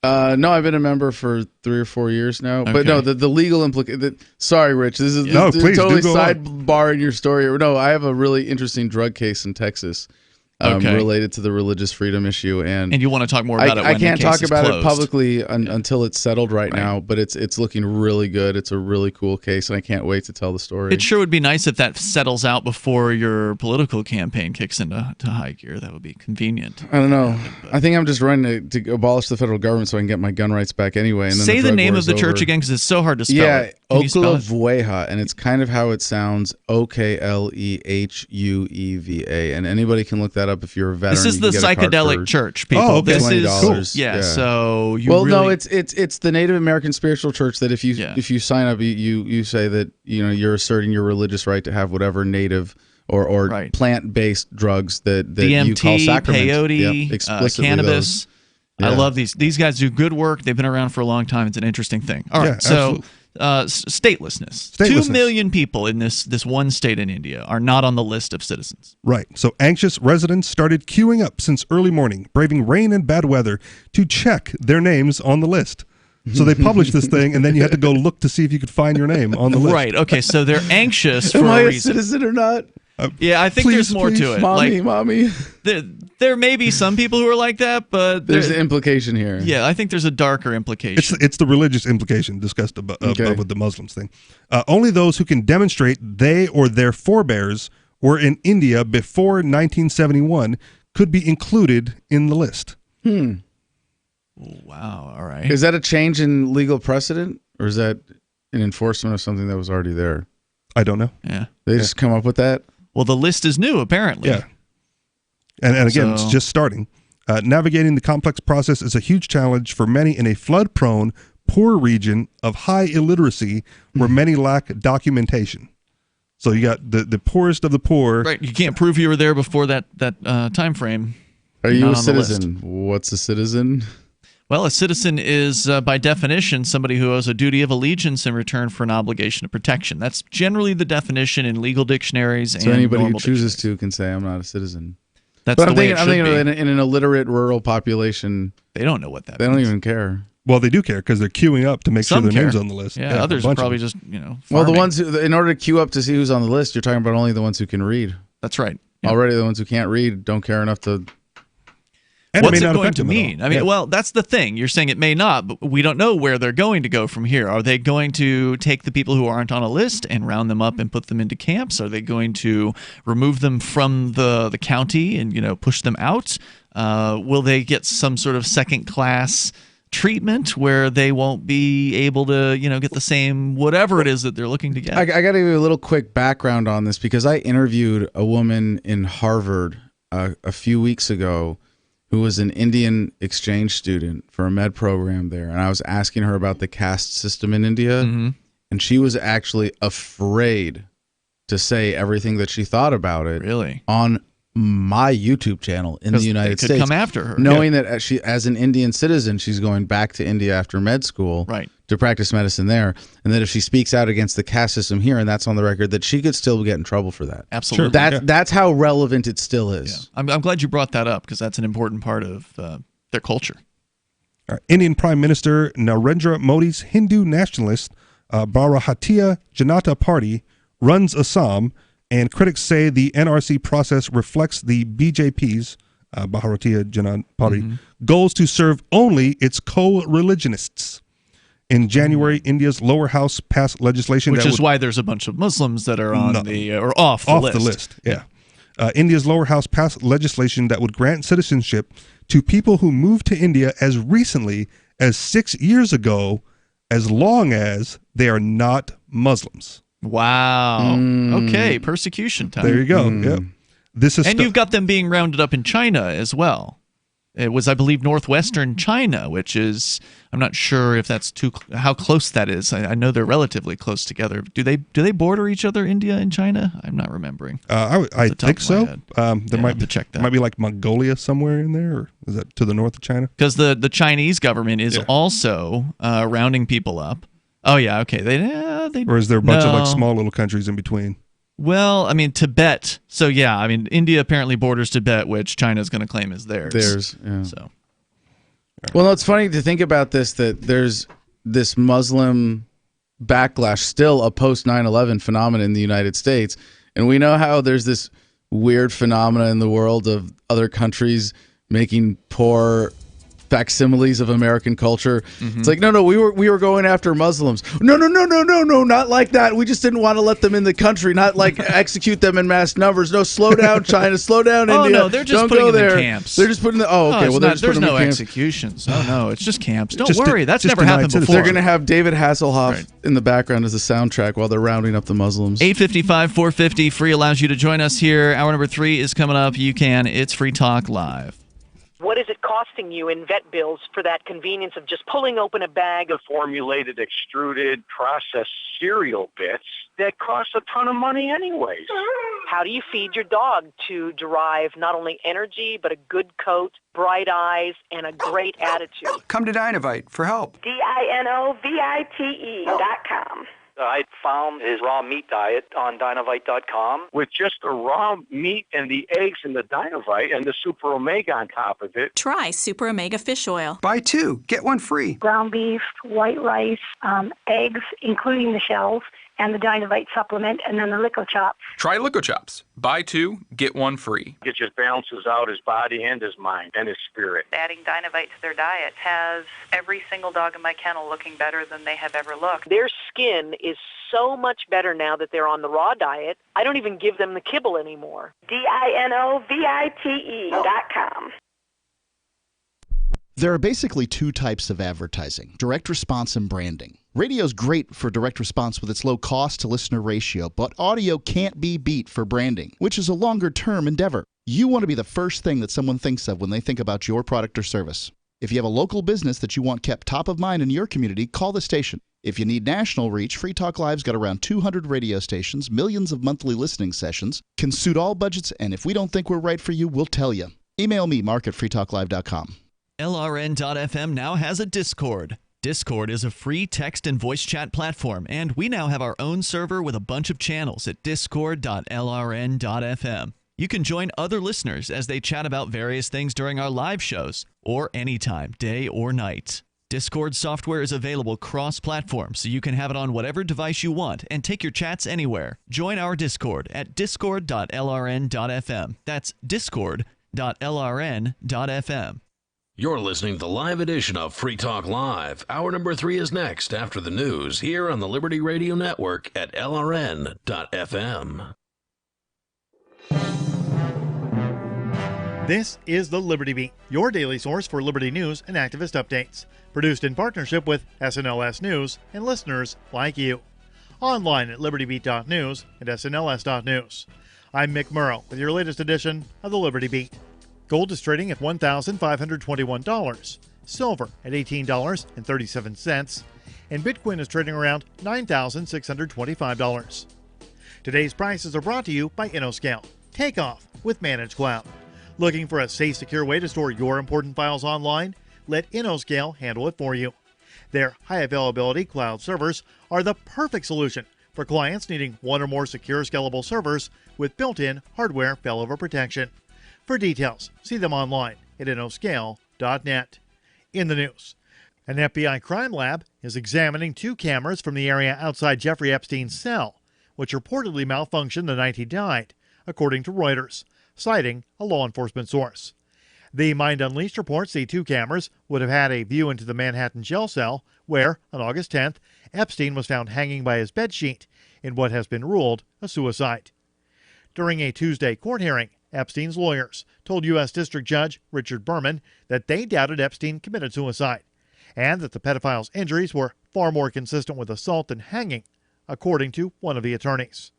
No, I've been a member for 3 or 4 years now. Okay. But no, the legal implication. Sorry, Rich. This is totally sidebar in your story. No, I have a really interesting drug case in Texas. Related to the religious freedom issue, and you want to talk more about it when I can't the case talk about closed. it publicly until it's settled right now, but it's looking really good. It's a really cool case, and I can't wait to tell the story. It sure would be nice if that settles out before your political campaign kicks into high gear. That would be convenient. I don't know. I think I'm just running to abolish the federal government so I can get my gun rights back anyway. And then say the name of the church again, because it's so hard to spell. Yeah, Oklawaha, and it's kind of how it sounds: Oklehueva, and anybody can look that up if you're a veteran. This is the psychedelic church, people. Oh, okay. This is cool. Yeah. So it's the Native American spiritual church that if you sign up, you say that you're asserting your religious right to have whatever native or plant-based drugs that DMT, you call sacrament. Peyote, cannabis. I love these. These guys do good work. They've been around for a long time. It's an interesting thing. All right, so. Statelessness. 2 million people in this one state in India are not on the list of citizens. Right. So anxious residents started queuing up since early morning, braving rain and bad weather to check their names on the list. So they published this thing, and then you had to go look to see if you could find your name on the list. Right. Okay. So they're anxious for Am I a a reason. citizen or not? Yeah, I think there's more to it. Mommy. There may be some people who are like that, but there's an implication here. Yeah, I think there's a darker implication. It's the religious implication discussed above with the Muslims thing. Only those who can demonstrate they or their forebears were in India before 1971 could be included in the list. Wow. All right. Is that a change in legal precedent, or is that an enforcement of something that was already there? I don't know. Yeah. They just come up with that? Well, the list is new, apparently. Yeah. And again, it's just starting. Navigating the complex process is a huge challenge for many in a flood-prone, poor region of high illiteracy where many lack documentation. So you got the poorest of the poor. Right. You can't prove you were there before that time frame. Are you a citizen? What's a citizen? Well, a citizen is, by definition, somebody who owes a duty of allegiance in return for an obligation of protection. That's generally the definition in legal dictionaries. So anybody who chooses to can say, I'm not a citizen. That's the way it should be. I'm thinking in an illiterate rural population, they don't know what that means. They don't even care. Well, they do care because they're queuing up to make sure their name's on the list. Yeah, others are probably just, Well, the ones who, in order to queue up to see who's on the list, you're talking about only the ones who can read. That's right. Yeah. Already the ones who can't read don't care enough to... And what's it it going to mean? I mean, well, that's the thing. You're saying it may not, but we don't know where they're going to go from here. Are they going to take the people who aren't on a list and round them up and put them into camps? Are they going to remove them from the county and push them out? Will they get some sort of second class treatment where they won't be able to, get the same whatever it is that they're looking to get. I got to give you a little quick background on this because I interviewed a woman in Harvard a few weeks ago who was an Indian exchange student for a med program there, and I was asking her about the caste system in India, and she was actually afraid to say everything that she thought about it. Really? On my YouTube channel in the United States. They could come after her. Knowing that as an Indian citizen, she's going back to India after med school to practice medicine there. And that if she speaks out against the caste system here, and that's on the record, that she could still get in trouble for that. Absolutely. That's how relevant it still is. Yeah. I'm glad you brought that up because that's an important part of their culture. Indian Prime Minister Narendra Modi's Hindu nationalist Bharatiya Janata Party runs Assam, and critics say the NRC process reflects the BJP's, Bharatiya Janata Party, goals to serve only its co-religionists. In January, India's lower house passed legislation which is why there's a bunch of Muslims that are on or off the list. Yeah. India's lower house passed legislation that would grant citizenship to people who moved to India as recently as 6 years ago, as long as they are not Muslims. Wow. Okay, persecution time. There you go. Yep. This is you've got them being rounded up in China as well. It was, I believe, northwestern China, which is, I'm not sure if that's how close that is. I know they're relatively close together. Do they border each other, India and China? I'm not remembering. I think so. There might to check that. Might be like Mongolia somewhere in there, or is that to the north of China? Because the Chinese government is also rounding people up. Oh yeah, okay. They or is there a bunch of like small little countries in between? Well, I mean Tibet. So yeah, I mean India apparently borders Tibet, which China is going to claim is theirs. Yeah. So. Well, no, it's funny to think about this, that there's this Muslim backlash, still a post 9/11 phenomenon in the United States, and we know how there's this weird phenomena in the world of other countries making poor facsimiles of American culture. It's like, no, we were going after Muslims. No, not like that. We just didn't want to let them in the country, not like execute them in mass numbers. No, slow down, China, slow down, India. No, they're just putting them in camps. They're just putting the. Oh, okay. Well, there's no executions. Oh no, it's just camps. Don't worry, that's never happened before. They're going to have David Hasselhoff in the background as a soundtrack while they're rounding up the Muslims. 855-450 free allows you to join us here. Hour number 3 is coming up. You can. It's Free Talk Live. What is it costing you in vet bills for that convenience of just pulling open a bag of formulated, extruded, processed cereal bits that cost a ton of money anyways? How do you feed your dog to derive not only energy, but a good coat, bright eyes, and a great attitude? Come to Dynovite for help. DINOVITE.com. I found his raw meat diet on Dynovite.com. With just the raw meat and the eggs and the Dynovite and the Super Omega on top of it. Try Super Omega Fish Oil. Buy 2, get 1 free. Ground beef, white rice, eggs, including the shells, and the Dynovite supplement, and then the Lico Chops. Try Lico Chops. Buy 2, get 1 free. It just balances out his body and his mind and his spirit. Adding Dynovite to their diet has every single dog in my kennel looking better than they have ever looked. Their skin is so much better now that they're on the raw diet. I don't even give them the kibble anymore. DINOVITE.com. There are basically two types of advertising: direct response and branding. Radio's great for direct response with its low cost to listener ratio, but audio can't be beat for branding, which is a longer-term endeavor. You want to be the first thing that someone thinks of when they think about your product or service. If you have a local business that you want kept top of mind in your community, call the station. If you need national reach, Free Talk Live's got around 200 radio stations, millions of monthly listening sessions, can suit all budgets, and if we don't think we're right for you, we'll tell you. Email me, mark@freetalklive.com. LRN.FM now has a Discord. Discord is a free text and voice chat platform, and we now have our own server with a bunch of channels at discord.lrn.fm. You can join other listeners as they chat about various things during our live shows, or anytime, day or night. Discord software is available cross-platform, so you can have it on whatever device you want and take your chats anywhere. Join our Discord at discord.lrn.fm. That's discord.lrn.fm. You're listening to the live edition of Free Talk Live. Hour number 3 is next after the news here on the Liberty Radio Network at LRN.FM. This is the Liberty Beat, your daily source for liberty news and activist updates. Produced in partnership with SNLS News and listeners like you. Online at libertybeat.news and snls.news. I'm Mick Murrow with your latest edition of the Liberty Beat. Gold is trading at $1,521. Silver at $18.37. And Bitcoin is trading around $9,625. Today's prices are brought to you by InnoScale. Take off with Managed Cloud. Looking for a safe, secure way to store your important files online? Let InnoScale handle it for you. Their high availability cloud servers are the perfect solution for clients needing one or more secure, scalable servers with built-in hardware failover protection. For details, see them online at innoscale.net. In the news, an FBI crime lab is examining 2 cameras from the area outside Jeffrey Epstein's cell, which reportedly malfunctioned the night he died, according to Reuters, citing a law enforcement source. The Mind Unleashed reports the 2 cameras would have had a view into the Manhattan jail cell, where, on August 10th, Epstein was found hanging by his bedsheet in what has been ruled a suicide. During a Tuesday court hearing, Epstein's lawyers told U.S. District Judge Richard Berman that they doubted Epstein committed suicide, and that the pedophile's injuries were far more consistent with assault than hanging, according to one of the attorneys.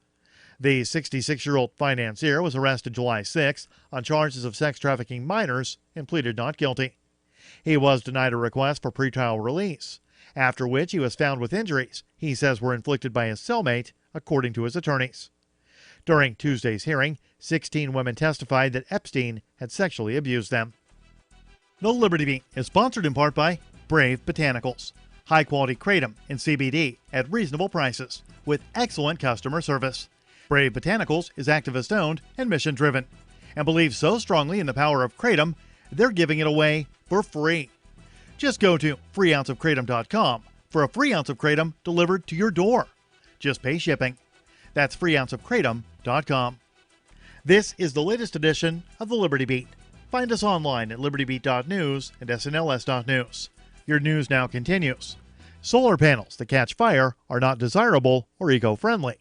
The 66-year-old financier was arrested July 6 on charges of sex trafficking minors and pleaded not guilty. He was denied a request for pretrial release, after which he was found with injuries he says were inflicted by his cellmate, according to his attorneys. During Tuesday's hearing, 16 women testified that Epstein had sexually abused them. The Liberty Beat is sponsored in part by Brave Botanicals, high-quality kratom and CBD at reasonable prices with excellent customer service. Brave Botanicals is activist-owned and mission-driven, and believes so strongly in the power of kratom, they're giving it away for free. Just go to freeounceofkratom.com for a free ounce of kratom delivered to your door. Just pay shipping. That's freeounceofkratom.com. This is the latest edition of the Liberty Beat. Find us online at libertybeat.news and snls.news. Your news now continues. Solar panels that catch fire are not desirable or eco-friendly.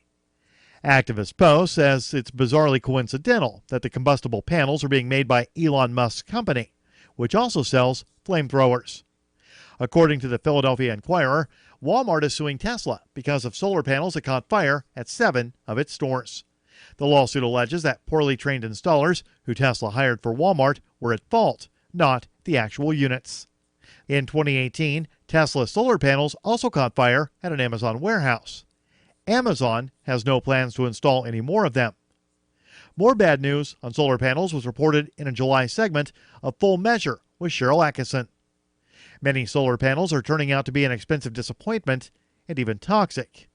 Activist Post says it's bizarrely coincidental that the combustible panels are being made by Elon Musk's company, which also sells flamethrowers. According to the Philadelphia Inquirer, Walmart is suing Tesla because of solar panels that caught fire at 7 of its stores. The lawsuit alleges that poorly trained installers who Tesla hired for Walmart were at fault, not the actual units. In 2018, Tesla solar panels also caught fire at an Amazon warehouse. Amazon has no plans to install any more of them. More bad news on solar panels was reported in a July segment of Full Measure with Cheryl Atkinson. Many solar panels are turning out to be an expensive disappointment and even toxic.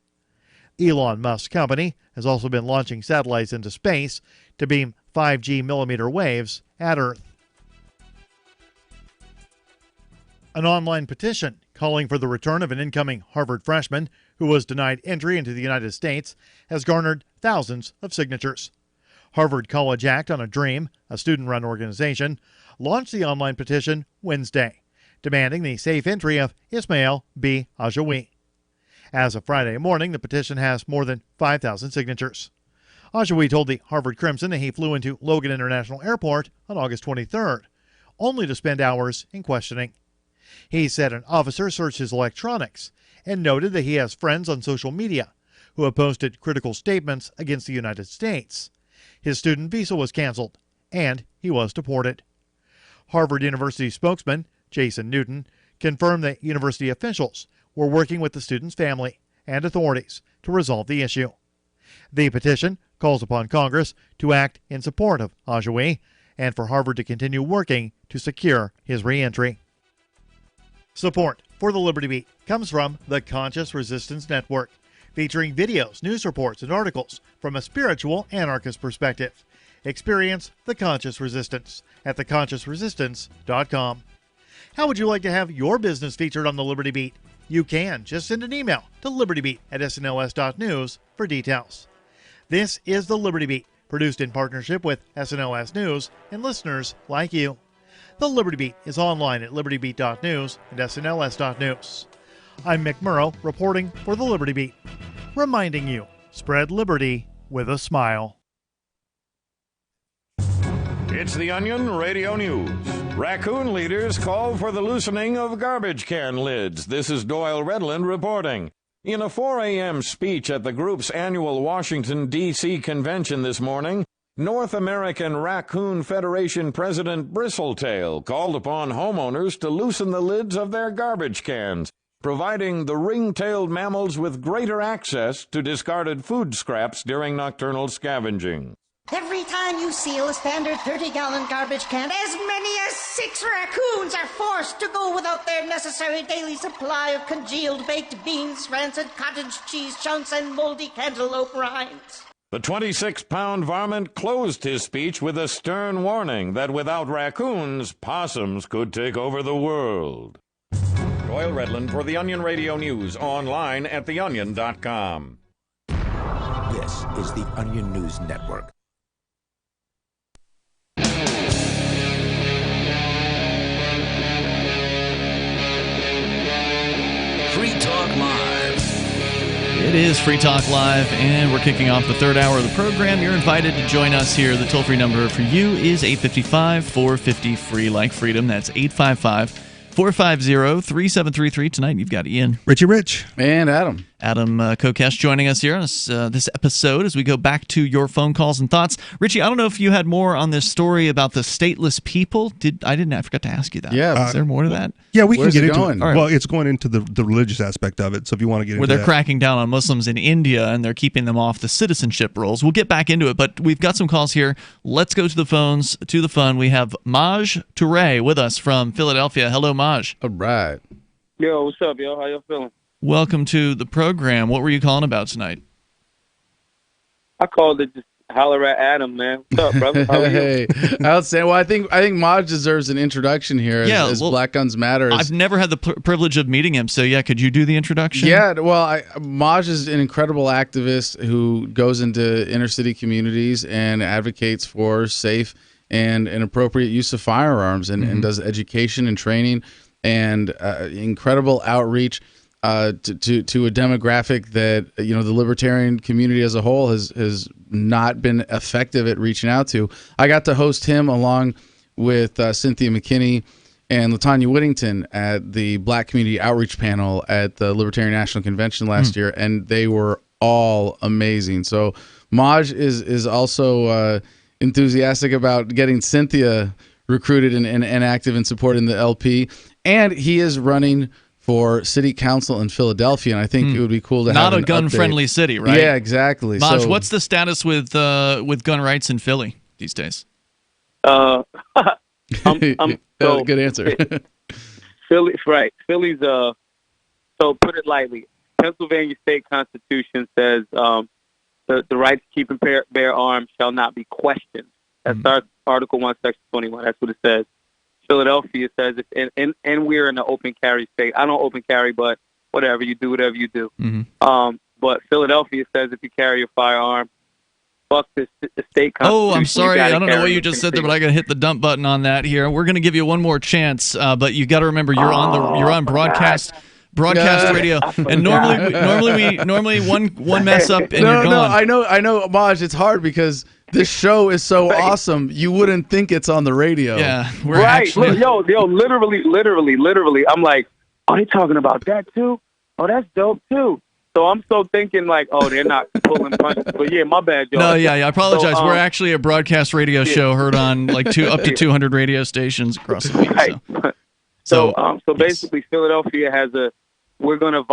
Elon Musk's company has also been launching satellites into space to beam 5G millimeter waves at Earth. An online petition calling for the return of an incoming Harvard freshman who was denied entry into the United States has garnered thousands of signatures. Harvard College Act on a Dream, a student-run organization, launched the online petition Wednesday, demanding the safe entry of Ismail B. Ajawi. As of Friday morning, the petition has more than 5,000 signatures. Ajawi told the Harvard Crimson that he flew into Logan International Airport on August 23rd, only to spend hours in questioning. He said an officer searched his electronics and noted that he has friends on social media who have posted critical statements against the United States. His student visa was canceled, and he was deported. Harvard University spokesman Jason Newton confirmed that university officials were working with the student's family and authorities to resolve the issue. The petition calls upon Congress to act in support of Ajawi and for Harvard to continue working to secure his reentry. Support for the Liberty Beat comes from the Conscious Resistance Network, featuring videos, news reports, and articles from a spiritual anarchist perspective. Experience the Conscious Resistance at theconsciousresistance.com. How would you like to have your business featured on the Liberty Beat? You can. Just send an email to libertybeat@snls.news for details. This is the Liberty Beat, produced in partnership with SNLS News and listeners like you. The Liberty Beat is online at libertybeat.news and snls.news. I'm Mick Murrow, reporting for the Liberty Beat, reminding you, spread liberty with a smile. It's the Onion Radio News. Raccoon leaders call for the loosening of garbage can lids. This is Doyle Redland reporting. In a 4 a.m. speech at the group's annual Washington, D.C. convention this morning, North American Raccoon Federation President Bristletail called upon homeowners to loosen the lids of their garbage cans, providing the ring-tailed mammals with greater access to discarded food scraps during nocturnal scavenging. Every time you seal a standard 30-gallon garbage can, as many as 6 raccoons are forced to go without their necessary daily supply of congealed baked beans, rancid cottage cheese chunks, and moldy cantaloupe rinds. The 26-pound varmint closed his speech with a stern warning that without raccoons, possums could take over the world. Doyle Redland for the Onion Radio News, online at theonion.com. This is the Onion News Network. Free Talk Live. It is Free Talk Live, and we're kicking off the third hour of the program. You're invited to join us here. The toll-free number for you is 855-450-FREE, like freedom. That's 855-450-3733. Tonight, you've got Ian. Richie Rich. And Adam. Adam Kokesh joining us here on this episode as we go back to your phone calls and thoughts. Richie, I don't know if you had more on this story about the stateless people. I forgot to ask you that. Yeah. Is there more to that? Yeah, we can get into it. Right. Well, it's going into the religious aspect of it, so if you want to get into they're that. cracking down on Muslims in India, and they're keeping them off the citizenship rolls. We'll get back into it, but we've got some calls here. Let's go to the phones, to the fun. We have Maj Toure with us from Philadelphia. Hello, Maj. All right. Yo, what's up, yo? How y'all feeling? Welcome to the program. What were you calling about tonight? I called it just holler at Adam, man. What's up, brother? How are you? Hey, I would say, well, I think Maj deserves an introduction here as Black Guns Matter. I've never had the privilege of meeting him, so yeah, could you do the introduction? Yeah, well, Maj is an incredible activist who goes into inner city communities and advocates for safe and an appropriate use of firearms and does education and training and incredible outreach to a demographic that the libertarian community as a whole has not been effective at reaching out to. I got to host him along with Cynthia McKinney and LaTanya Whittington at the Black Community Outreach Panel at the Libertarian National Convention last year, and they were all amazing. So Maj is also enthusiastic about getting Cynthia recruited and active in supporting the LP, and he is running for city council in Philadelphia, and I think it would be cool to have not a gun-friendly city, right? Yeah, exactly. Maj, what's the status with gun rights in Philly these days? Good answer. Philly's so put it lightly. Pennsylvania state constitution says the right to keep and bear arms shall not be questioned. That's Article 1, Section 21. That's what it says. Philadelphia says, and we're in an open carry state. I don't open carry, but whatever, you do whatever you do. But Philadelphia says if you carry a firearm, fuck the state constitution. Oh, I'm sorry. I don't know what you just said there, but I got to hit the dump button on that here. We're going to give you one more chance, but you got to remember you're on broadcast. Broadcast radio, and normally one mess up and you're gone. No, I know, Maj. It's hard because this show is so awesome. You wouldn't think it's on the radio. Yeah, we're actually... Yo, literally. I'm like, are they talking about that too? Oh, that's dope too. So I'm so thinking like, oh, they're not pulling punches. But yeah, my bad, y'all. No, yeah, I apologize. We're actually a broadcast radio show heard on like up to 200 radio stations across the week. So basically, Philadelphia has we're going to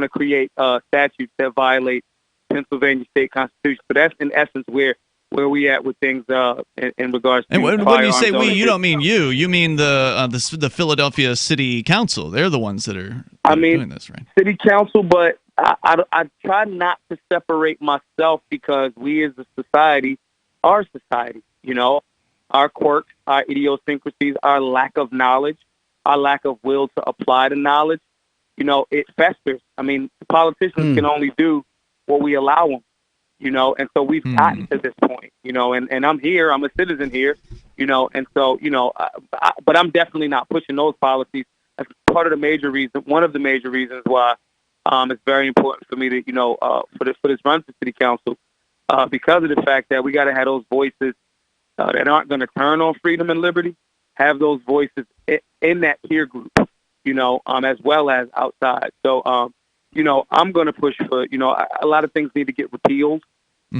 create statutes that violate Pennsylvania state constitution. So that's in essence where we at with things in regards to. And when you say we, you don't mean you. You mean the Philadelphia City Council. They're the ones that are doing this, right? City Council, but I try not to separate myself because we as a society, our quirks, our idiosyncrasies, our lack of knowledge, our lack of will to apply the knowledge, it festers. I mean, politicians can only do what we allow them, and so we've gotten to this point, and I'm here, I'm a citizen here, and so, but I'm definitely not pushing those policies. That's one of the major reasons why it's very important for me to, for this run for city council, because of the fact that we got to have those voices that aren't going to turn on freedom and liberty have those voices in that peer group, as well as outside. So, I'm going to push for, a lot of things need to get repealed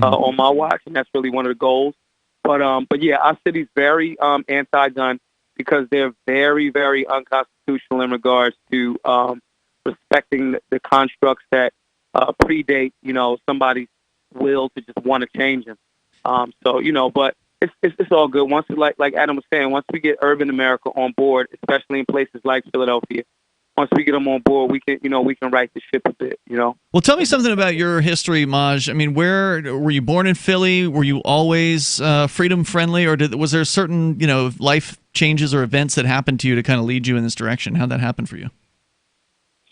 on my watch, and that's really one of the goals. But yeah, our city's very anti-gun because they're very, very unconstitutional in regards to respecting the constructs that predate, somebody's will to just want to change them. But it's all good. Once, like Adam was saying, once we get urban America on board, especially in places like Philadelphia, once we get them on board, we can right the ship a bit, Well, tell me something about your history, Maj. I mean, where were you born in Philly? Were you always freedom friendly, or was there certain, life changes or events that happened to you to kind of lead you in this direction? How'd that happen for you?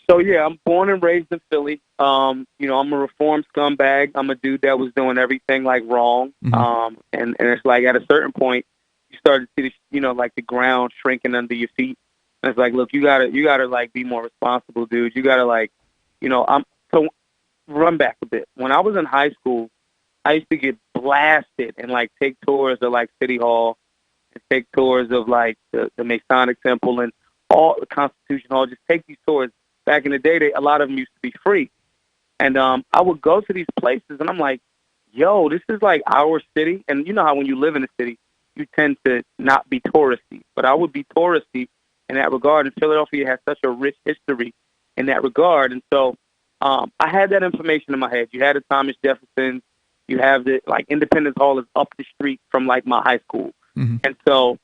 So yeah, I'm born and raised in Philly. I'm a reformed scumbag. I'm a dude that was doing everything like wrong. And it's like at a certain point, you start to see the ground shrinking under your feet. And it's like, look, you gotta like be more responsible, dude. You gotta so run back a bit. When I was in high school, I used to get blasted and like take tours of like City Hall and take tours of like the Masonic Temple and all the Constitution Hall. Just take these tours. Back in the day, a lot of them used to be free. And I would go to these places, and I'm like, yo, this is like our city. And you know how when you live in a city, you tend to not be touristy. But I would be touristy in that regard. And Philadelphia has such a rich history in that regard. And so I had that information in my head. You had the Thomas Jefferson. You have the, Independence Hall is up the street from, my high school. And so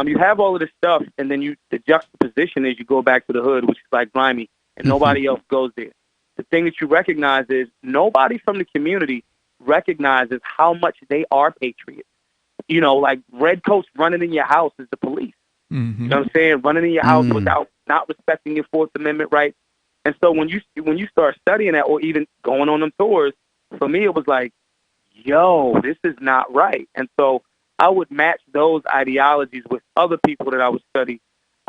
you have all of this stuff, and then the juxtaposition is you go back to the hood, which is like grimy, and nobody else goes there. The thing that you recognize is nobody from the community recognizes how much they are patriots. Redcoats running in your house is the police. You know what I'm saying? Running in your house without not respecting your Fourth Amendment rights. And so when you start studying that, or even going on them tours, for me it was like, yo, this is not right. And so I would match those ideologies with other people that I would study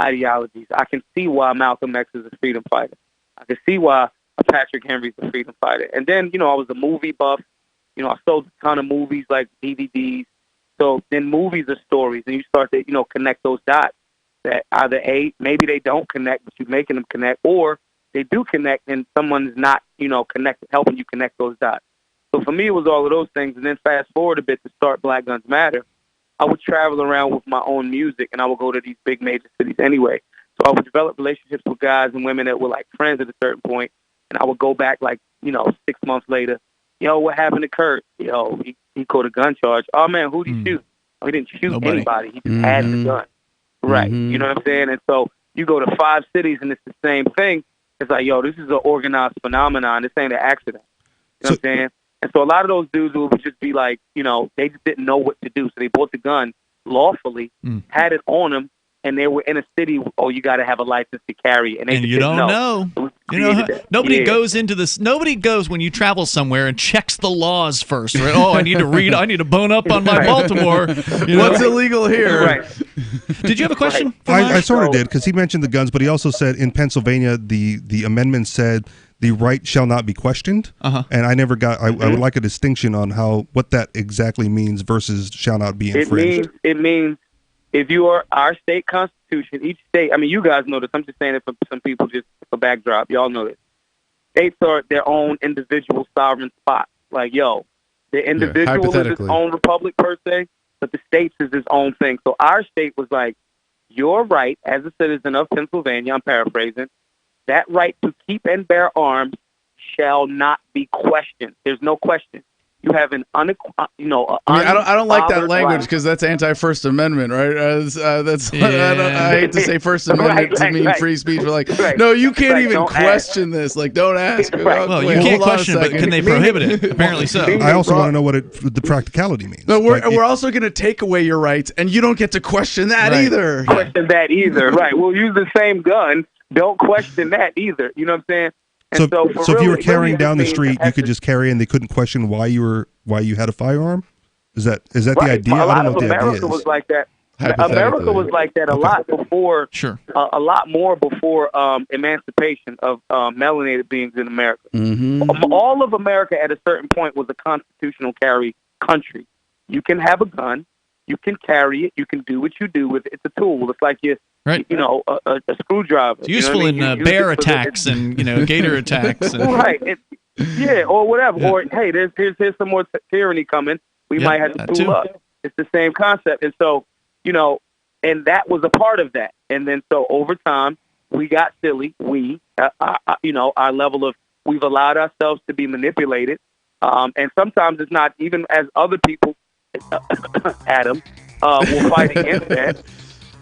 ideologies. I can see why Malcolm X is a freedom fighter. I can see why Patrick Henry's a freedom fighter. And then, I was a movie buff. I sold a ton of movies, like DVDs. So then movies are stories, and you start to, connect those dots that either maybe they don't connect, but you're making them connect, or they do connect and someone is not, helping you connect those dots. So for me, it was all of those things. And then fast forward a bit to start Black Guns Matter. I would travel around with my own music, and I would go to these big major cities anyway. So I would develop relationships with guys and women that were like friends at a certain point, and I would go back 6 months later. Yo, what happened to Kurt? Yo, he caught a gun charge. Oh man, who'd he shoot? Oh, he didn't shoot anybody. He just had the gun. Right. You know what I'm saying? And so you go to 5 cities and it's the same thing. It's like, yo, this is an organized phenomenon. This ain't an accident. You know what I'm saying? And so a lot of those dudes would just be like, they just didn't know what to do. So they bought the gun lawfully, had it on them, and they were in a city. Oh, you got to have a license to carry, and you don't know. Nobody goes into this. Nobody goes when you travel somewhere and checks the laws first. Right? Oh, I need to read. I need to bone up on my Baltimore. What's illegal here? Right. Did you have a question? I sort of did, because he mentioned the guns, but he also said in Pennsylvania the amendment said the right shall not be questioned. And I never got. I would like a distinction on what that exactly means versus shall not be infringed. It means if you are our state constitution, each state. I mean, you guys know this. I'm just saying it for some people, just for backdrop. Y'all know this. States are their own individual sovereign spots. Like, yo, the individual is its own republic per se, but the states is its own thing. So our state was like, your right as a citizen of Pennsylvania, I'm paraphrasing, that right to keep and bear arms shall not be questioned. There's no question. You have an I don't like that language because that's anti-First Amendment, right? I hate to say First Amendment to mean free speech, but no, you can't even question this. Like, don't ask. Well, you can't question, but can they prohibit it? Apparently so. I also want to know what the practicality means. No, we're also going to take away your rights, and you don't get to question that either. Question that either, right? We'll use the same gun. Don't question that either. You know what I'm saying? And so if you were carrying down the street, you could just carry, and they couldn't question why you had a firearm. Is that the idea? A lot I don't know of what the idea America is. was like that. America was like that a lot before. Sure. A lot more before emancipation of melanated beings in America. All of America at a certain point was a constitutional carry country. You can have a gun. You can carry it. You can do what you do with it. It's a tool. It's like a screwdriver. It's useful in bear attacks and gator attacks. And... Right. Or whatever. Yeah. Or hey, here's some more tyranny coming. We might have to tool up. It's the same concept. And so, and that was a part of that. And then so over time, we got silly. Our level of, we've allowed ourselves to be manipulated. And sometimes it's not even as other people, Adam, will fight against that.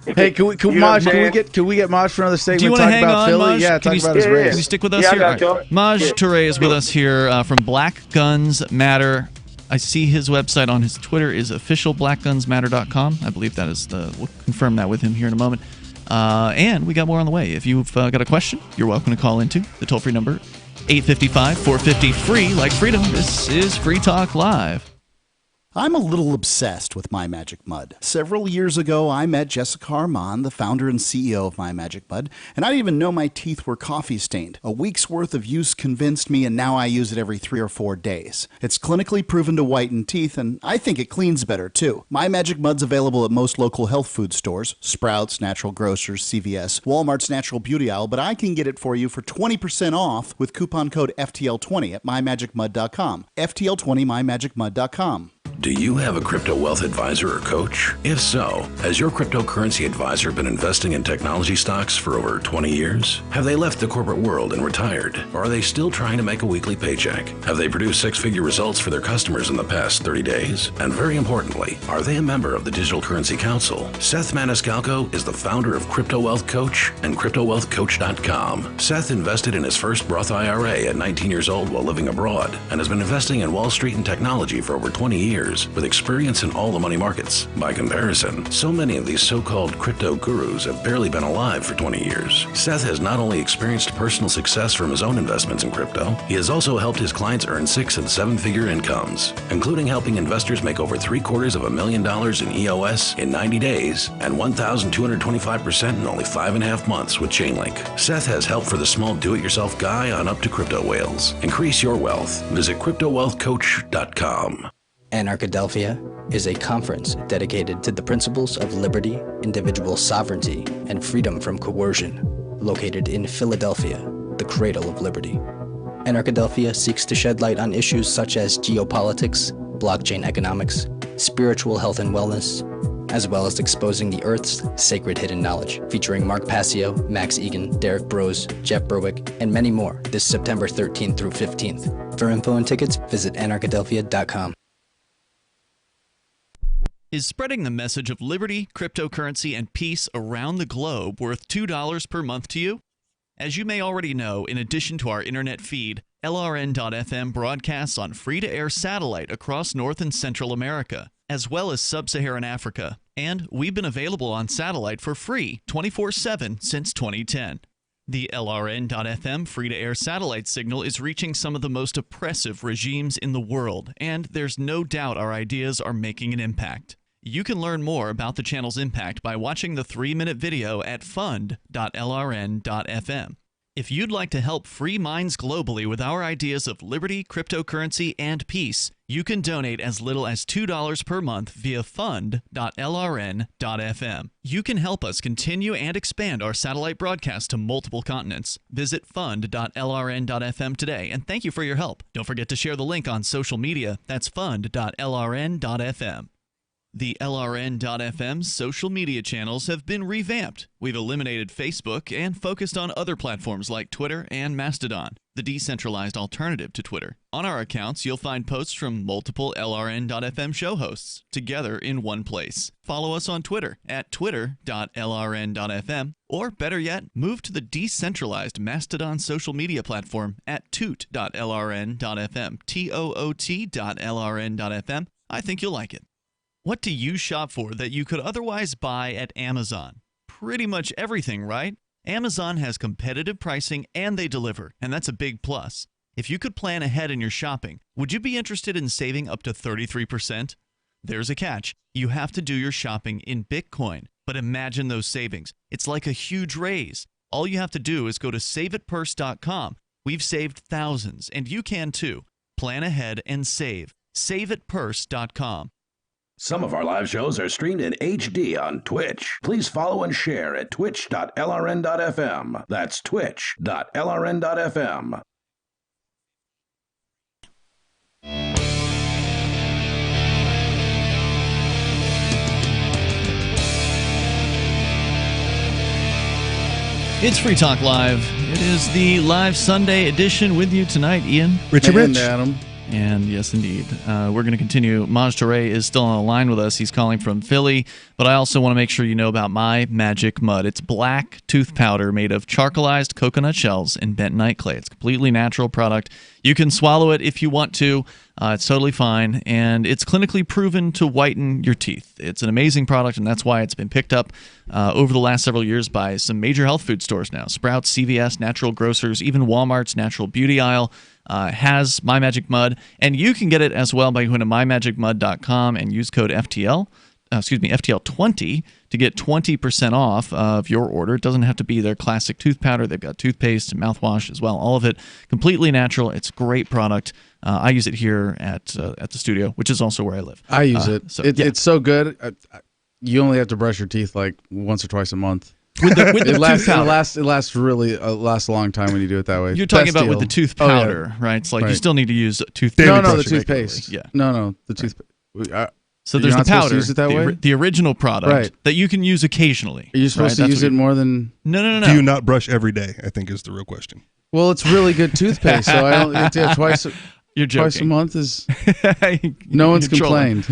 Hey, can we get Maj for another segment? Do you want to hang on, Philly? Maj? Yeah, talk about his race. Can you stick with us here? Right. Maj Toure is with us here from Black Guns Matter. I see his website on his Twitter is officialblackgunsmatter.com. I believe that is we'll confirm that with him here in a moment. And we got more on the way. If you've got a question, you're welcome to call into the toll-free number, 855-450-FREE, like freedom. This is Free Talk Live. I'm a little obsessed with My Magic Mud. Several years ago, I met Jessica Armand, the founder and CEO of My Magic Mud, and I didn't even know my teeth were coffee stained. A week's worth of use convinced me, and now I use it every 3 or 4 days. It's clinically proven to whiten teeth, and I think it cleans better, too. My Magic Mud's available at most local health food stores, Sprouts, Natural Grocers, CVS, Walmart's Natural Beauty Aisle, but I can get it for you for 20% off with coupon code FTL20 at mymagicmud.com. FTL20 mymagicmud.com. Do you have a crypto wealth advisor or coach? If so, has your cryptocurrency advisor been investing in technology stocks for over 20 years? Have they left the corporate world and retired? Or are they still trying to make a weekly paycheck? Have they produced six-figure results for their customers in the past 30 days? And very importantly, are they a member of the Digital Currency Council? Seth Maniscalco is the founder of Crypto Wealth Coach and CryptoWealthCoach.com. Seth invested in his first Roth IRA at 19 years old while living abroad and has been investing in Wall Street and technology for over 20 years. With experience in all the money markets. By comparison, so many of these so-called crypto gurus have barely been alive for 20 years. Seth has not only experienced personal success from his own investments in crypto, he has also helped his clients earn 6- and 7-figure incomes, including helping investors make over $750,000 in EOS in 90 days and 1,225% in only 5.5 months with Chainlink. Seth has help for the small do-it-yourself guy on up to crypto whales. Increase your wealth. Visit CryptoWealthCoach.com. Anarchadelphia is a conference dedicated to the principles of liberty, individual sovereignty, and freedom from coercion, located in Philadelphia, the cradle of liberty. Anarchadelphia seeks to shed light on issues such as geopolitics, blockchain economics, spiritual health and wellness, as well as exposing the Earth's sacred hidden knowledge, featuring Mark Passio, Max Egan, Derek Brose, Jeff Berwick, and many more this September 13th through 15th. For info and tickets, visit anarchadelphia.com. Is spreading the message of liberty, cryptocurrency, and peace around the globe worth $2 per month to you? As you may already know, in addition to our internet feed, LRN.FM broadcasts on free-to-air satellite across North and Central America, as well as Sub-Saharan Africa. And we've been available on satellite for free 24/7 since 2010. The LRN.FM free-to-air satellite signal is reaching some of the most oppressive regimes in the world, and there's no doubt our ideas are making an impact. You can learn more about the channel's impact by watching the 3-minute video at fund.lrn.fm. If you'd like to help free minds globally with our ideas of liberty, cryptocurrency, and peace, you can donate as little as $2 per month via fund.lrn.fm. You can help us continue and expand our satellite broadcast to multiple continents. Visit fund.lrn.fm today, and thank you for your help. Don't forget to share the link on social media. That's fund.lrn.fm. The LRN.FM social media channels have been revamped. We've eliminated Facebook and focused on other platforms like Twitter and Mastodon, the decentralized alternative to Twitter. On our accounts, you'll find posts from multiple LRN.FM show hosts together in one place. Follow us on Twitter at twitter.lrn.fm, or better yet, move to the decentralized Mastodon social media platform at toot.lrn.fm, toot.lrn.fm. I think you'll like it. What do you shop for that you could otherwise buy at Amazon? Pretty much everything, right? Amazon has competitive pricing and they deliver, and that's a big plus. If you could plan ahead in your shopping, would you be interested in saving up to 33%? There's a catch. You have to do your shopping in Bitcoin. But imagine those savings. It's like a huge raise. All you have to do is go to saveitpurse.com. We've saved thousands, and you can too. Plan ahead and save. Saveitpurse.com. Some of our live shows are streamed in HD on Twitch. Please follow and share at twitch.lrn.fm. That's twitch.lrn.fm. It's Free Talk Live. It is the live Sunday edition with you tonight, Ian. Richard Rich. Adam. And yes, indeed. We're going to continue. Maj Toure is still on the line with us. He's calling from Philly. But I also want to make sure you know about My Magic Mud. It's black tooth powder made of charcoalized coconut shells and bentonite clay. It's a completely natural product. You can swallow it if you want to. It's totally fine. And it's clinically proven to whiten your teeth. It's an amazing product, and that's why it's been picked up over the last several years by some major health food stores now. Sprouts, CVS, Natural Grocers, even Walmart's Natural Beauty aisle has My Magic Mud, and you can get it as well by going to mymagicmud.com and use code FTL20 to get 20% off of your order. It doesn't have to be their classic tooth powder. They've got toothpaste and mouthwash as well. All of it completely natural. It's a great product. I use it here at the studio, which is also where I live. I use it. It's so good. You only have to brush your teeth like once or twice a month. With the tooth powder. It lasts a long time when you do it that way. You're talking about with the tooth powder, right? It's like you still need to use toothpaste. No, the toothpaste. Yeah. No, the toothpaste. So there's the powder, use it that way? the original product that you can use occasionally. Are you supposed to use it more than? No. Do you not brush every day? I think is the real question. Well, it's really good toothpaste, so I don't do it twice. You're joking. Twice a month is. No one's complained,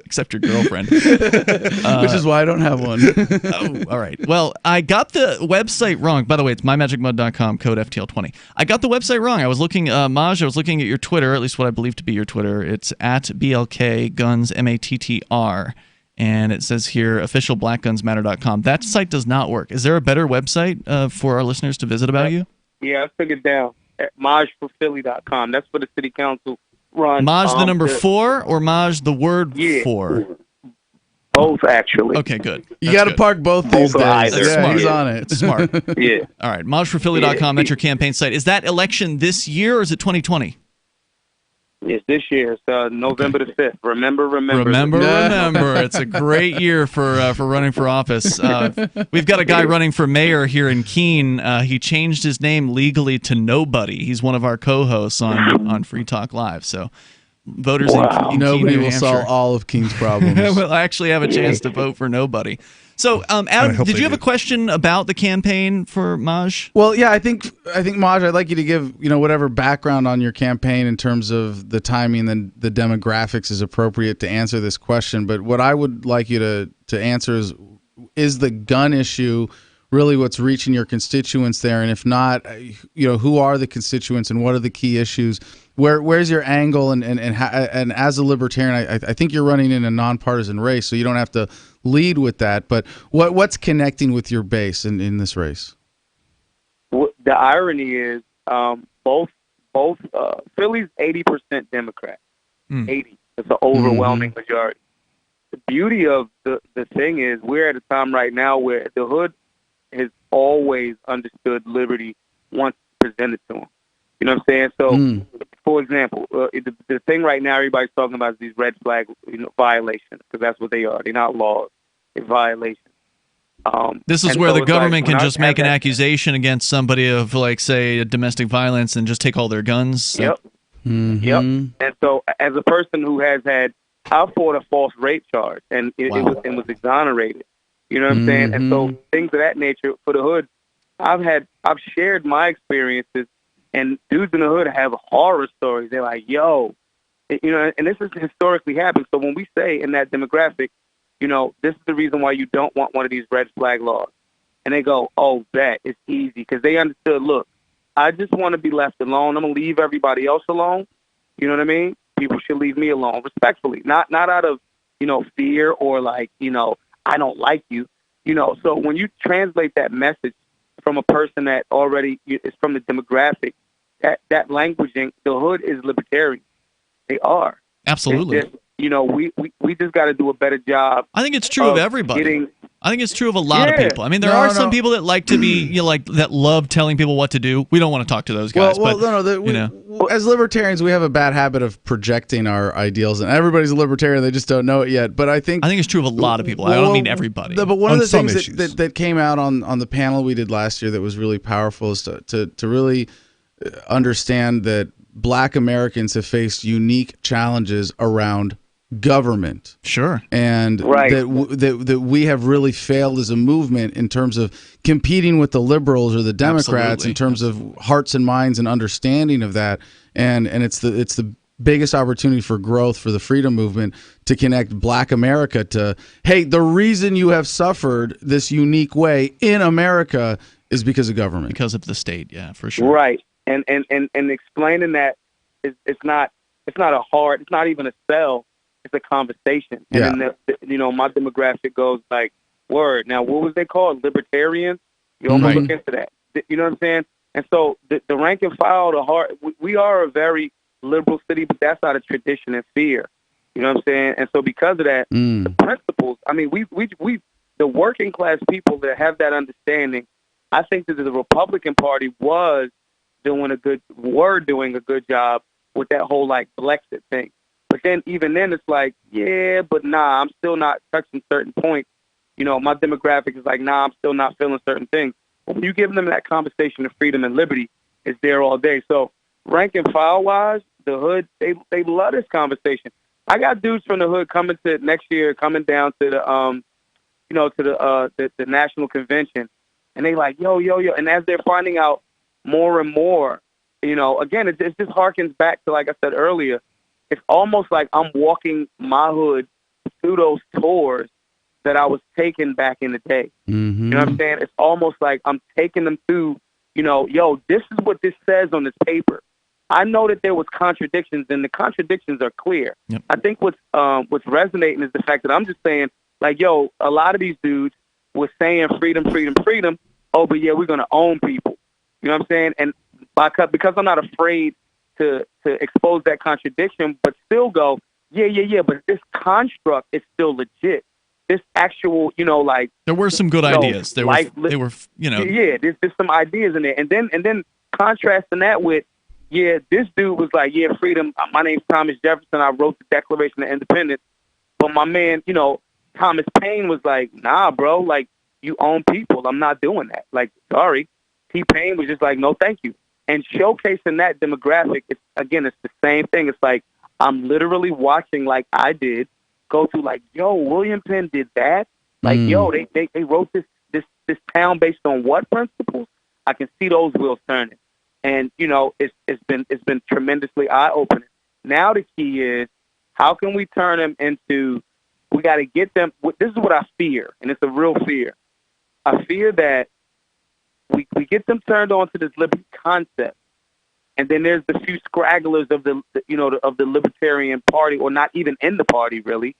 except your girlfriend, which is why I don't have one. Oh, all right. Well, I got the website wrong. By the way, it's mymagicmud.com, code FTL20. I got the website wrong. I was looking, Maj, I was looking at your Twitter, at least what I believe to be your Twitter. It's at BLK Guns MATTR. And it says here, officialblackgunsmatter.com. That site does not work. Is there a better website for our listeners to visit about you? Yeah, I took it down. At MajForPhilly.com. That's for the city council run. Maj the number 4 or Maj the word 4? Both, actually. Okay, good. You got to park both these days. That's smart. He's on it. It's smart. Yeah. All right, MajForPhilly.com. That's your campaign site. Is that election this year or is it 2020? It's this year. It's November the 5th. Remember. It's a great year for running for office. We've got a guy running for mayor here in Keene. He changed his name legally to Nobody. He's one of our co-hosts on Free Talk Live. So voters in Keene, Nobody New will solve all of Keene's problems. Will actually have a chance to vote for Nobody. So, Adam, did you have a question about the campaign for Maj? Well, yeah, I think Maj, I'd like you to give whatever background on your campaign in terms of the timing and the demographics is appropriate to answer this question. But what I would like you to answer is the gun issue really what's reaching your constituents there? And if not, who are the constituents and what are the key issues? Where's your angle? And as a libertarian, I think you're running in a nonpartisan race, so you don't have to lead with that. But what's connecting with your base in this race? The irony is both Philly's 80% Democrat. 80. It's an overwhelming majority. The beauty of the thing is we're at a time right now where the hood has always understood liberty once presented to them. You know what I'm saying? So, for example, the thing right now everybody's talking about is these red flag violations, because that's what they are. They're not laws. They're violations. This is where the government can just make an accusation against somebody of, like, say, domestic violence and just take all their guns. Yep. Yep. And so, as a person who has had, I fought a false rape charge, and it was exonerated. You know what I'm saying? And so, things of that nature for the hood, I've shared my experiences, and dudes in the hood have horror stories. They're like, "Yo," and this has historically happened. So when we say in that demographic, this is the reason why you don't want one of these red flag laws, and they go, "Oh, bet it's easy," because they understood. Look, I just want to be left alone. I'm gonna leave everybody else alone. You know what I mean? People should leave me alone, respectfully, not out of fear or like I don't like you. So when you translate that message from a person that already is from the demographic, that languaging, the hood is libertarian. They are. Absolutely. we just got to do a better job. I think it's true of everybody. I think it's true of a lot of people. I mean, there are some people that like to be, that love telling people what to do. We don't want to talk to those guys. As libertarians, we have a bad habit of projecting our ideals, and everybody's a libertarian. They just don't know it yet. But I think it's true of a lot of people. I don't mean everybody. But one of the things that came out on the panel we did last year that was really powerful is to really understand that Black Americans have faced unique challenges around government. Sure. And that we have really failed as a movement in terms of competing with the liberals or the Democrats in terms of hearts and minds and understanding of that. And it's the biggest opportunity for growth for the freedom movement to connect Black America to, hey, the reason you have suffered this unique way in America is because of government. Because of the state, yeah, for sure. Right. And explaining that it's not even a sell. It's a conversation. And then, my demographic goes like, word. Now, what was they called? Libertarians? You almost look into that. You know what I'm saying? And so the rank and file, we are a very liberal city, but that's out of tradition and fear. You know what I'm saying? And so because of that, the principles, I mean, we the working class people that have that understanding, I think that the Republican Party was doing a good job with that whole like Brexit thing. But then even then it's like, yeah, but nah, I'm still not touching certain points. My demographic is like, nah, I'm still not feeling certain things. But when you give them that conversation of freedom and liberty, it's there all day. So rank and file wise, the hood, they love this conversation. I got dudes from the hood coming down to the national convention, and they like, yo. And as they're finding out more and more, again, it just harkens back to, like I said earlier, it's almost like I'm walking my hood through those tours that I was taking back in the day. Mm-hmm. You know what I'm saying? It's almost like I'm taking them through, this is what this says on this paper. I know that there was contradictions, and the contradictions are clear. Yep. I think what's resonating is the fact that I'm just saying, like, a lot of these dudes were saying freedom. Oh, but yeah, we're going to own people. You know what I'm saying? And because I'm not afraid to expose that contradiction, but still go, yeah, but this construct is still legit. This actual, there were some good ideas. They were, yeah, there's some ideas in there, and then contrasting that with, yeah, this dude was like, yeah, freedom. My name's Thomas Jefferson. I wrote the Declaration of Independence, but my man, Thomas Paine was like, nah, bro, like you own people. I'm not doing that. Like, sorry. T-Pain was just like, no, thank you. And showcasing that demographic, it's the same thing. It's like I'm literally watching, like I did, go through like, yo, William Penn did that. Like, yo, they wrote this town based on what principles? I can see those wheels turning, and it's been tremendously eye opening. Now the key is how can we turn them into? We got to get them. This is what I fear, and it's a real fear. I fear that we get them turned on to this liberty concept, and then there's the few scragglers of the Libertarian Party, or not even in the party really,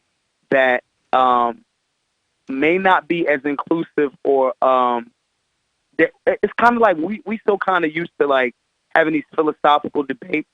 that may not be as inclusive, or it's kind of like we so kind of used to like having these philosophical debates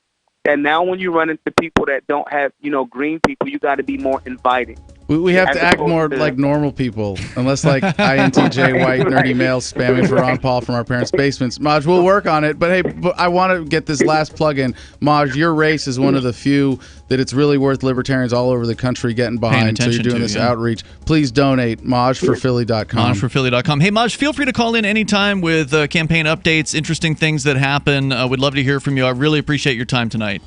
that now when you run into people that don't have green people, you got to be more inviting. We have to act more like normal people, unless like INTJ white nerdy males spamming for Ron Paul from our parents' basements. Maj, we'll work on it. But hey, I want to get this last plug in. Maj, your race is one of the few that it's really worth libertarians all over the country getting behind. So you're doing this outreach. Please donate. MajForPhilly.com. MajForPhilly.com. Hey, Maj, feel free to call in anytime with campaign updates, interesting things that happen. We'd love to hear from you. I really appreciate your time tonight.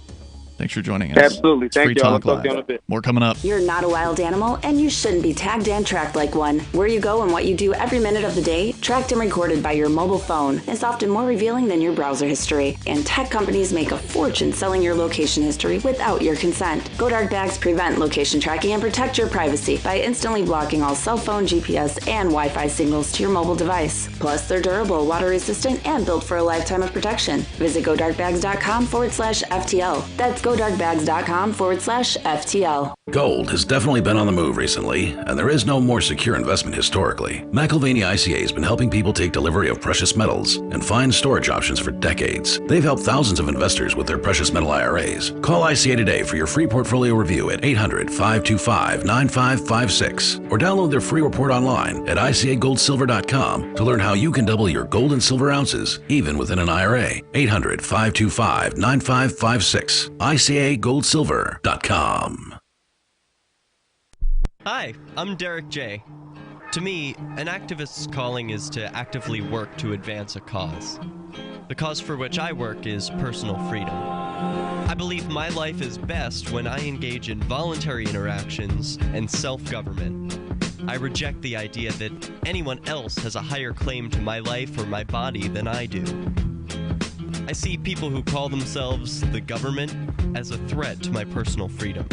Thanks for joining us. Absolutely. Thank you. I'll talk to you in a bit. More coming up. You're not a wild animal, and you shouldn't be tagged and tracked like one. Where you go and what you do every minute of the day, tracked and recorded by your mobile phone, is often more revealing than your browser history. And tech companies make a fortune selling your location history without your consent. GoDark bags prevent location tracking and protect your privacy by instantly blocking all cell phone, GPS, and Wi-Fi signals to your mobile device. Plus, they're durable, water-resistant, and built for a lifetime of protection. Visit GoDarkbags.com/FTL. That's GoDarkBags.com/FTL. Gold has definitely been on the move recently, and there is no more secure investment historically. McIlvaney ICA has been helping people take delivery of precious metals and find storage options for decades. They've helped thousands of investors with their precious metal IRAs. Call ICA today for your free portfolio review at 800-525-9556 or download their free report online at ICAGoldSilver.com to learn how you can double your gold and silver ounces even within an IRA. 800-525-9556. ICAGoldSilver.com. Hi, I'm Derek J. To me, an activist's calling is to actively work to advance a cause. The cause for which I work is personal freedom. I believe my life is best when I engage in voluntary interactions and self-government. I reject the idea that anyone else has a higher claim to my life or my body than I do. I see people who call themselves the government as a threat to my personal freedom.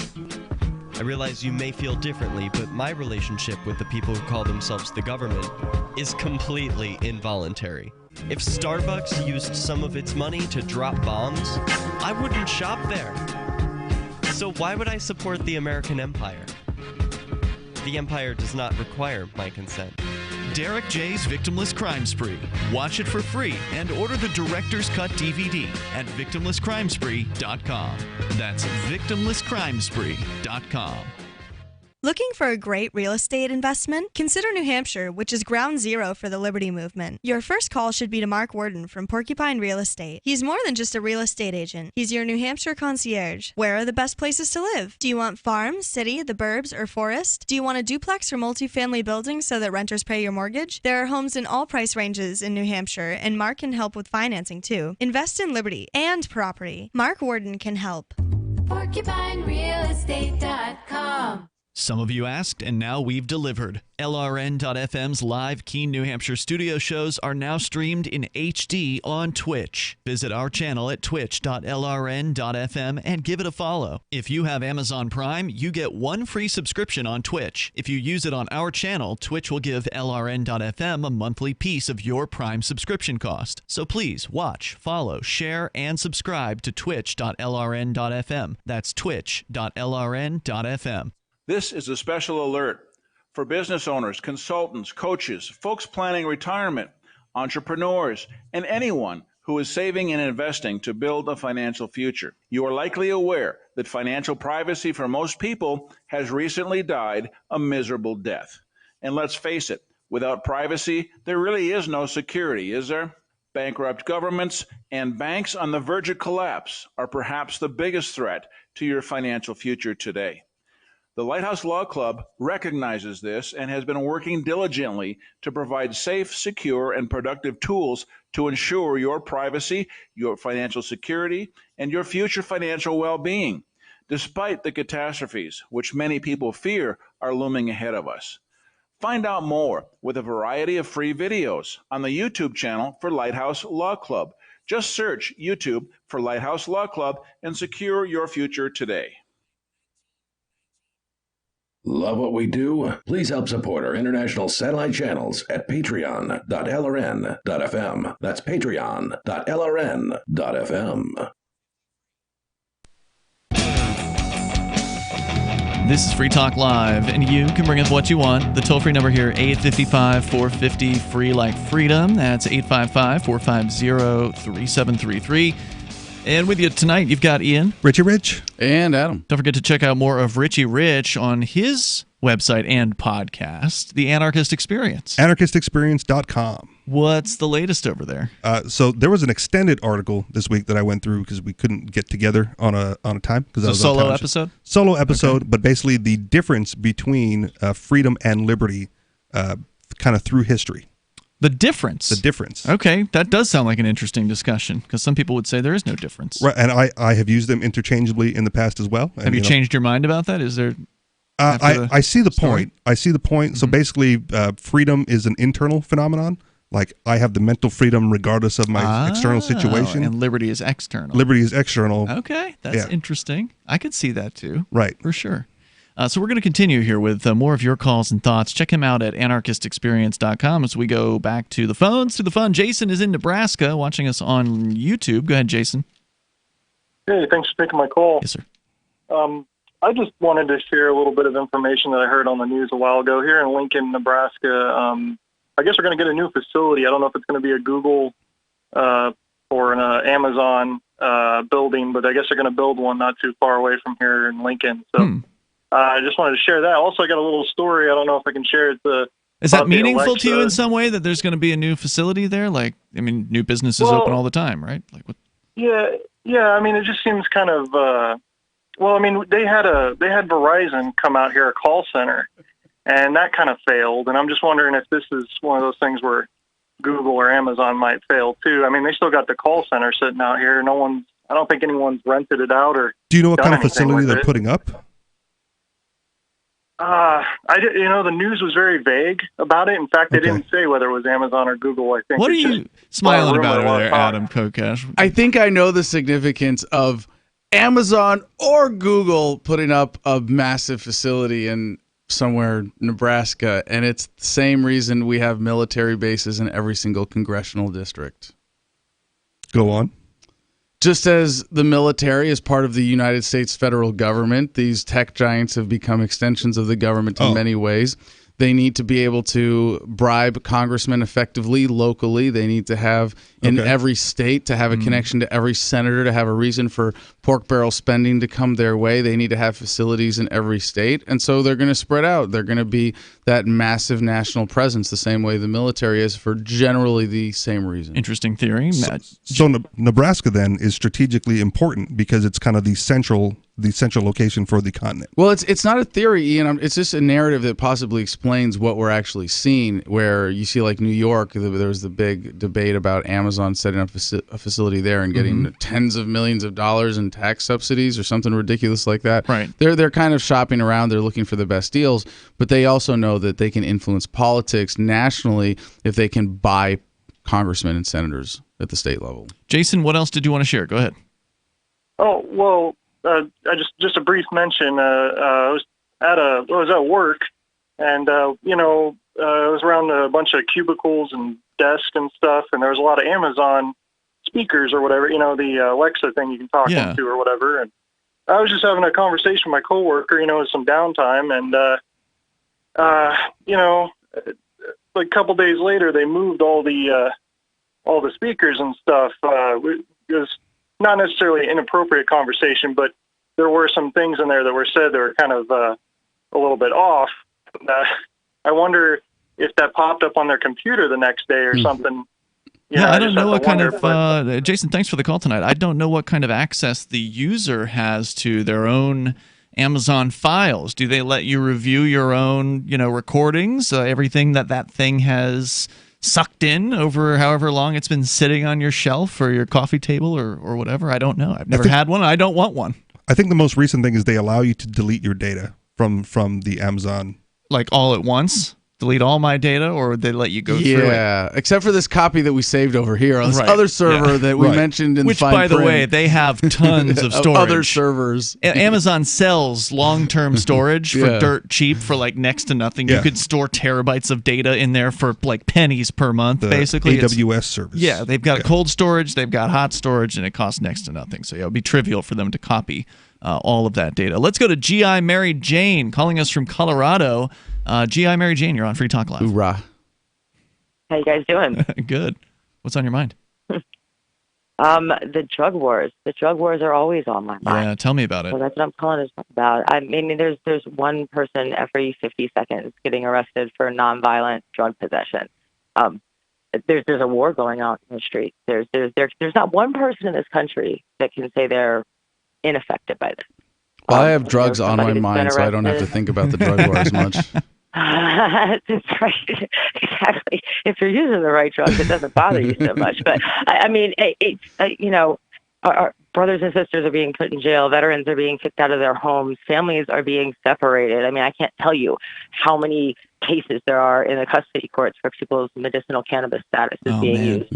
I realize you may feel differently, but my relationship with the people who call themselves the government is completely involuntary. If Starbucks used some of its money to drop bombs, I wouldn't shop there. So why would I support the American empire? The empire does not require my consent. Derek J's Victimless Crime Spree. Watch it for free and order the Director's Cut DVD at victimlesscrimespree.com. That's victimlesscrimespree.com. Looking for a great real estate investment? Consider New Hampshire, which is ground zero for the Liberty Movement. Your first call should be to Mark Worden from Porcupine Real Estate. He's more than just a real estate agent. He's your New Hampshire concierge. Where are the best places to live? Do you want farm, city, the burbs, or forest? Do you want a duplex or multifamily building so that renters pay your mortgage? There are homes in all price ranges in New Hampshire, and Mark can help with financing too. Invest in Liberty and property. Mark Worden can help. PorcupineRealEstate.com. Some of you asked, and now we've delivered. LRN.FM's live Keene, New Hampshire studio shows are now streamed in HD on Twitch. Visit our channel at twitch.lrn.fm and give it a follow. If you have Amazon Prime, you get one free subscription on Twitch. If you use it on our channel, Twitch will give LRN.FM a monthly piece of your Prime subscription cost. So please watch, follow, share, and subscribe to twitch.lrn.fm. That's twitch.lrn.fm. This is a special alert for business owners, consultants, coaches, folks planning retirement, entrepreneurs, and anyone who is saving and investing to build a financial future. You are likely aware that financial privacy for most people has recently died a miserable death. And let's face it, without privacy, there really is no security, is there? Bankrupt governments and banks on the verge of collapse are perhaps the biggest threat to your financial future today. The Lighthouse Law Club recognizes this and has been working diligently to provide safe, secure, and productive tools to ensure your privacy, your financial security, and your future financial well-being, despite the catastrophes which many people fear are looming ahead of us. Find out more with a variety of free videos on the YouTube channel for Lighthouse Law Club. Just search YouTube for Lighthouse Law Club and secure your future today. Love what we do? Please help support our international satellite channels at patreon.lrn.fm. That's patreon.lrn.fm. This is Free Talk Live, and you can bring us what you want. The toll-free number here, 855-450-FREE like freedom. That's 855-450-3733. And with you tonight, you've got Ian, Richie Rich, and Adam. Don't forget to check out more of Richie Rich on his website and podcast, The Anarchist Experience. Anarchistexperience.com. What's the latest over there? So there was an extended article this week that I went through because we couldn't get together on a time. So solo episode? Solo episode, okay. But basically the difference between freedom and liberty kind of through history. The difference? The difference. Okay, that does sound like an interesting discussion because some people would say there is no difference. Right, and I have used them interchangeably in the past as well. Have you changed your mind about that? Is there... I see the point. I see the point. Mm-hmm. So basically, freedom is an internal phenomenon. Like, I have the mental freedom regardless of my external situation. And liberty is external. Liberty is external. Okay, that's interesting. I could see that too. Right. For sure. So we're going to continue here with more of your calls and thoughts. Check him out at anarchistexperience.com as we go back to the phones, to the fun. Jason is in Nebraska watching us on YouTube. Go ahead, Jason. Hey, thanks for taking my call. Yes, sir. I just wanted to share a little bit of information that I heard on the news a while ago. Here in Lincoln, Nebraska, I guess we're going to get a new facility. I don't know if it's going to be a Google or an Amazon building, but I guess they're going to build one not too far away from here in Lincoln. So I just wanted to share that. Also, I got a little story. I don't know if I can share it. Is that meaningful to you in some way that there's going to be a new facility there? Like, I mean, new businesses open all the time, right? Like, what? Yeah. I mean, it just seems kind of. Well, I mean, they had Verizon come out here, a call center, and that kind of failed. And I'm just wondering if this is one of those things where Google or Amazon might fail too. I mean, they still got the call center sitting out here. I don't think anyone's rented it out or. Do you know what kind of facility they're putting up? The news was very vague about it. In fact, they didn't say whether it was Amazon or Google. I think. What are you smiling about over there, Adam Kokesh? I think I know the significance of Amazon or Google putting up a massive facility in somewhere Nebraska, and it's the same reason we have military bases in every single congressional district. Go on. Just as the military is part of the United States federal government, these tech giants have become extensions of the government in many ways. They need to be able to bribe congressmen effectively locally. They need to have in every state to have a connection to every senator to have a reason for pork barrel spending to come their way. They need to have facilities in every state. And so they're going to spread out. They're going to be that massive national presence the same way the military is for generally the same reason. Interesting theory. So Nebraska then is strategically important because it's kind of the central location for the continent. Well, it's not a theory, Ian. It's just a narrative that possibly explains what we're actually seeing, where you see like New York, there was the big debate about Amazon setting up a facility there and getting tens of millions of dollars in tax subsidies or something ridiculous like that. Right. They're kind of shopping around. They're looking for the best deals, but they also know that they can influence politics nationally if they can buy congressmen and senators at the state level. Jason, what else did you want to share? Go ahead. Oh, well, just a brief mention. I was at work, and I was around a bunch of cubicles and desks and stuff, and there was a lot of Amazon speakers or whatever. The Alexa thing you can talk into or whatever. And I was just having a conversation with my coworker. With some downtime, and like a couple days later, they moved all the speakers and stuff. It was not necessarily an inappropriate conversation, but there were some things in there that were said that were kind of a little bit off. I wonder if that popped up on their computer the next day or something. I don't know what kind of Jason, thanks for the call tonight. I don't know what kind of access the user has to their own Amazon files. Do they let you review your own, recordings, everything that thing has sucked in over however long it's been sitting on your shelf or your coffee table or whatever? I don't know. I've never had one. I don't want one. I think the most recent thing is they allow you to delete your data from the Amazon. Like all at once? Delete all my data, or would they let you go through it? Yeah, except for this copy that we saved over here on this other server that we mentioned in Which, the fine by the print. way, they have tons of storage. Other servers. Amazon sells long-term storage for dirt cheap for like next to nothing. You could store terabytes of data in there for like pennies per month, basically. AWS service. Yeah, they've got cold storage, they've got hot storage, and it costs next to nothing. So it would be trivial for them to copy all of that data. Let's go to G.I. Mary Jane calling us from Colorado. G.I. Mary Jane, you're on Free Talk Live. Hoorah. How you guys doing? Good. What's on your mind? The drug wars. The drug wars are always on my mind. Yeah, tell me about it. So that's what I'm calling to talk about. I mean, there's one person every 50 seconds getting arrested for nonviolent drug possession. There's a war going on in the street. There's not one person in this country that can say they're ineffective by this. Well, I have drugs on my mind, so I don't have to think about the drug war as much. That's right. Exactly. If you're using the right drugs, it doesn't bother you so much. But I mean, our brothers and sisters are being put in jail. Veterans are being kicked out of their homes. Families are being separated. I mean, I can't tell you how many cases there are in the custody courts where people's medicinal cannabis status is being used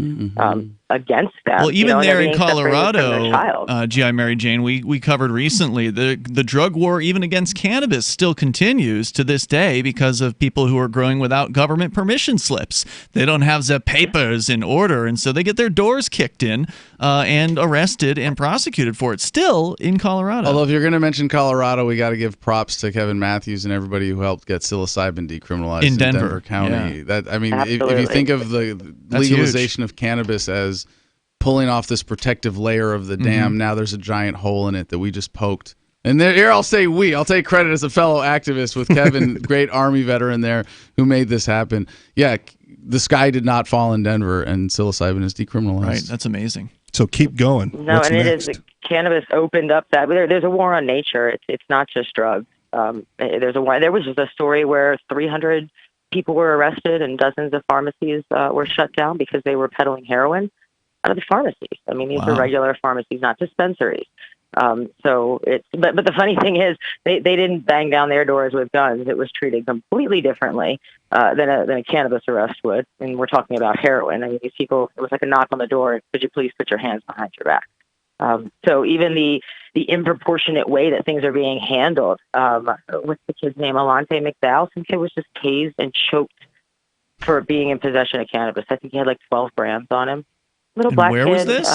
against them. Well, even there in Colorado, Colorado, G.I. Mary Jane, we covered recently, the drug war even against cannabis still continues to this day because of people who are growing without government permission slips. They don't have the papers in order, and so they get their doors kicked in and arrested and prosecuted for it still in Colorado. Although if you're going to mention Colorado, we got to give props to Kevin Matthews and everybody who helped get psilocybin decriminalized in Denver County. Yeah. If you think of the legalization of cannabis as pulling off this protective layer of the dam, now there's a giant hole in it that we just poked. And here I'll say I'll take credit as a fellow activist with Kevin, great Army veteran there, who made this happen. Yeah, the sky did not fall in Denver, and psilocybin is decriminalized. Right, that's amazing. So keep going. No, What's and next? it is. Cannabis opened up that. There's a war on nature. It's not just drugs. There's a war. There was just a story where 300 people were arrested and dozens of pharmacies were shut down because they were peddling heroin out of the pharmacies. I mean, these are regular pharmacies, not dispensaries. So it's. But the funny thing is, they didn't bang down their doors with guns. It was treated completely differently than a cannabis arrest would. And we're talking about heroin. I mean, these people. It was like a knock on the door. Could you please put your hands behind your back? So even the improportionate way that things are being handled, what's the kid's name? Alante McDowell. Some kid was just tased and choked for being in possession of cannabis. I think he had like 12 grams on him. Little black where kid. Was this?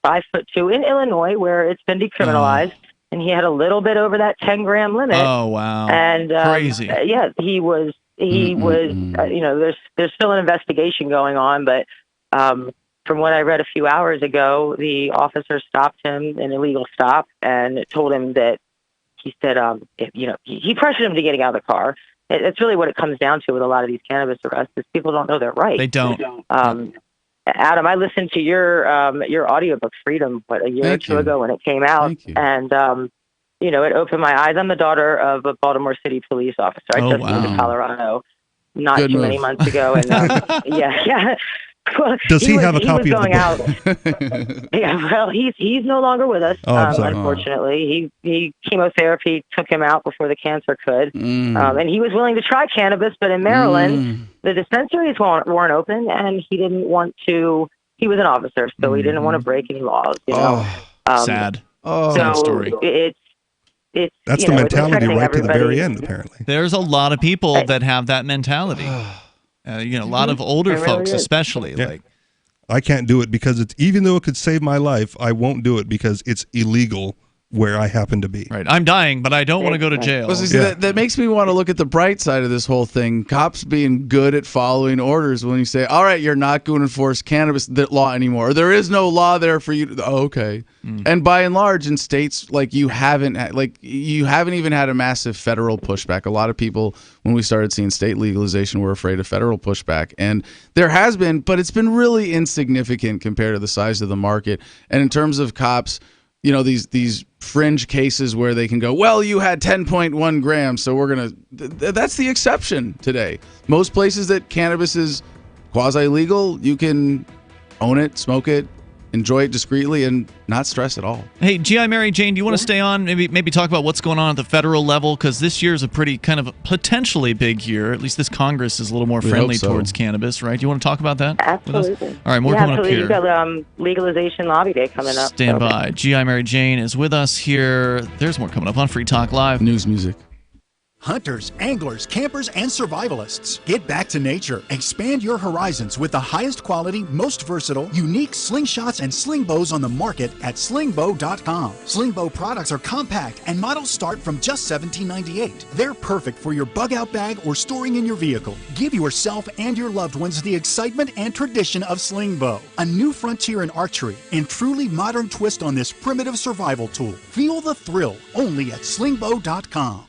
5'2" in Illinois, where it's been decriminalized, and he had a little bit over that 10-gram limit. Oh wow! And crazy. Yeah, he was. You know, there's still an investigation going on, but from what I read a few hours ago, the officer stopped him, an illegal stop, and told him that he said, he pressured him to getting out of the car. It's really what it comes down to with a lot of these cannabis arrests is people don't know their rights. They don't. Adam, I listened to your audiobook, Freedom, a year or two ago when it came out, and it opened my eyes. I'm the daughter of a Baltimore City police officer. I just moved to Colorado not too many months ago, and yeah. Well, Does he have a copy of the book? Yeah, well, he's no longer with us, unfortunately. He chemotherapy took him out before the cancer could, and he was willing to try cannabis, but in Maryland, the dispensaries weren't open, and he didn't want to. He was an officer, so he didn't want to break any laws. You know? Sad. Sad story. That's the mentality right to the very end, apparently. There's a lot of people that have that mentality. A lot of older folks, especially. Yeah. I can't do it because even though it could save my life, I won't do it because it's illegal where I happen to be. Right. I'm dying, but I don't want to go to jail. Well, see, that makes me want to look at the bright side of this whole thing. Cops being good at following orders when you say, all right, you're not going to enforce cannabis law anymore. There is no law there for you. Okay. And by and large, in states like you haven't even had a massive federal pushback. A lot of people, when we started seeing state legalization, were afraid of federal pushback. And there has been, but it's been really insignificant compared to the size of the market. And in terms of cops, these fringe cases where they can go, well, you had 10.1 grams, so we're going to... That's the exception today. Most places that cannabis is quasi-legal, you can own it, smoke it, enjoy it discreetly, and not stress at all. Hey, G.I. Mary Jane, do you want to stay on? Maybe talk about what's going on at the federal level, because this year is a pretty kind of potentially big year. At least this Congress is a little more friendly towards cannabis, right? Do you want to talk about that? Absolutely. All right, more coming up here. You've got legalization lobby day coming up. Stand by. G.I. Mary Jane is with us here. There's more coming up on Free Talk Live. News music. Hunters, anglers, campers, and survivalists. Get back to nature. Expand your horizons with the highest quality, most versatile, unique slingshots and sling bows on the market at slingbow.com. Sling bow products are compact and models start from just $17.98. They're perfect for your bug out bag or storing in your vehicle. Give yourself and your loved ones the excitement and tradition of sling bow. A new frontier in archery and truly modern twist on this primitive survival tool. Feel the thrill only at slingbow.com.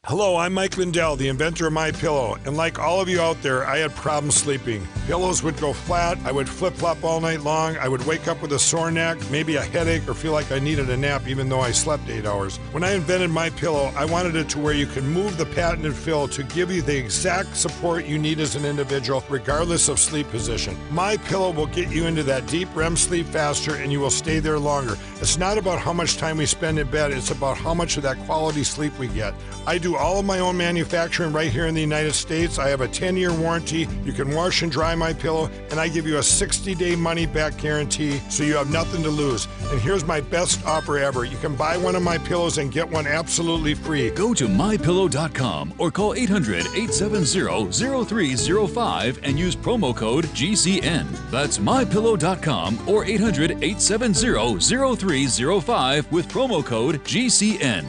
Hello, I'm Mike Lindell, the inventor of MyPillow, and like all of you out there, I had problems sleeping. Pillows would go flat, I would flip-flop all night long, I would wake up with a sore neck, maybe a headache, or feel like I needed a nap even though I slept 8 hours. When I invented MyPillow, I wanted it to where you can move the patented fill to give you the exact support you need as an individual, regardless of sleep position. MyPillow will get you into that deep REM sleep faster, and you will stay there longer. It's not about how much time we spend in bed, it's about how much of that quality sleep we get. I do all of my own manufacturing right here in the United States. I have a 10-year warranty. You can wash and dry my pillow, and I give you a 60-day money-back guarantee, so you have nothing to lose. And here's my best offer ever. You can buy one of my pillows and get one absolutely free. Go to mypillow.com or call 800-870-0305 and use promo code GCN. That's mypillow.com or 800-870-0305 with promo code GCN.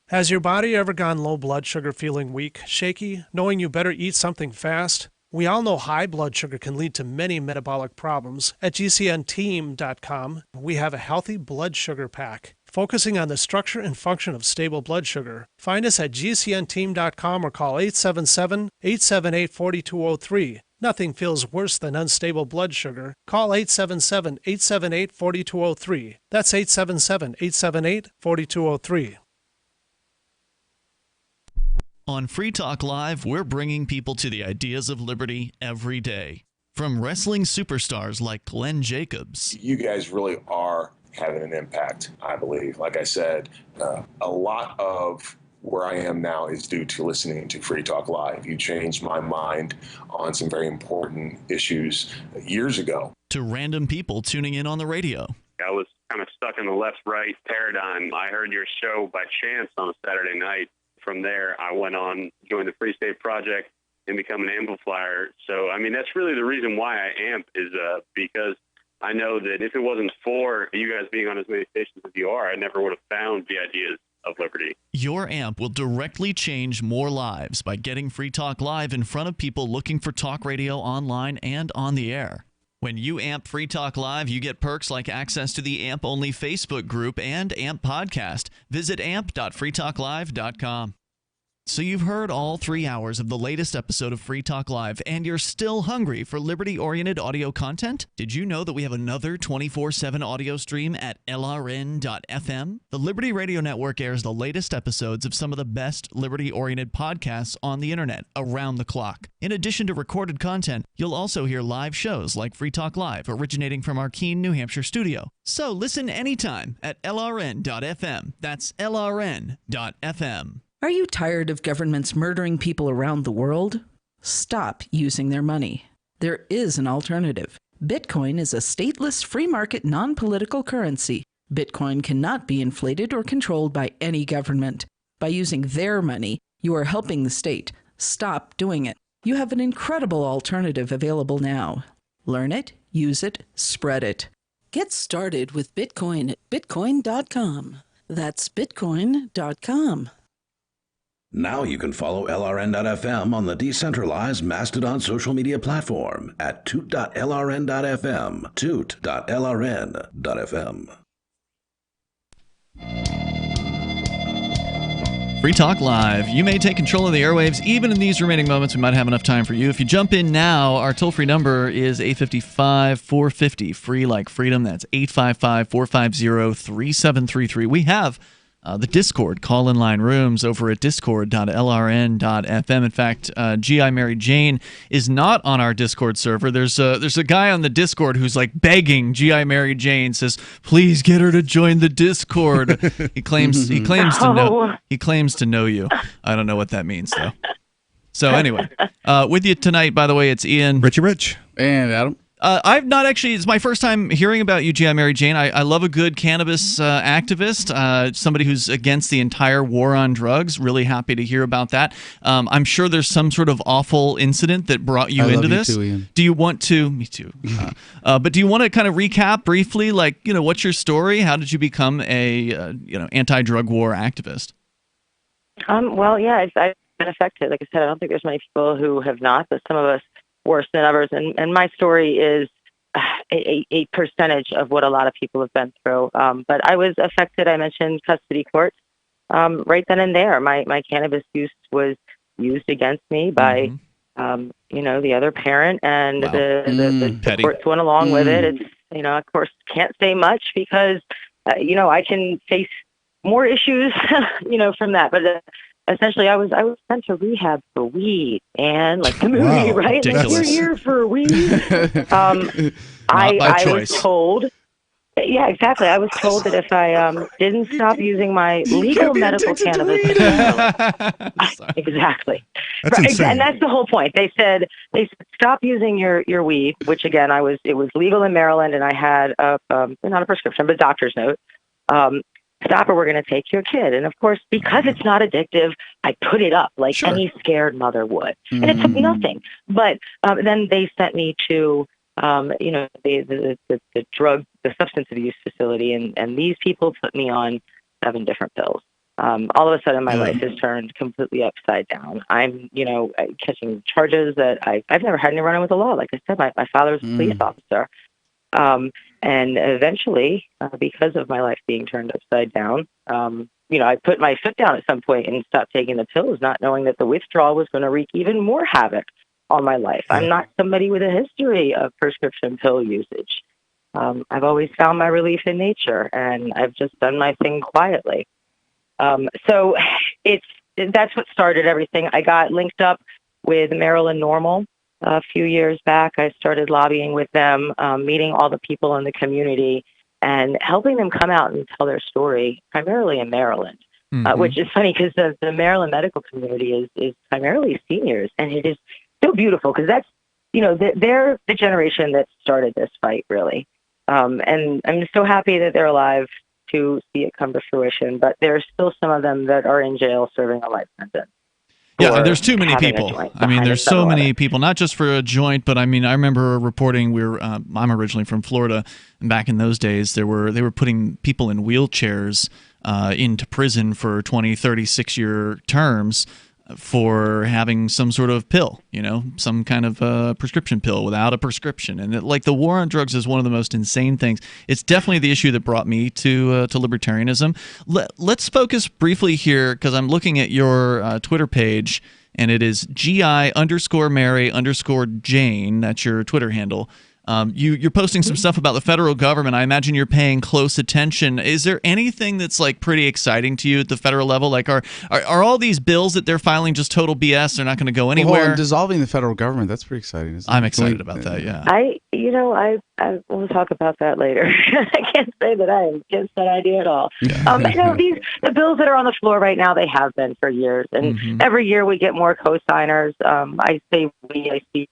Has your body ever gone low blood sugar, feeling weak, shaky, knowing you better eat something fast? We all know high blood sugar can lead to many metabolic problems. At GCNteam.com, we have a healthy blood sugar pack, focusing on the structure and function of stable blood sugar. Find us at GCNteam.com or call 877-878-4203. Nothing feels worse than unstable blood sugar. Call 877-878-4203. That's 877-878-4203. On Free Talk Live, we're bringing people to the ideas of liberty every day. From wrestling superstars like Glenn Jacobs. You guys really are having an impact, I believe. Like I said, a lot of where I am now is due to listening to Free Talk Live. You changed my mind on some very important issues years ago. To random people tuning in on the radio. I was kind of stuck in the left-right paradigm. I heard your show by chance on a Saturday night. From there, I went on, joined the Free State Project, and become an amplifier. So, I mean, that's really the reason why I amp is because I know that if it wasn't for you guys being on as many stations as you are, I never would have found the ideas of liberty. Your amp will directly change more lives by getting Free Talk Live in front of people looking for talk radio online and on the air. When you amp Free Talk Live, you get perks like access to the AMP-only Facebook group and AMP podcast. Visit amp.freetalklive.com. So you've heard all 3 hours of the latest episode of Free Talk Live, and you're still hungry for liberty-oriented audio content? Did you know that we have another 24/7 audio stream at LRN.FM? The Liberty Radio Network airs the latest episodes of some of the best liberty-oriented podcasts on the internet around the clock. In addition to recorded content, you'll also hear live shows like Free Talk Live, originating from our Keene, New Hampshire studio. So listen anytime at LRN.FM. That's LRN.FM. Are you tired of governments murdering people around the world? Stop using their money. There is an alternative. Bitcoin is a stateless, free market, non-political currency. Bitcoin cannot be inflated or controlled by any government. By using their money, you are helping the state. Stop doing it. You have an incredible alternative available now. Learn it, use it, spread it. Get started with Bitcoin at bitcoin.com. That's bitcoin.com. Now you can follow LRN.FM on the decentralized Mastodon social media platform at toot.lrn.fm, toot.lrn.fm. Free Talk Live. You may take control of the airwaves. Even in these remaining moments, we might have enough time for you. If you jump in now, our toll-free number is 855-450, free like freedom. That's 855-450-3733. We have the Discord call-in line rooms over at discord.lrn.fm. In fact, G.I. Mary Jane is not on our Discord server. There's a guy on the Discord who's like begging G.I. Mary Jane, says, "Please get her to join the Discord." He claims to know you. I don't know what that means though. So anyway, with you tonight, by the way, it's Ian, Richie Rich, and Adam. I've not actually, it's my first time hearing about you, G.I. Mary Jane. I love a good cannabis activist, somebody who's against the entire war on drugs. Really happy to hear about that. I'm sure there's some sort of awful incident that brought you into this. Too, Ian. Do you want to? Me too. But do you want to kind of recap briefly, like, what's your story? How did you become a, anti-drug war activist? Well, yeah, I've been affected. Like I said, I don't think there's many people who have not, but some of us worse than others. And my story is a percentage of what a lot of people have been through. But I was affected. I mentioned custody courts right then and there. My cannabis use was used against me by, the other parent, and the courts went along with it. It's, of course, can't say much because, I can face more issues, from that. But essentially, I was sent to rehab for weed, and like the movie, right? Like, you're here for weed. I was told Yeah, exactly. I was told that if I didn't stop using my legal medical cannabis, exactly. That's insane. And that's the whole point. They said stop using your weed, which again it was legal in Maryland, and I had not a prescription but a doctor's note. Stop or we're going to take your kid. And of course, because it's not addictive, I put it up like any scared mother would, and it took nothing. But then they sent me to the substance abuse facility, and these people put me on 7 different pills. All of a sudden, my life has turned completely upside down. I'm, catching charges that I've never had any run-in with the law. Like I said, my father was a police officer. And eventually, because of my life being turned upside down, I put my foot down at some point and stopped taking the pills, not knowing that the withdrawal was going to wreak even more havoc on my life. I'm not somebody with a history of prescription pill usage. I've always found my relief in nature, and I've just done my thing quietly. So that's what started everything. I got linked up with Maryland Normal a few years back. I started lobbying with them, meeting all the people in the community and helping them come out and tell their story, primarily in Maryland, which is funny because the Maryland medical community is primarily seniors, and it is so beautiful because that's, they're the generation that started this fight, really. And I'm so happy that they're alive to see it come to fruition, but there's still some of them that are in jail serving a life sentence. Yeah, there's too many people. I mean, there's so many people, not just for a joint, but I mean, I remember reporting I'm originally from Florida, and back in those days, they were putting people in wheelchairs into prison for 20, 36-year terms for having some sort of pill, some kind of prescription pill without a prescription. And the war on drugs is one of the most insane things. It's definitely the issue that brought me to libertarianism. Let's focus briefly here, because I'm looking at your Twitter page, and it is GI_Mary_Jane. That's your Twitter handle. You're posting some stuff about the federal government. I imagine you're paying close attention. Is there anything that's pretty exciting to you at the federal level? Like, are all these bills that they're filing just total BS? They're not going to go anywhere. Well, dissolving the federal government, that's pretty exciting, isn't it? I'm excited about that. Yeah. I will talk about that later. I can't say that I am against that idea at all. The bills that are on the floor right now, they have been for years, and every year we get more co-signers. I speak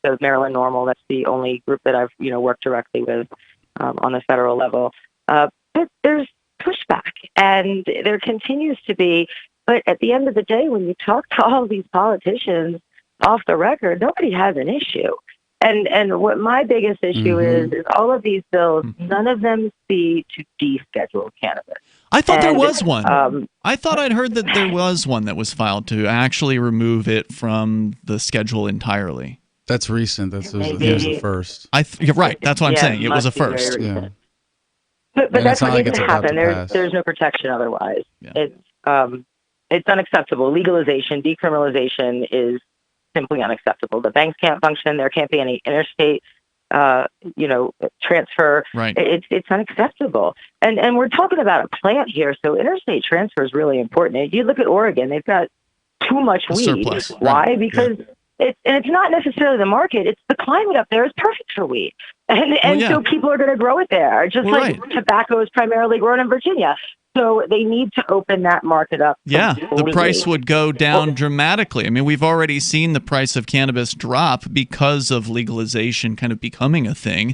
of Maryland Normal. That's the only group that I've worked directly with on the federal level. But there's pushback, and there continues to be. But at the end of the day, when you talk to all of these politicians off the record, nobody has an issue. And what my biggest issue is all of these bills, none of them see to deschedule cannabis. I thought there was one. I thought I'd heard that there was one that was filed to actually remove it from the schedule entirely. That's recent. That was the first. You're right. That's what I'm saying. It was a first. Yeah. But that's what needs to happen. There's no protection otherwise. Yeah. It's unacceptable. Legalization, decriminalization is simply unacceptable. The banks can't function. There can't be any interstate, transfer. Right. It's unacceptable. And we're talking about a plant here, so interstate transfer is really important. You look at Oregon; they've got too much weed. Surplus. Why? Right. Because it's not necessarily the market. It's the climate up there is perfect for weed, so people are going to grow it there. Just tobacco is primarily grown in Virginia. So they need to open that market up. Yeah, the price would go down dramatically. I mean, we've already seen the price of cannabis drop because of legalization kind of becoming a thing.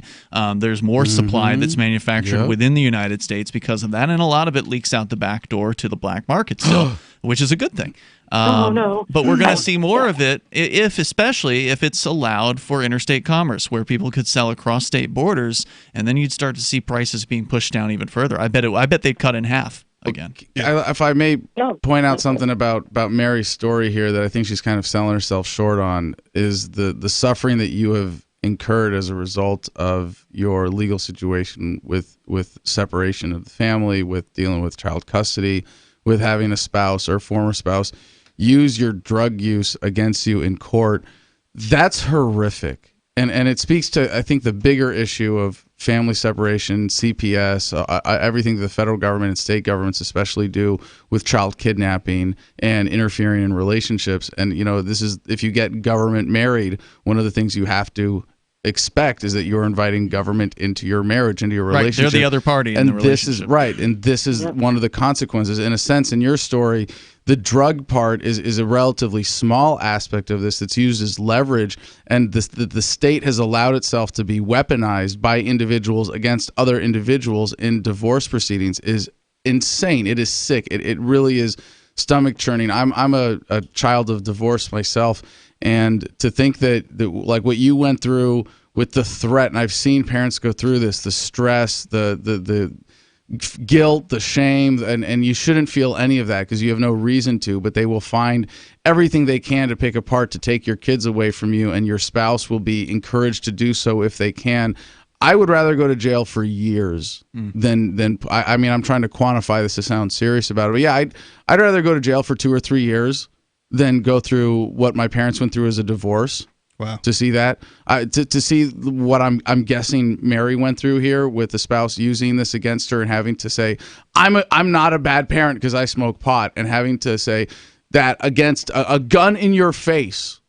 There's more supply that's manufactured within the United States because of that, and a lot of it leaks out the back door to the black market still, which is a good thing. But we're going to see more of it, especially if it's allowed for interstate commerce, where people could sell across state borders, and then you'd start to see prices being pushed down even further. I bet they'd cut in half again. If I may point out something about Mary's story here that I think she's kind of selling herself short on, is the suffering that you have incurred as a result of your legal situation with separation of the family, with dealing with child custody, with having a spouse or former spouse use your drug use against you in court. That's horrific. And it speaks to, I think, the bigger issue of family separation, CPS, everything the federal government and state governments especially do with child kidnapping and interfering in relationships. And, this is, if you get government married, one of the things you have to expect is that you're inviting government into your marriage, into your relationship. Right, they're the other party in the relationship. And this is one of the consequences. In a sense, in your story, the drug part is a relatively small aspect of this that's used as leverage, and the state has allowed itself to be weaponized by individuals against other individuals in divorce proceedings is insane. It is sick. It really is stomach churning. I'm a child of divorce myself, and to think that like what you went through with the threat, and I've seen parents go through this, the stress, the guilt, the shame, and you shouldn't feel any of that because you have no reason to, but they will find everything they can to pick apart to take your kids away from you, and your spouse will be encouraged to do so if they can. I would rather go to jail for years than I mean, I'm trying to quantify this to sound serious about it, but yeah, I'd rather go to jail for 2 or 3 years than go through what my parents went through as a divorce. Wow. To see that, to see what I'm guessing Mary went through here with the spouse using this against her and having to say, I'm not a bad parent because I smoke pot, and having to say that against a gun in your face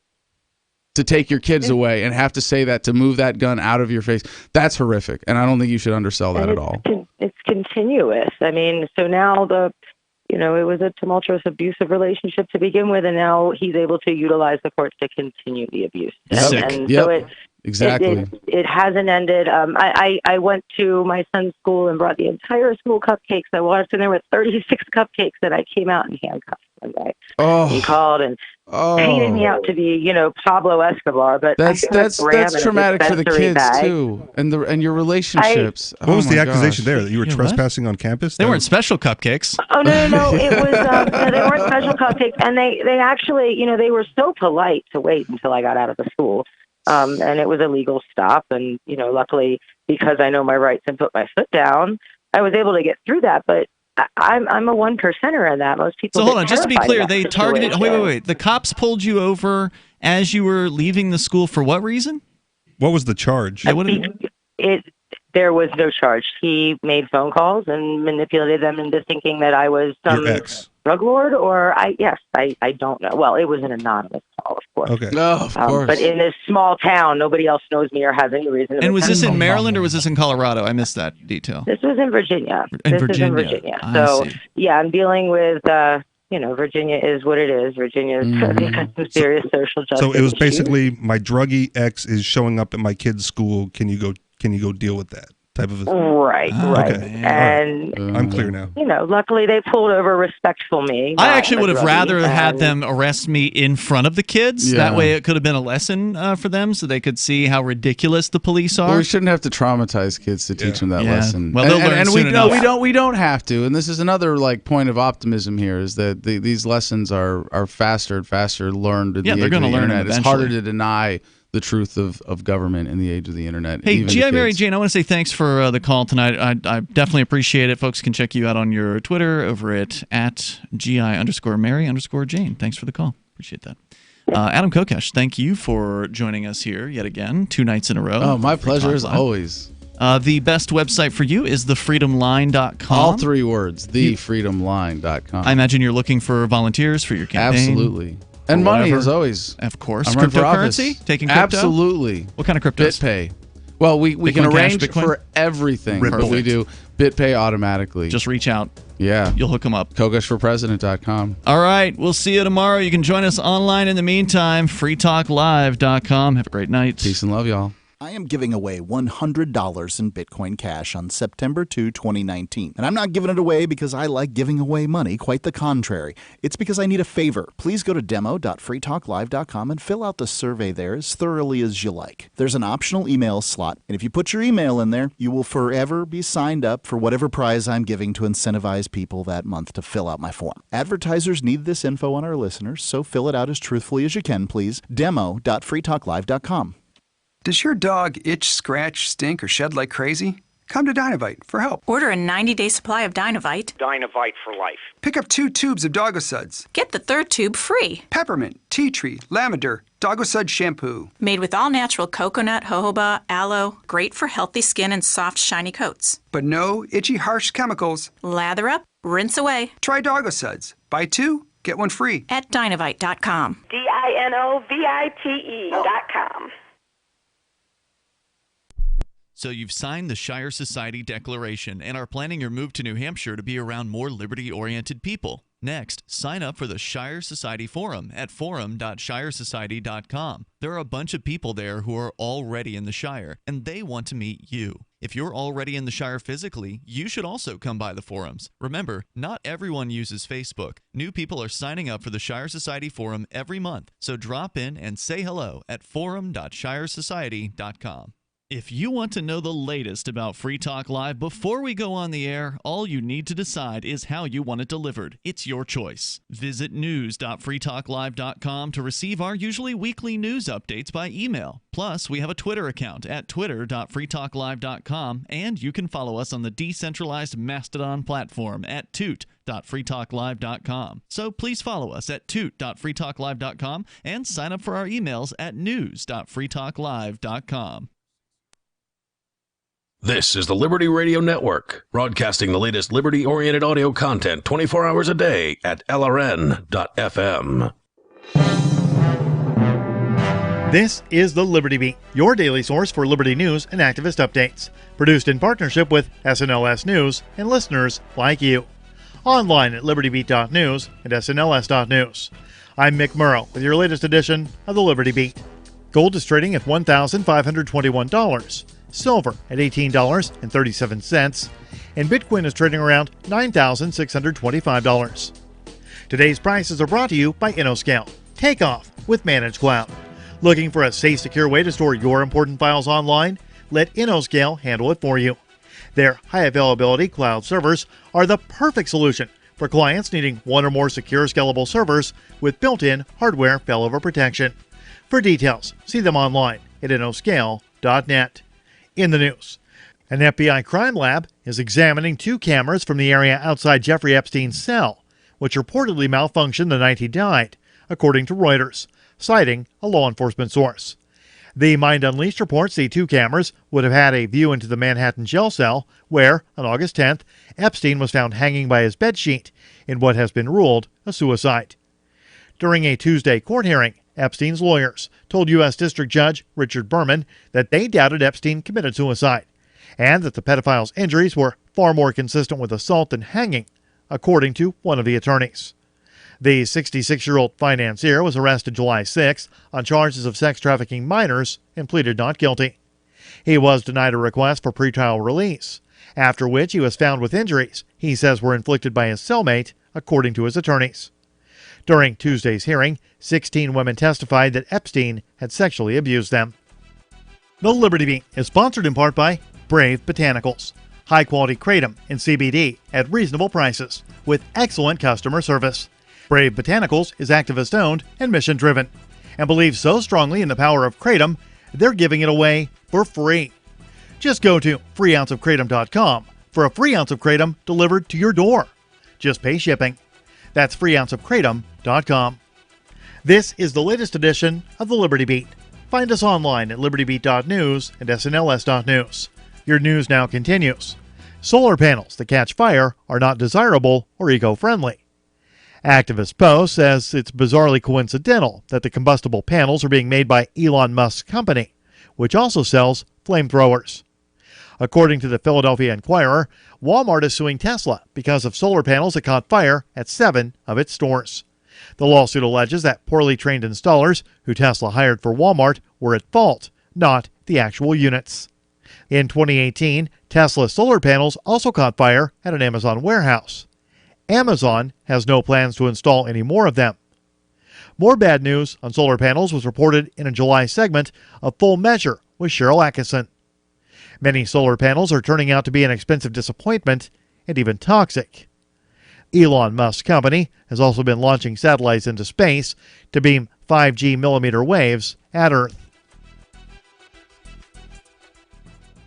to take your kids away, and have to say that to move that gun out of your face. That's horrific. And I don't think you should undersell that at all. It's continuous. I mean, so now it was a tumultuous, abusive relationship to begin with, and now he's able to utilize the courts to continue the abuse. Sick. And yep. so Exactly. It hasn't ended. I went to my son's school and brought the entire school cupcakes. I walked in there with 36 cupcakes, and I came out in handcuffs one day. Oh. He called and painted me out to be, Pablo Escobar. But that's traumatic for the kids too, and your relationships. What was the accusation there? That you were trespassing on campus? They weren't special cupcakes. Oh no! It was they weren't special cupcakes, and they actually, they were so polite to wait until I got out of the school. And it was a legal stop. And, luckily, because I know my rights and put my foot down, I was able to get through that. But I'm a 1%er in that. Most people. So hold on, just to be clear, they targeted. Wait. The cops pulled you over as you were leaving the school for what reason? What was the charge? There was no charge. He made phone calls and manipulated them into thinking that I was some drug lord, or I don't know. Well, it was an anonymous call, of course. Okay. No, of course. But in this small town, nobody else knows me or has any reason. And was this in Maryland or was this in Colorado? I missed that detail. This was in Virginia. In Virginia. So yeah, I'm dealing with. Virginia is what it is. Virginia got some serious social justice. So it was issues. basically my druggy ex is showing up at my kid's school. Can you go deal with that type of? Right. Okay. And I'm clear now. Luckily they pulled over respectful me. I actually would have rather had them arrest me in front of the kids. Yeah. That way it could have been a lesson for them so they could see how ridiculous the police are. Well, we shouldn't have to traumatize kids to teach them that lesson. Well, they'll learn soon enough. We don't have to. And this is another point of optimism here is that these lessons are faster and faster learned in the age of the internet. It's harder to deny the truth of government in the age of the internet. Hey, G.I. Mary Jane, I want to say thanks for the call tonight. I definitely appreciate it. Folks can check you out on your Twitter over at GI_Mary_Jane. Thanks for the call. Appreciate that. Adam Kokesh, thank you for joining us here yet again, 2 nights in a row. Oh, my pleasure as always. The best website for you is thefreedomline.com. All 3 words, thefreedomline.com. I imagine you're looking for volunteers for your campaign. Absolutely. And money, as always. Of course. I'm running for Cryptocurrency? office. Taking crypto? Absolutely. What kind of crypto? BitPay. Well, we can arrange Bitcoin? for everything. Ripple. We do BitPay automatically. Just reach out. Yeah. You'll hook them up. KokeshforPresident.com. All right. We'll see you tomorrow. You can join us online in the meantime. freetalklive.com. Have a great night. Peace and love, y'all. I am giving away $100 in Bitcoin Cash on September 2, 2019. And I'm not giving it away because I like giving away money, quite the contrary. It's because I need a favor. Please go to demo.freetalklive.com and fill out the survey there as thoroughly as you like. There's an optional email slot, and if you put your email in there, you will forever be signed up for whatever prize I'm giving to incentivize people that month to fill out my form. Advertisers need this info on our listeners, so fill it out as truthfully as you can, please. Demo.freetalklive.com. Does your dog itch, scratch, stink, or shed like crazy? Come to Dynavite for help. Order a 90-day supply of Dynavite. Dynavite for life. Pick up 2 tubes of Doggo Suds. Get the 3rd tube free. Peppermint, tea tree, lavender, Doggo Sud shampoo. Made with all-natural coconut, jojoba, aloe. Great for healthy skin and soft, shiny coats. But no itchy, harsh chemicals. Lather up, rinse away. Try Doggo Suds. Buy 2, get 1 free. At Dynavite.com. DINOVITE.com. So you've signed the Shire Society Declaration and are planning your move to New Hampshire to be around more liberty-oriented people. Next, sign up for the Shire Society Forum at forum.shiresociety.com. There are a bunch of people there who are already in the Shire, and they want to meet you. If you're already in the Shire physically, you should also come by the forums. Remember, not everyone uses Facebook. New people are signing up for the Shire Society Forum every month, so drop in and say hello at forum.shiresociety.com. If you want to know the latest about Free Talk Live before we go on the air, all you need to decide is how you want it delivered. It's your choice. Visit news.freetalklive.com to receive our usually weekly news updates by email. Plus, we have a Twitter account at twitter.freetalklive.com, and you can follow us on the decentralized Mastodon platform at toot.freetalklive.com. So please follow us at toot.freetalklive.com and sign up for our emails at news.freetalklive.com. This is the Liberty Radio Network, broadcasting the latest liberty-oriented audio content 24 hours a day at LRN.FM. This is the Liberty Beat, your daily source for liberty news and activist updates. Produced in partnership with SNLS News and listeners like you. Online at libertybeat.news and snls.news. I'm Mick Murrow with your latest edition of the Liberty Beat. Gold is trading at $1,521. Silver at $18.37, and Bitcoin is trading around $9,625. Today's prices are brought to you by InnoScale. Take off with Managed Cloud. Looking for a safe, secure way to store your important files online? Let InnoScale handle it for you. Their high availability cloud servers are the perfect solution for clients needing one or more secure, scalable servers with built-in hardware failover protection. For details, see them online at innoscale.net. In the news, an FBI crime lab is examining 2 cameras from the area outside Jeffrey Epstein's cell, which reportedly malfunctioned the night he died, according to Reuters, citing a law enforcement source. The Mind Unleashed reports the 2 cameras would have had a view into the Manhattan jail cell, where, on August 10th, Epstein was found hanging by his bedsheet in what has been ruled a suicide. During a Tuesday court hearing, Epstein's lawyers told U.S. District Judge Richard Berman that they doubted Epstein committed suicide, and that the pedophile's injuries were far more consistent with assault than hanging, according to one of the attorneys. The 66-year-old financier was arrested July 6 on charges of sex trafficking minors and pleaded not guilty. He was denied a request for pretrial release, after which he was found with injuries he says were inflicted by his cellmate, according to his attorneys. During Tuesday's hearing, 16 women testified that Epstein had sexually abused them. The Liberty Beat is sponsored in part by Brave Botanicals. High-quality kratom and CBD at reasonable prices with excellent customer service. Brave Botanicals is activist-owned and mission-driven and believes so strongly in the power of kratom, they're giving it away for free. Just go to freeounceofkratom.com for a free ounce of kratom delivered to your door. Just pay shipping. That's freeounceofkratom.com. This is the latest edition of the Liberty Beat. Find us online at libertybeat.news and snls.news. Your news now continues. Solar panels that catch fire are not desirable or eco-friendly. Activist Post says it's bizarrely coincidental that the combustible panels are being made by Elon Musk's company, which also sells flamethrowers. According to the Philadelphia Inquirer, Walmart is suing Tesla because of solar panels that caught fire at 7 of its stores. The lawsuit alleges that poorly trained installers who Tesla hired for Walmart were at fault, not the actual units. In 2018, Tesla's solar panels also caught fire at an Amazon warehouse. Amazon has no plans to install any more of them. More bad news on solar panels was reported in a July segment of Full Measure with Cheryl Atkinson. Many solar panels are turning out to be an expensive disappointment and even toxic. Elon Musk's company has also been launching satellites into space to beam 5G millimeter waves at Earth.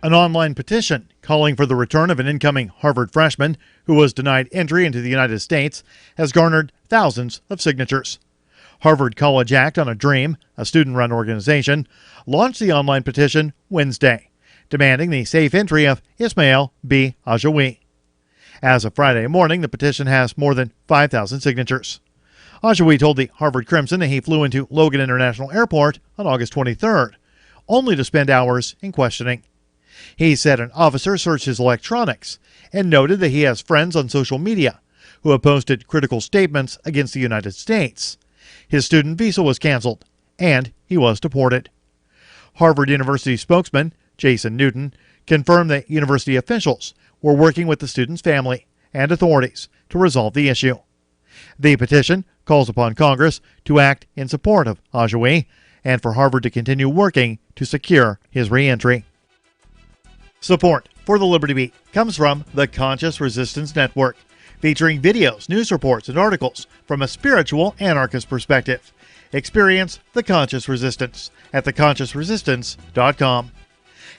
An online petition calling for the return of an incoming Harvard freshman who was denied entry into the United States has garnered thousands of signatures. Harvard College Act on a Dream, a student-run organization, launched the online petition Wednesday, demanding the safe entry of Ismail B. Ajawi. As of Friday morning, the petition has more than 5,000 signatures. Ajawi told the Harvard Crimson that he flew into Logan International Airport on August 23rd, only to spend hours in questioning. He said an officer searched his electronics and noted that he has friends on social media who have posted critical statements against the United States. His student visa was canceled, and he was deported. Harvard University spokesman Jason Newton confirmed that university officials were working with the student's family and authorities to resolve the issue. The petition calls upon Congress to act in support of Ajoui and for Harvard to continue working to secure his reentry. Support for the Liberty Beat comes from the Conscious Resistance Network, featuring videos, news reports, and articles from a spiritual anarchist perspective. Experience the Conscious Resistance at theconsciousresistance.com.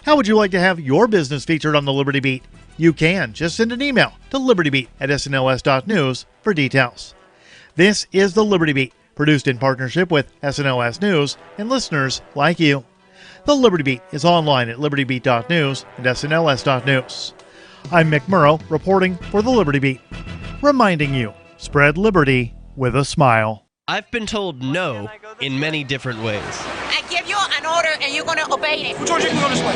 How would you like to have your business featured on the Liberty Beat? You can. Just send an email to libertybeat@snls.news for details. This is the Liberty Beat, produced in partnership with SNLS News and listeners like you. The Liberty Beat is online at libertybeat.news and snls.news. I'm Mick Murrow, reporting for the Liberty Beat, reminding you, spread liberty with a smile. I've been told no in many different ways. I give you an order and you're going to obey it. George, you can go this way.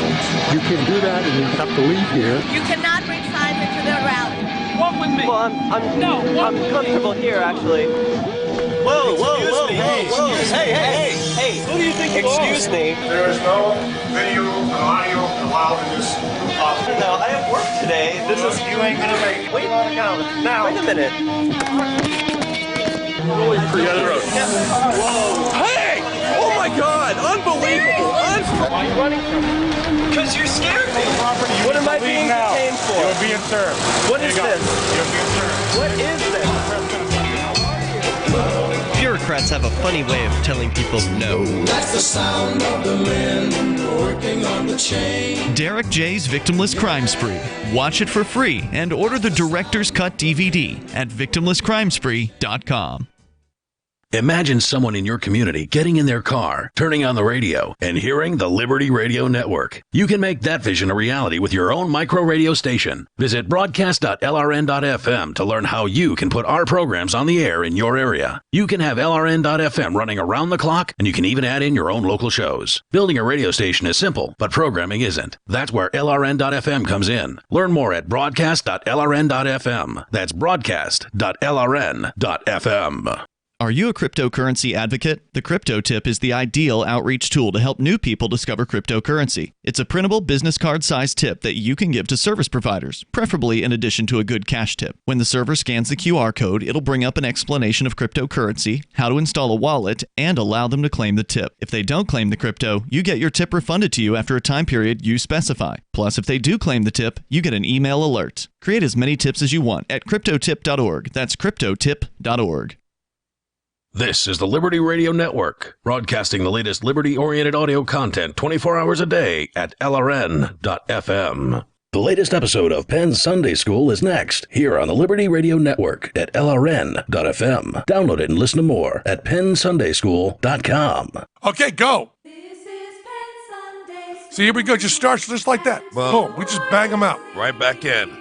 You can't do that and you have to leave here. You cannot bring signs into the rally. Walk with me. Well, I'm comfortable here, actually. Whoa, Hey, who do you think you are? Excuse me. There is no video and audio allowed in this office. No, I have work today. This is... You ain't gonna make it. Wait a minute. Whoa. Hey! Oh my God! Unbelievable! Why are you running from me? Because you're scared me. What am I being detained for? You're being served. What is this? You're being served. What is this? Bureaucrats have a funny way of telling people no. That's the sound of the men working on the chain. Derek J's Victimless Crime Spree. Watch it for free and order the Director's Cut DVD at victimlesscrimespree.com. Imagine someone in your community getting in their car, turning on the radio, and hearing the Liberty Radio Network. You can make that vision a reality with your own micro radio station. Visit broadcast.lrn.fm to learn how you can put our programs on the air in your area. You can have LRN.FM running around the clock, and you can even add in your own local shows. Building a radio station is simple, but programming isn't. That's where LRN.FM comes in. Learn more at broadcast.lrn.fm. That's broadcast.lrn.fm. Are you a cryptocurrency advocate? The Crypto Tip is the ideal outreach tool to help new people discover cryptocurrency. It's a printable business card-sized tip that you can give to service providers, preferably in addition to a good cash tip. When the server scans the QR code, it'll bring up an explanation of cryptocurrency, how to install a wallet, and allow them to claim the tip. If they don't claim the crypto, you get your tip refunded to you after a time period you specify. Plus, if they do claim the tip, you get an email alert. Create as many tips as you want at cryptotip.org. That's cryptotip.org. This is the Liberty Radio Network, broadcasting the latest liberty-oriented audio content 24 hours a day at LRN.FM. The latest episode of Penn Sunday School is next, here on the Liberty Radio Network at LRN.FM. Download it and listen to more at PennSundaySchool.com. Okay, go. See, here we go. Just starts just like that. Boom. We just bang them out. Right back in.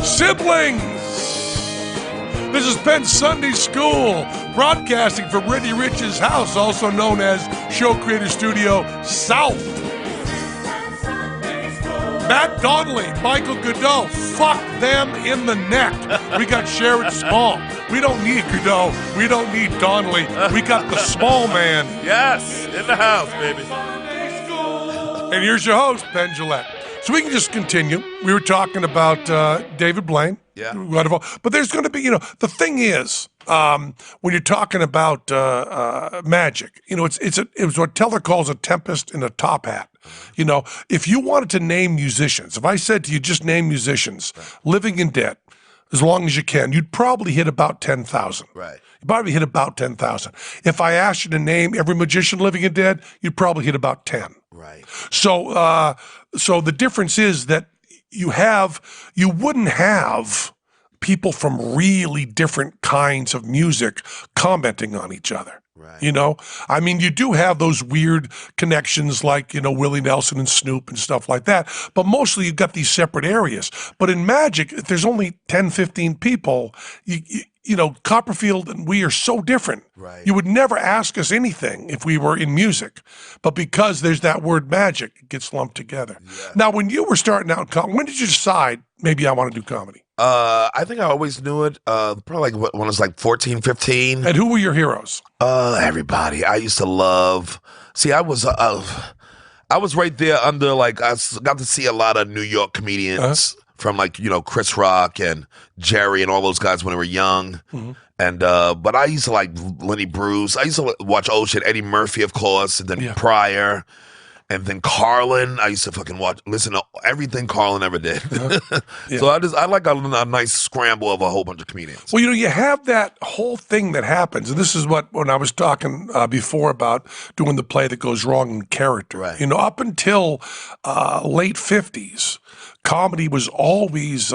Siblings! This is Penn Sunday School, broadcasting from Reddy Rich's house, also known as Show Creator Studio South. Matt Donnelly, Michael Godot, fuck them in the neck. We got Sharon Small. We don't need Godot. We don't need Donnelly. We got the small man. Yes, in the house, baby. And here's your host, Ben Gillette. So we can just continue. We were talking about David Blaine. Yeah. But there's going to be, the thing is, when you're talking about magic, it's what Teller calls a tempest in a top hat. If you wanted to name musicians, if I said to you, just name musicians, living and dead, as long as you can, you'd probably hit about 10,000. Right. You'd probably hit about 10,000. If I asked you to name every magician living and dead, you'd probably hit about 10. Right. So the difference is that you wouldn't have people from really different kinds of music commenting on each other. Right. You do have those weird connections like, Willie Nelson and Snoop and stuff like that. But mostly you've got these separate areas. But in magic, if there's only 10, 15 people, Copperfield and we are so different. Right. You would never ask us anything if we were in music, but because there's that word magic, it gets lumped together. Yeah. Now, when you were starting out, when did you decide maybe I want to do comedy? I think I always knew it. Probably when I was like 14, 15. And who were your heroes? Everybody. I used to love. See, I was right there under I got to see a lot of New York comedians from Chris Rock and Jerry and all those guys when they were young. Mm-hmm. And but I used to like Lenny Bruce. I used to watch old shit, Eddie Murphy, of course, and then Pryor. And then Carlin, I used to listen to everything Carlin ever did. So I like a nice scramble of a whole bunch of comedians. Well, you have that whole thing that happens, and this is when I was talking before about doing the play that goes wrong in character. Right. Up until late 50s, comedy was always